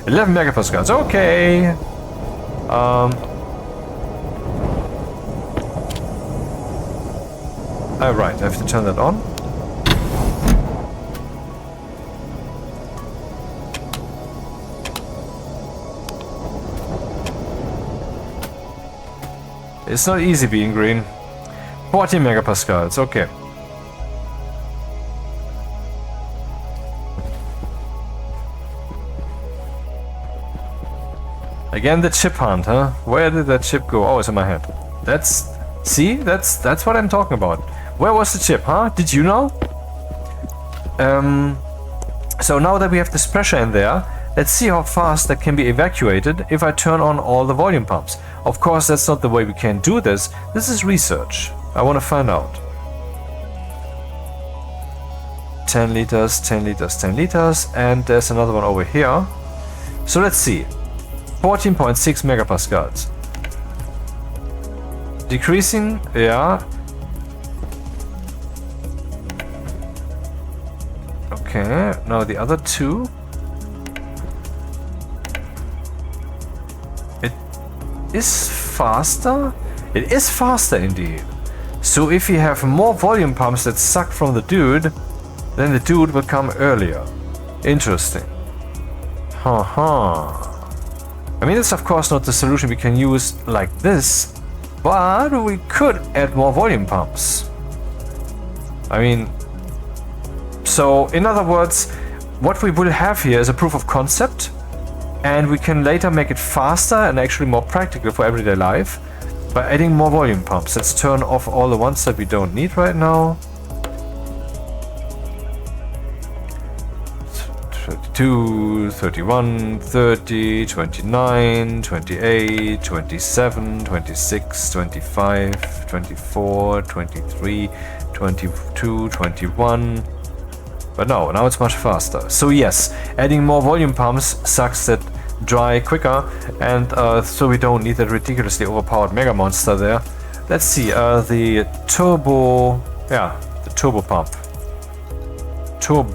11 megapascals, okay. Alright, I have to turn that on. It's not easy being green. 40 megapascals, okay. Again, the chip hunt, huh? Where did that chip go? Oh, it's in my head. See? That's what I'm talking about. Where was the chip, huh? Did you know? So now that we have this pressure in there, let's see how fast that can be evacuated if I turn on all the volume pumps. Of course, that's not the way we can do this. This is research. I want to find out. 10 liters, 10 liters, 10 liters, and there's another one over here. So let's see. 14.6 megapascals. Decreasing, yeah. Okay, now the other two. It is faster? It is faster indeed. So if you have more volume pumps that suck from the dude, then the dude will come earlier. Interesting. Haha. I mean, it's of course not the solution we can use like this, but we could add more volume pumps. I mean, so in other words, what we will have here is a proof of concept, and we can later make it faster and actually more practical for everyday life by adding more volume pumps. Let's turn off all the ones that we don't need right now. 32, 31, 30, 29, 28, 27, 26, 25, 24, 23, 22, 21. But no, now it's much faster. So yes, adding more volume pumps sucks that dry quicker, and so we don't need that ridiculously overpowered mega monster there. Let's see, the turbo, yeah, the turbo pump. Turbo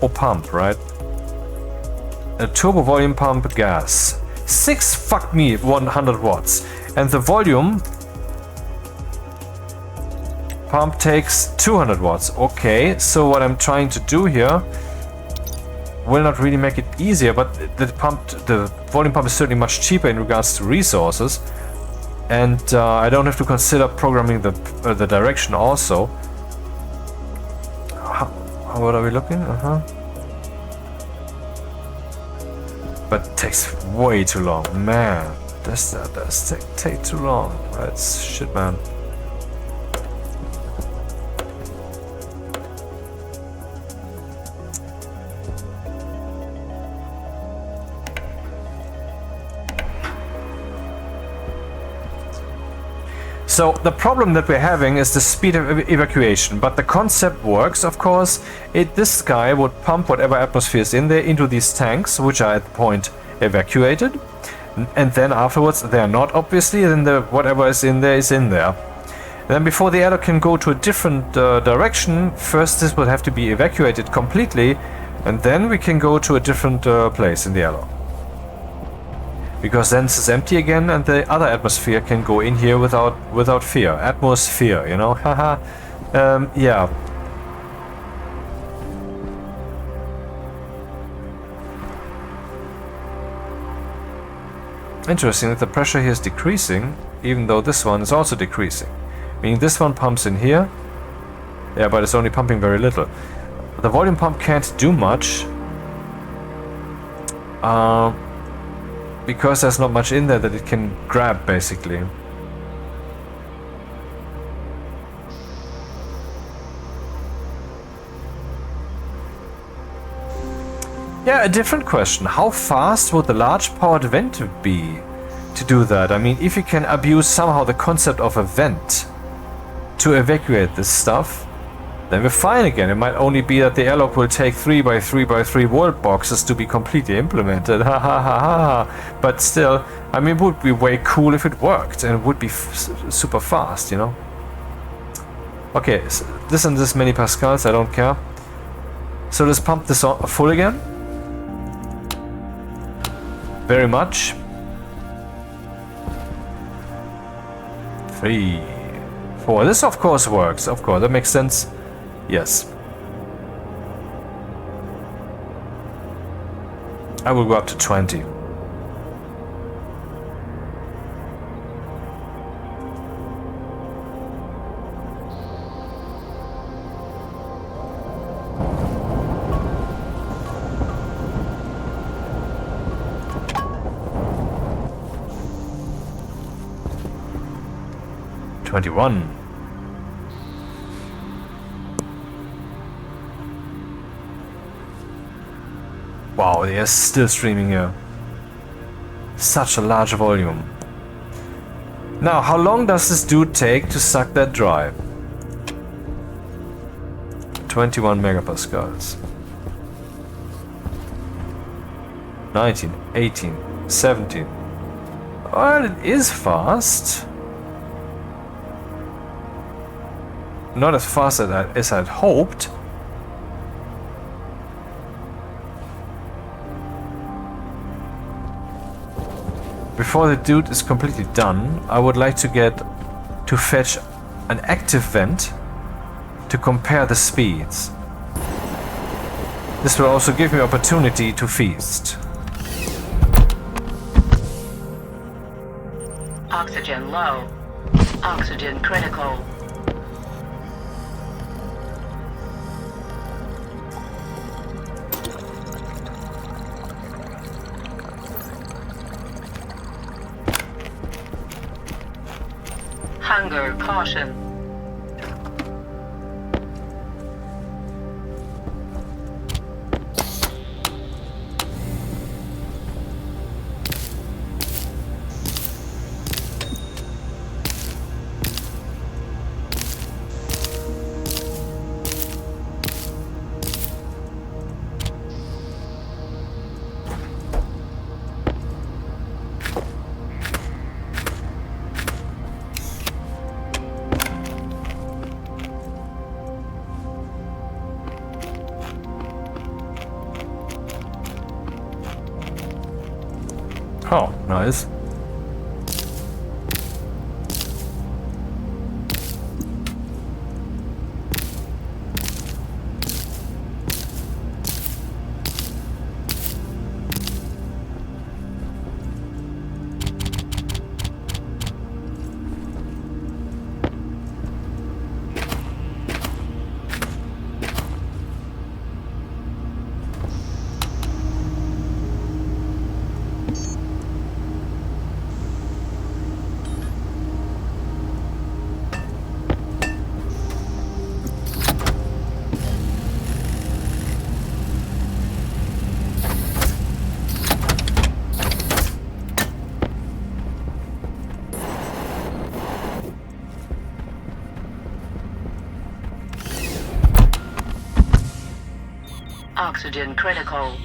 pump, right? A turbo volume pump gas. 100 watts. And the volume pump takes 200 watts. Okay, so what I'm trying to do here will not really make it easier, but the volume pump is certainly much cheaper in regards to resources. And I don't have to consider programming the direction also. What are we looking? But it takes way too long, man. That does take too long. That's shit, man. So the problem that we're having is the speed of evacuation, but the concept works, of course. This guy would pump whatever atmosphere is in there into these tanks, which are at the point evacuated, and then afterwards they are not, obviously, then whatever is in there is in there. And then before the airlock can go to a different direction, first this will have to be evacuated completely, and then we can go to a different place in the airlock. Because then this is empty again, and the other atmosphere can go in here without fear. Atmosphere, you know? Haha. Yeah. Interesting that the pressure here is decreasing, even though this one is also decreasing. Meaning this one pumps in here. Yeah, but it's only pumping very little. The volume pump can't do much. Because there's not much in there that it can grab, basically. Yeah, a different question. How fast would the large powered vent be to do that? I mean, if you can abuse somehow the concept of a vent to evacuate this stuff, then we're fine again. It might only be that the airlock will take 3x3x3 world boxes to be completely implemented. Ha ha ha ha. But still, I mean, it would be way cool if it worked, and it would be super fast, you know? Okay, so this and this many pascals, I don't care. So let's pump this on full again. Very much. 3, 4. This of course works. Of course, that makes sense. Yes. I will go up to 20. 21. Wow, they are still streaming here. Such a large volume. Now, how long does this dude take to suck that dry? 21 megapascals. 19, 18, 17. Well, it is fast. Not as fast as I'd hoped. Before the dude is completely done, I would like to fetch an active vent to compare the speeds. This will also give me opportunity to feast. Oxygen low. Oxygen critical. Hunger caution. Oh, nice. Oxygen critical.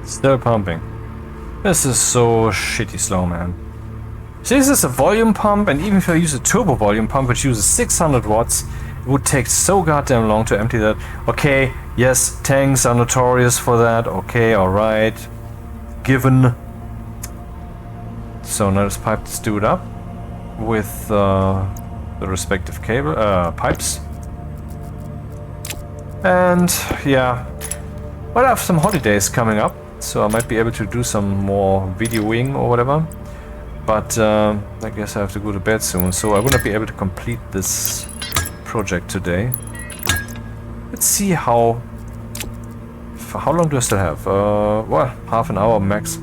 Still pumping. This is so shitty slow, man. See, this is a volume pump, and even if I use a turbo volume pump, which uses 600 watts, it would take so goddamn long to empty that. Okay, yes, tanks are notorious for that. Okay, alright. Given. So now let's pipe this dude up with the respective cable pipes. And yeah, well, I have some holidays coming up, so I might be able to do some more videoing or whatever. But I guess I have to go to bed soon, so I will not be able to complete this project today. Let's see how long do I still have? Well, half an hour max.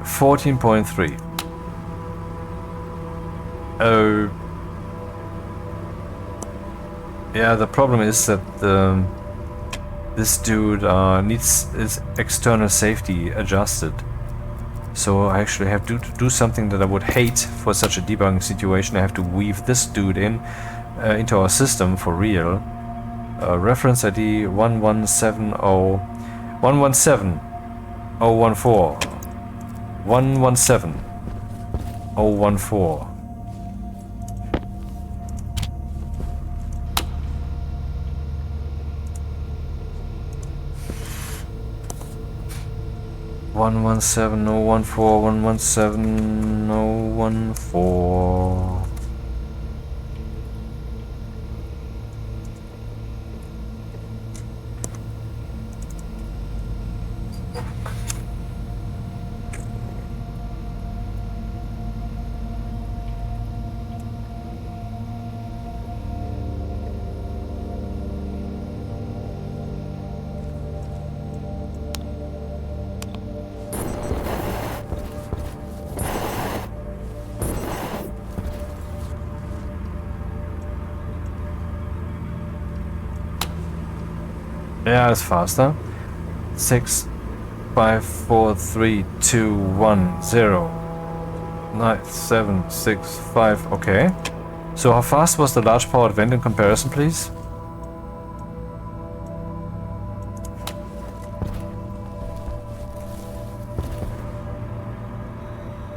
14.3. Oh. Yeah, the problem is that this dude needs his external safety adjusted. So I actually have to do something that I would hate for such a debugging situation. I have to weave this dude in into our system for real. Reference ID 1170 117 014 117 014. 117014, 117014. Yeah, it's faster. 6, 5, 4, 3, 2, 1, 0, 9, 7, 6, 5. Okay. So how fast was the large powered vent in comparison, please?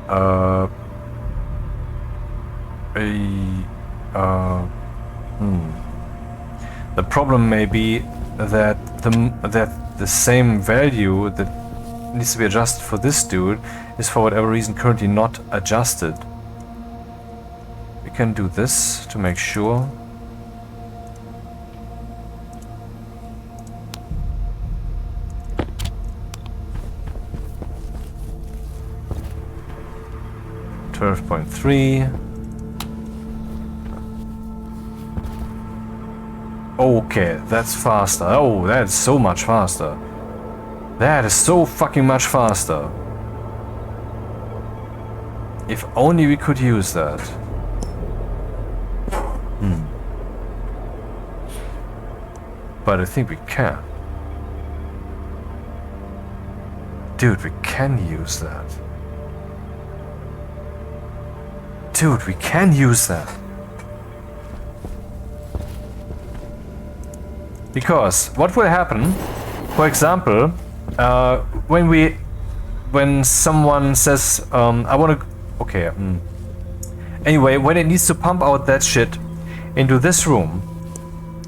Uh. The problem may be that the same value that needs to be adjusted for this dude is for whatever reason currently not adjusted. We can do this to make sure. .3. Okay, that's faster. Oh, that's so much faster. That is so fucking much faster. If only we could use that. But I think we can. Dude, we can use that. Dude, we can use that. Because what will happen, for example, when someone says, I want to, okay, anyway, when it needs to pump out that shit into this room,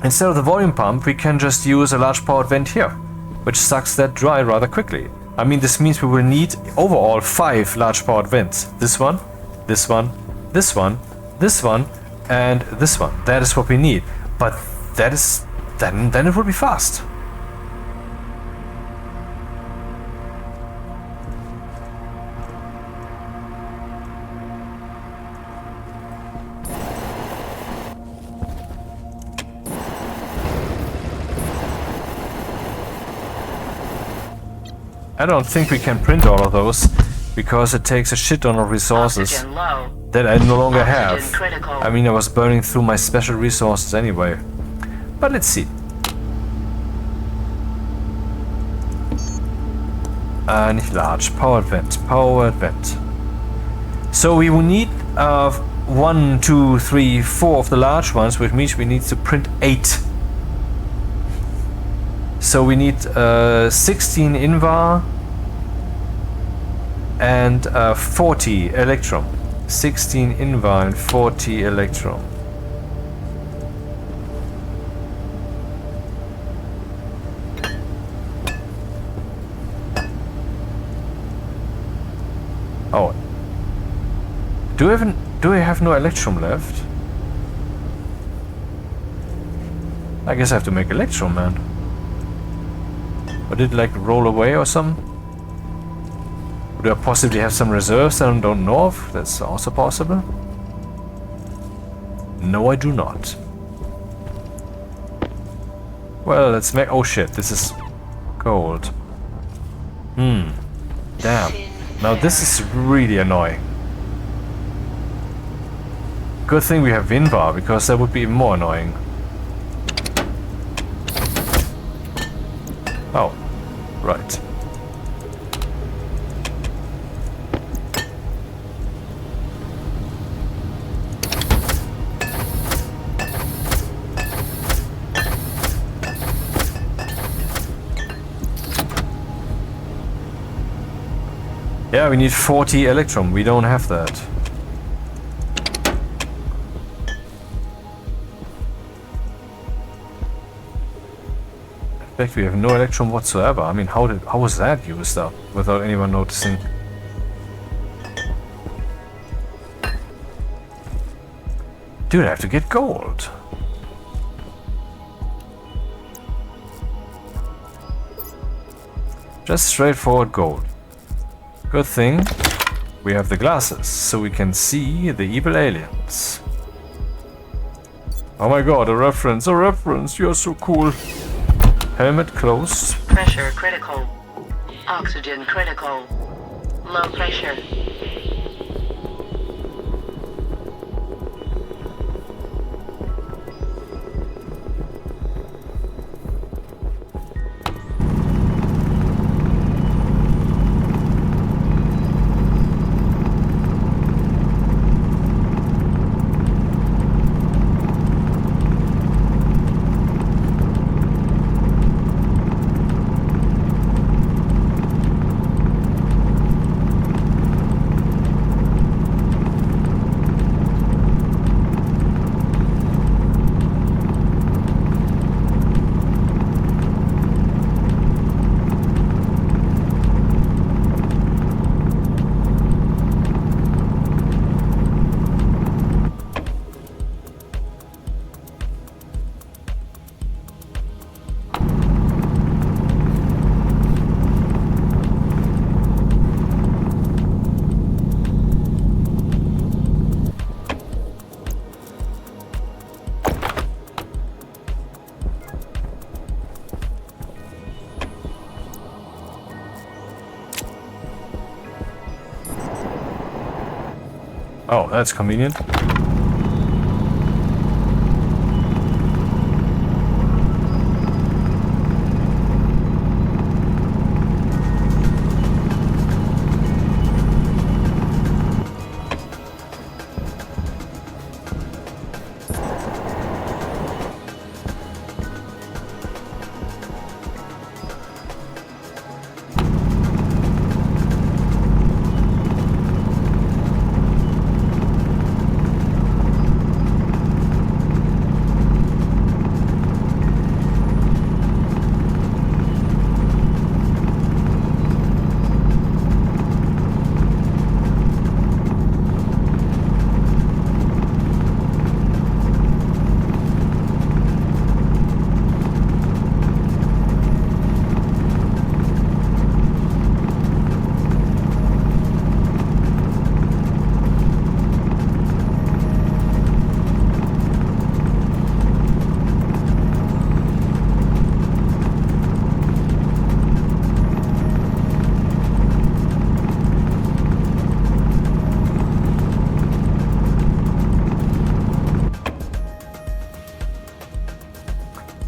instead of the volume pump, we can just use a large powered vent here, which sucks that dry rather quickly. I mean, this means we will need overall 5 large powered vents. This one, this one, this one, this one, and this one. That is what we need. But that is... Then it will be fast. I don't think we can print all of those because it takes a shit ton of resources Oxygen low. that I no longer Oxygen have. critical. I mean, I was burning through my special resources anyway. But let's see. Nicht large. Powered vent. Powered vent. So we will need 1, 2, 3, 4 of the large ones, which means we need to print 8. So we need 16 invar and 40 electrum. 16 invar and 40 electrum. Oh. Do we have no electrum left? I guess I have to make electrum, man. Or did it like roll away or something? Do I possibly have some reserves that I don't know of? That's also possible. No, I do not. Well, let's make... Oh shit, this is gold. Damn. Now this is really annoying. Good thing we have Vinvar, because that would be even more annoying. Oh, right. Yeah, we need 40 electrum. We don't have that. In fact, we have no electrum whatsoever. I mean, how was that used up without anyone noticing? Dude, I have to get gold. Just straightforward gold. Good thing we have the glasses, so we can see the evil aliens. Oh my god, a reference, you're so cool. Helmet close. Pressure critical. Oxygen critical. Low pressure. Oh, that's convenient.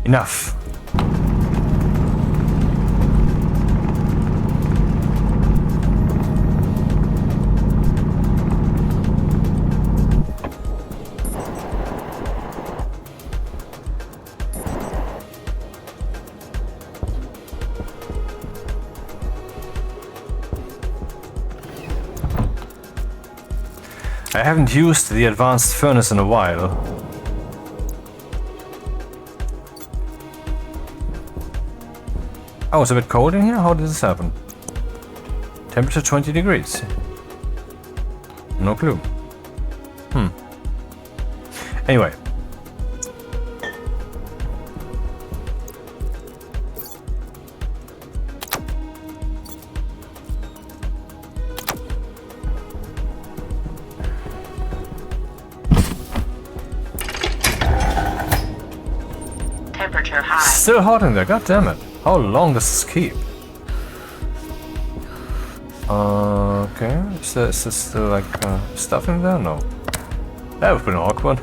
Enough. I haven't used the advanced furnace in a while. Oh, it's a bit cold in here? How did this happen? Temperature 20 degrees. No clue. Anyway. Temperature high. Still hot in there, god damn it. How long does this keep? Okay, is there still like stuff in there? No. That would have been awkward.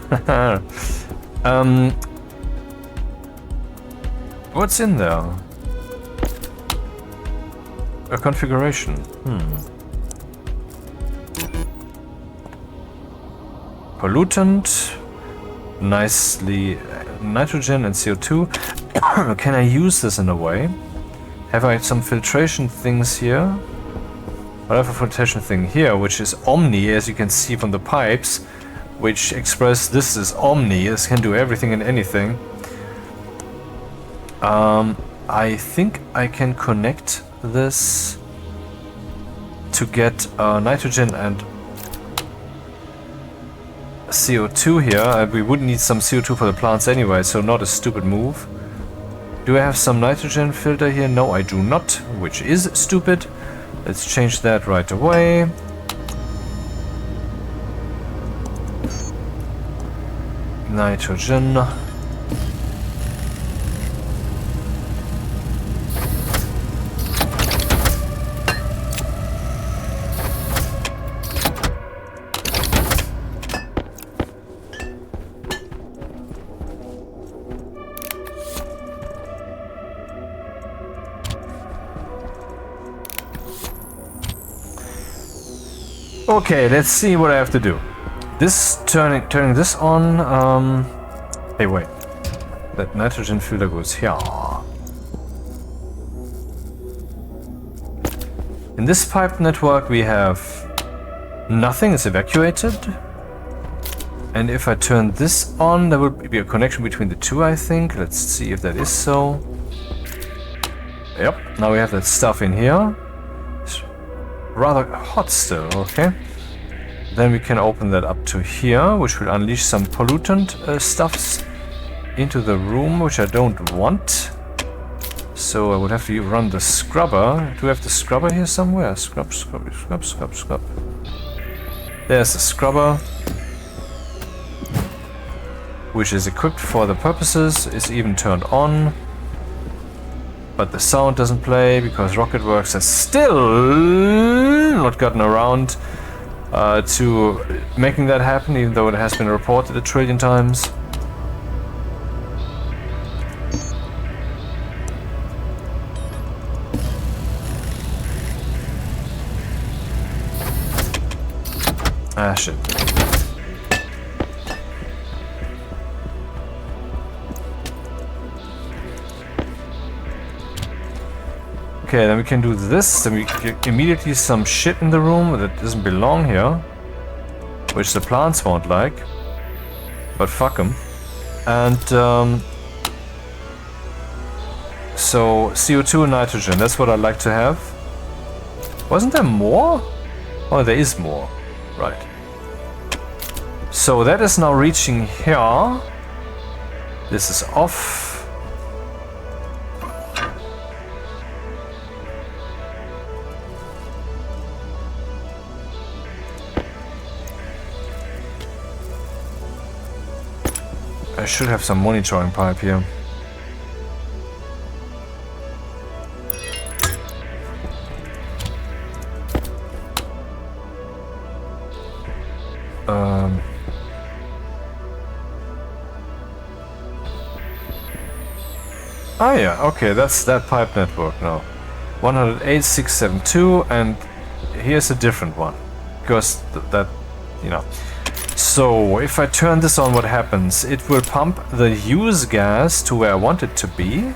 What's in there? A configuration. Pollutant. Nicely. Nitrogen and CO2. Can I use this in a way? Have I some filtration things here? I have a filtration thing here, which is Omni, as you can see from the pipes, which express this is Omni. This can do everything and anything. I think I can connect this to get nitrogen and CO2 here. We would need some CO2 for the plants anyway, so not a stupid move. Do I have some nitrogen filter here? No, I do not, which is stupid. Let's change that right away. Nitrogen. Okay, let's see what I have to do. This turning this on. Hey, wait. That nitrogen filter goes here. In this pipe network, we have nothing. It's evacuated. And if I turn this on, there will be a connection between the two, I think. Let's see if that is so. Yep. Now we have that stuff in here. Rather hot still, okay. Then we can open that up to here, which will unleash some pollutant stuffs into the room, which I don't want. So I would have to run the scrubber. Do we have the scrubber here somewhere? Scrub, scrub, scrub, scrub, scrub. There's the scrubber, which is equipped for the purposes. It's even turned on. But the sound doesn't play because Rocketworks has still not gotten around to making that happen, even though it has been reported 1 trillion times. Ah, shit. Okay, then we can do this, then we get immediately some shit in the room that doesn't belong here. Which the plants won't like. But fuck them. And, so, CO2 and nitrogen, that's what I'd like to have. Wasn't there more? Oh, there is more. Right. So that is now reaching here. This is off. I should have some monitoring pipe here. Ah yeah, okay, that's that pipe network now. 108.672, and here's a different one. Because that, you know. So, if I turn this on, what happens? It will pump the use gas to where I want it to be.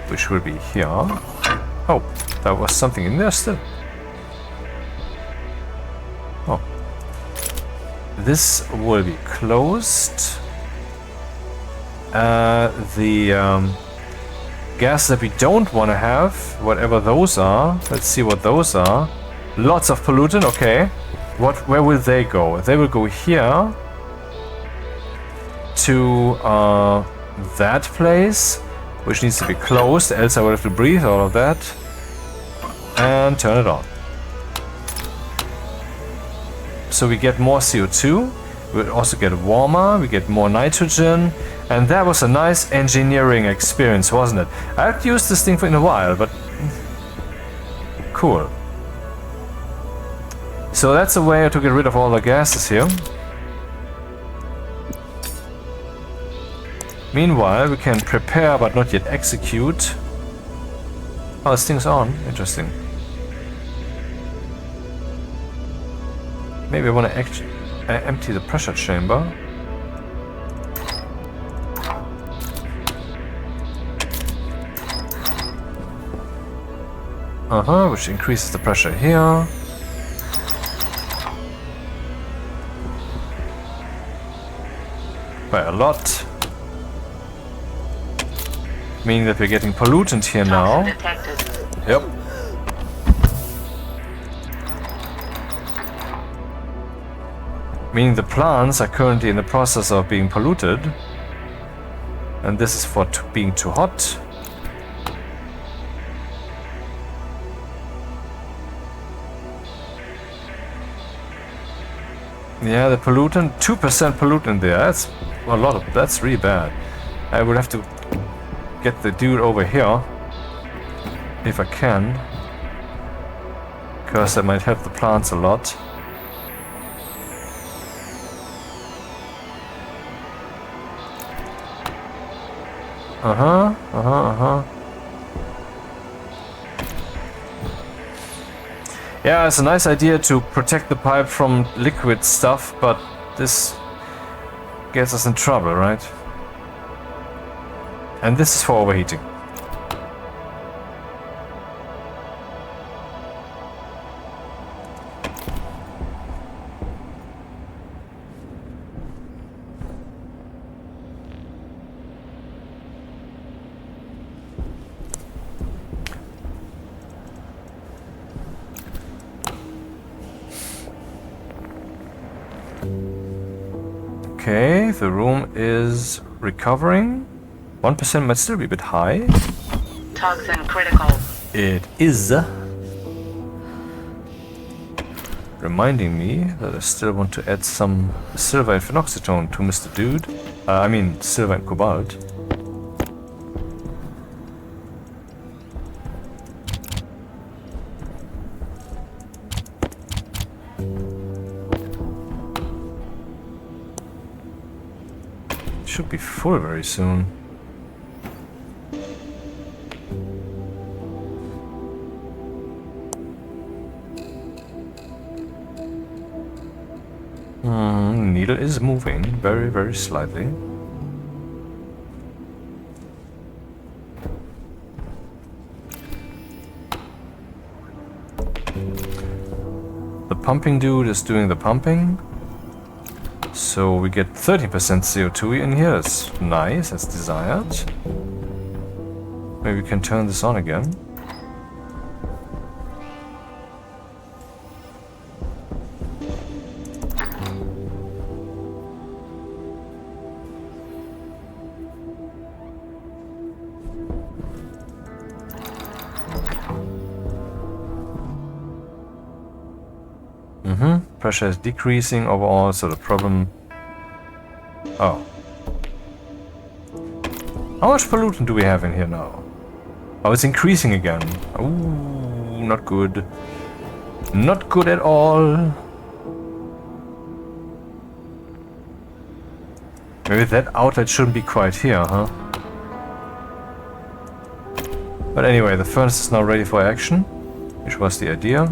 Which will be here. Oh, there was something in there still. Oh. This will be closed. The gas that we don't want to have, whatever those are. Let's see what those are. Lots of pollutant, okay. Where will they go? They will go here to that place, which needs to be closed, else I would have to breathe all of that. And turn it on. So we get more CO2, we also get warmer, we get more nitrogen, and that was a nice engineering experience, wasn't it? I haven't used this thing for in a while, but cool. So that's a way to get rid of all the gases here. Meanwhile, we can prepare but not yet execute. Oh, this thing's on. Interesting. Maybe I want to empty the pressure chamber. Which increases the pressure here. By a lot. Meaning that we're getting pollutant here Toxin now. detected. Yep. Meaning the plants are currently in the process of being polluted. And this is for being too hot. Yeah, the pollutant, 2% pollutant there. That's a lot of, that's really bad. I would have to get the dude over here. If I can. Because that might help the plants a lot. Yeah, it's a nice idea to protect the pipe from liquid stuff, but this gets us in trouble, right? And this is for overheating. Okay, the room is recovering. 1% might still be a bit high. Toxin critical. It is. Reminding me that I still want to add some silver and phenoxytone to Mr. Dude. I mean, silver and cobalt. Should be full very soon. Needle is moving very, very slightly. The pumping dude is doing the pumping. So we get 30% CO2 in here. That's nice, that's desired. Maybe we can turn this on again. Pressure is decreasing overall, so the problem... Oh. How much pollutant do we have in here now? Oh, it's increasing again. Ooh, not good. Not good at all. Maybe that outlet shouldn't be quite here, huh? But anyway, the furnace is now ready for action, which was the idea.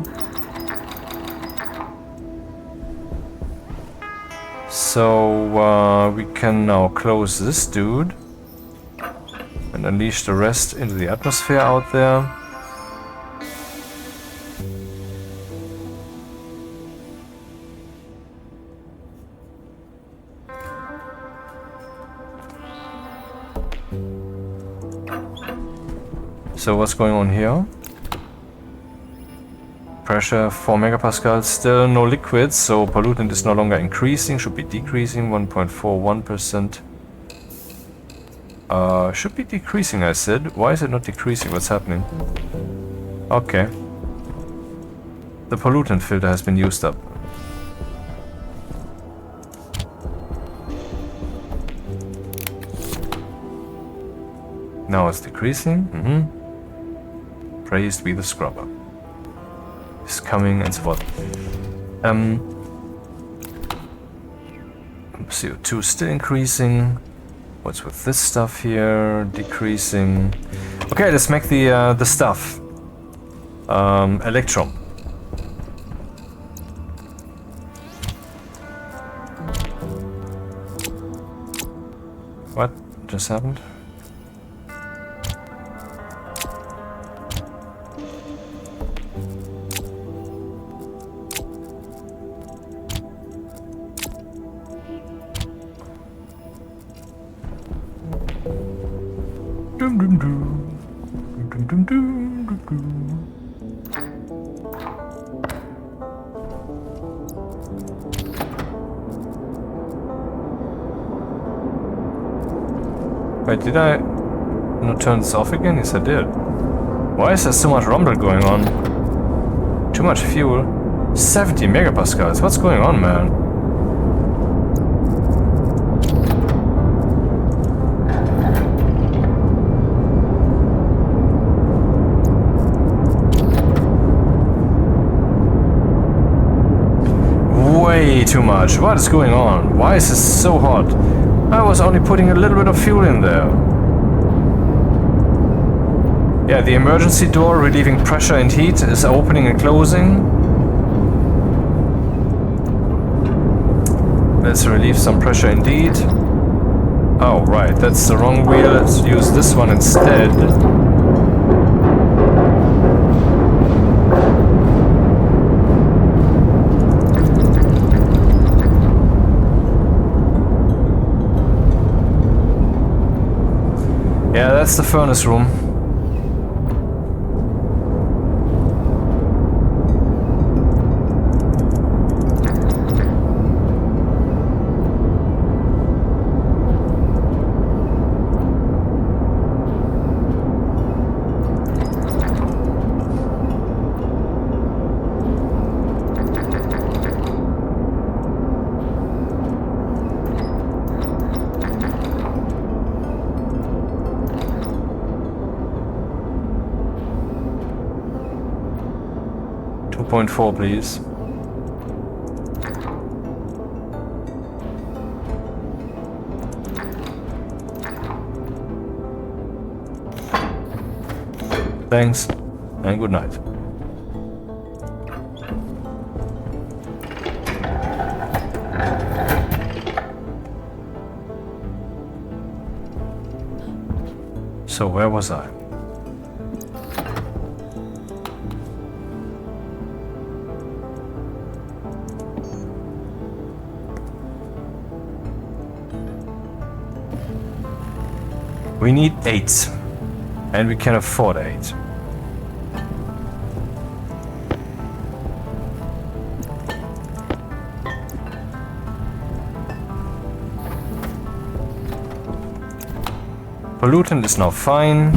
So we can now close this dude and unleash the rest into the atmosphere out there. So what's going on here? Pressure 4 megapascals, still no liquids, so pollutant is no longer increasing, should be decreasing, 1.41%. Should be decreasing, I said. Why is it not decreasing? What's happening? Okay. The pollutant filter has been used up. Now it's decreasing. Praised be the scrubber. Is coming and so forth. CO2 still increasing. What's with this stuff here? Decreasing. Okay, let's make the stuff. Electrum. What just happened? Dum, dum, dum. Dum, dum, dum, dum, dum. Wait, did I not turn this off again? Yes, I did. Why is there so much rumble going on? Too much fuel. 70 megapascals. What's going on, man? Way too much. What is going on? Why is this so hot? I was only putting a little bit of fuel in there. Yeah, the emergency door relieving pressure and heat is opening and closing. Let's relieve some pressure indeed. Oh, right, that's the wrong wheel. Let's use this one instead. Yeah, that's the furnace room. .4, please. Thanks, and good night. So where was I? We need 8, and we can afford 8. Pollutant is now fine.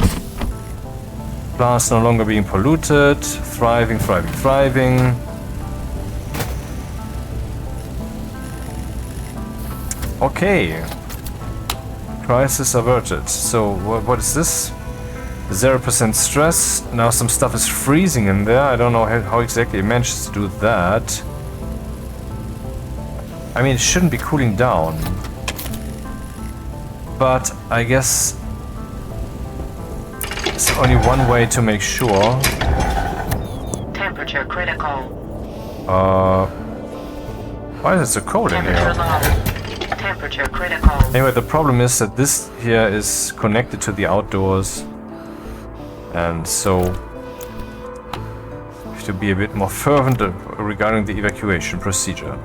Plants no longer being polluted. Thriving, thriving, thriving. Okay. Crisis averted. So what is this? 0% stress. Now some stuff is freezing in there. I don't know how exactly it manages to do that. I mean, it shouldn't be cooling down. But I guess it's only one way to make sure. Temperature critical. Why is it so cold in Temperature here? low. Temperature critical. Anyway, the problem is that this here is connected to the outdoors, and so we have to be a bit more fervent regarding the evacuation procedure.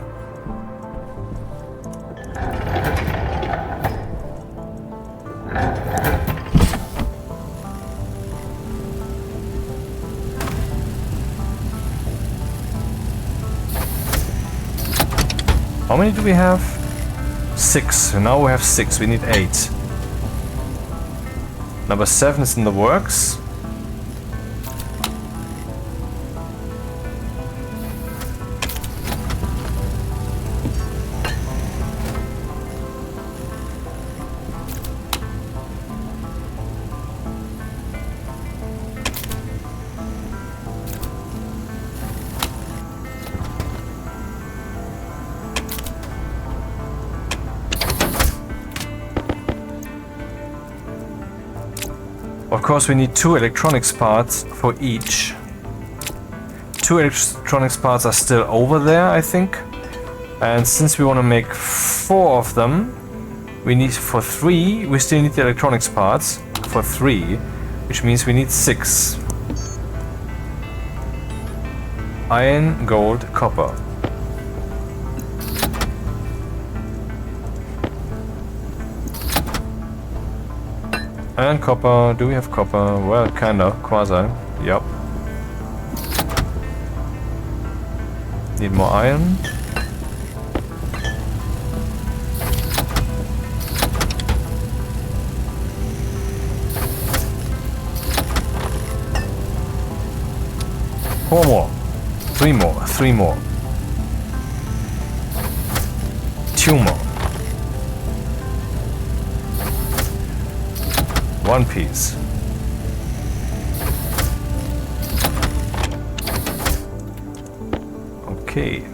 How many do we have? 6. Now we have 6. We need 8. Number 7 is in the works. Of course, we need 2 electronics parts for each. 2 electronics parts are still over there, I think. And since we want to make 4 of them, we need for 3, we still need the electronics parts for 3, which means we need 6. Iron, gold, copper. And copper. Do we have copper? Well, kinda. Quasi. Yep. Need more iron. Four more. Three more. Three more. Two more. One piece. Okay.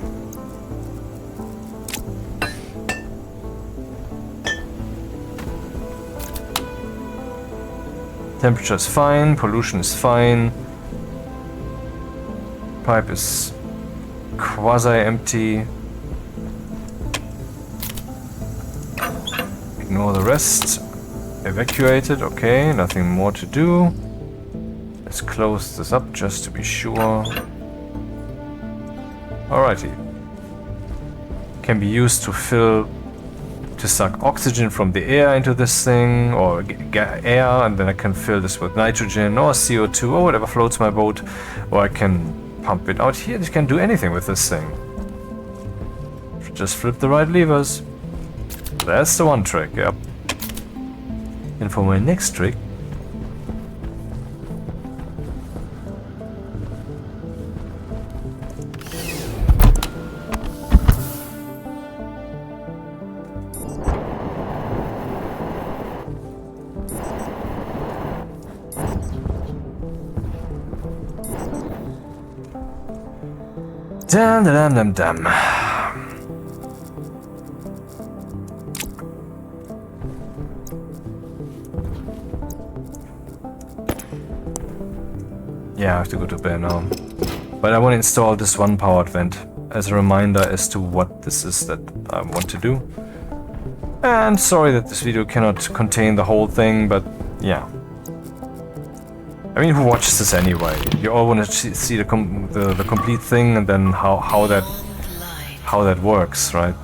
Temperature is fine, pollution is fine. Pipe is quasi-empty. Ignore the rest. Evacuated, okay, nothing more to do. Let's close this up just to be sure. Alrighty. Can be used to suck oxygen from the air into this thing, or air, and then I can fill this with nitrogen or CO2 or whatever floats my boat, or I can pump it out here. You can do anything with this thing. Just flip the right levers. That's the one trick, yep. And for my next trick, dum dum dum dum. Yeah, I have to go to bed now. But I want to install this one powered vent as a reminder as to what this is that I want to do. And sorry that this video cannot contain the whole thing, but yeah. I mean, who watches this anyway? You all want to see the complete thing, and then how that works, right?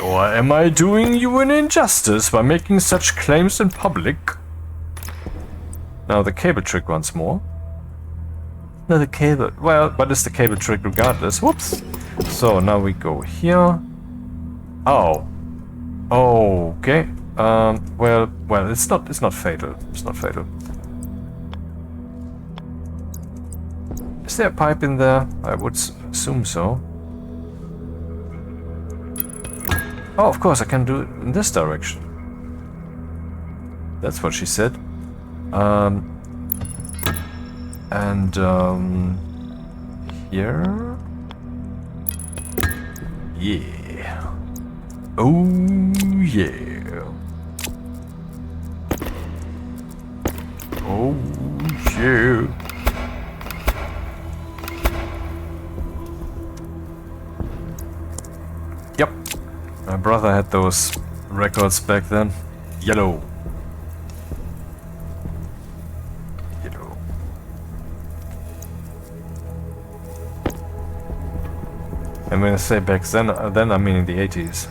Or am I doing you an injustice by making such claims in public? Now the cable trick once more. No, the cable. Well, but it's the cable trick regardless. Whoops. So now we go here. Oh. Okay. Well, it's not fatal. It's not fatal. Is there a pipe in there? I would assume so. Oh, of course, I can do it in this direction. That's what she said. Here? Yeah. Oh, yeah. Oh, yeah. Yep. My brother had those records back then. Yellow. Yellow. And when I say back then I mean in the 80s.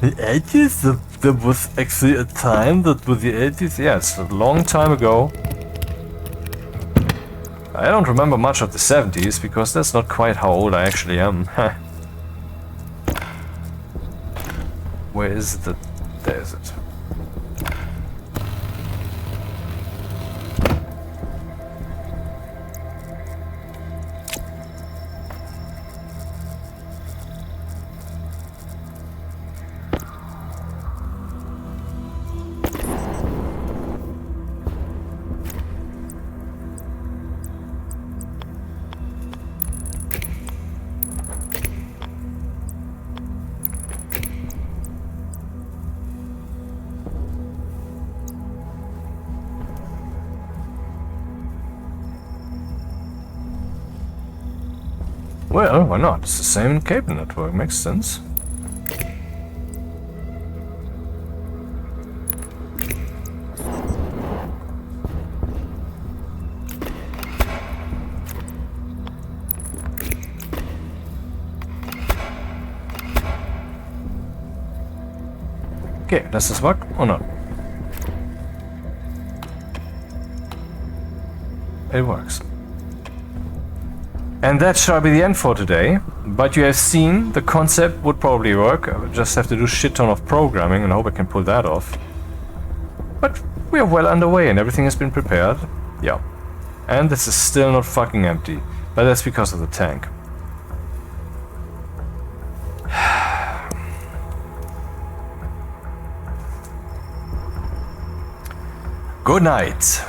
The 80s? There was actually a time that was the 80s? Yes, a long time ago. I don't remember much of the 70s, because that's not quite how old I actually am. Where is it? There's it. Well, why not? It's the same cable network, makes sense. Okay, does this work or not? It works. And that shall be the end for today. But you have seen the concept would probably work. I would just have to do shit ton of programming and hope I can pull that off. But we are well underway and everything has been prepared. Yeah. And this is still not fucking empty. But that's because of the tank. Good night.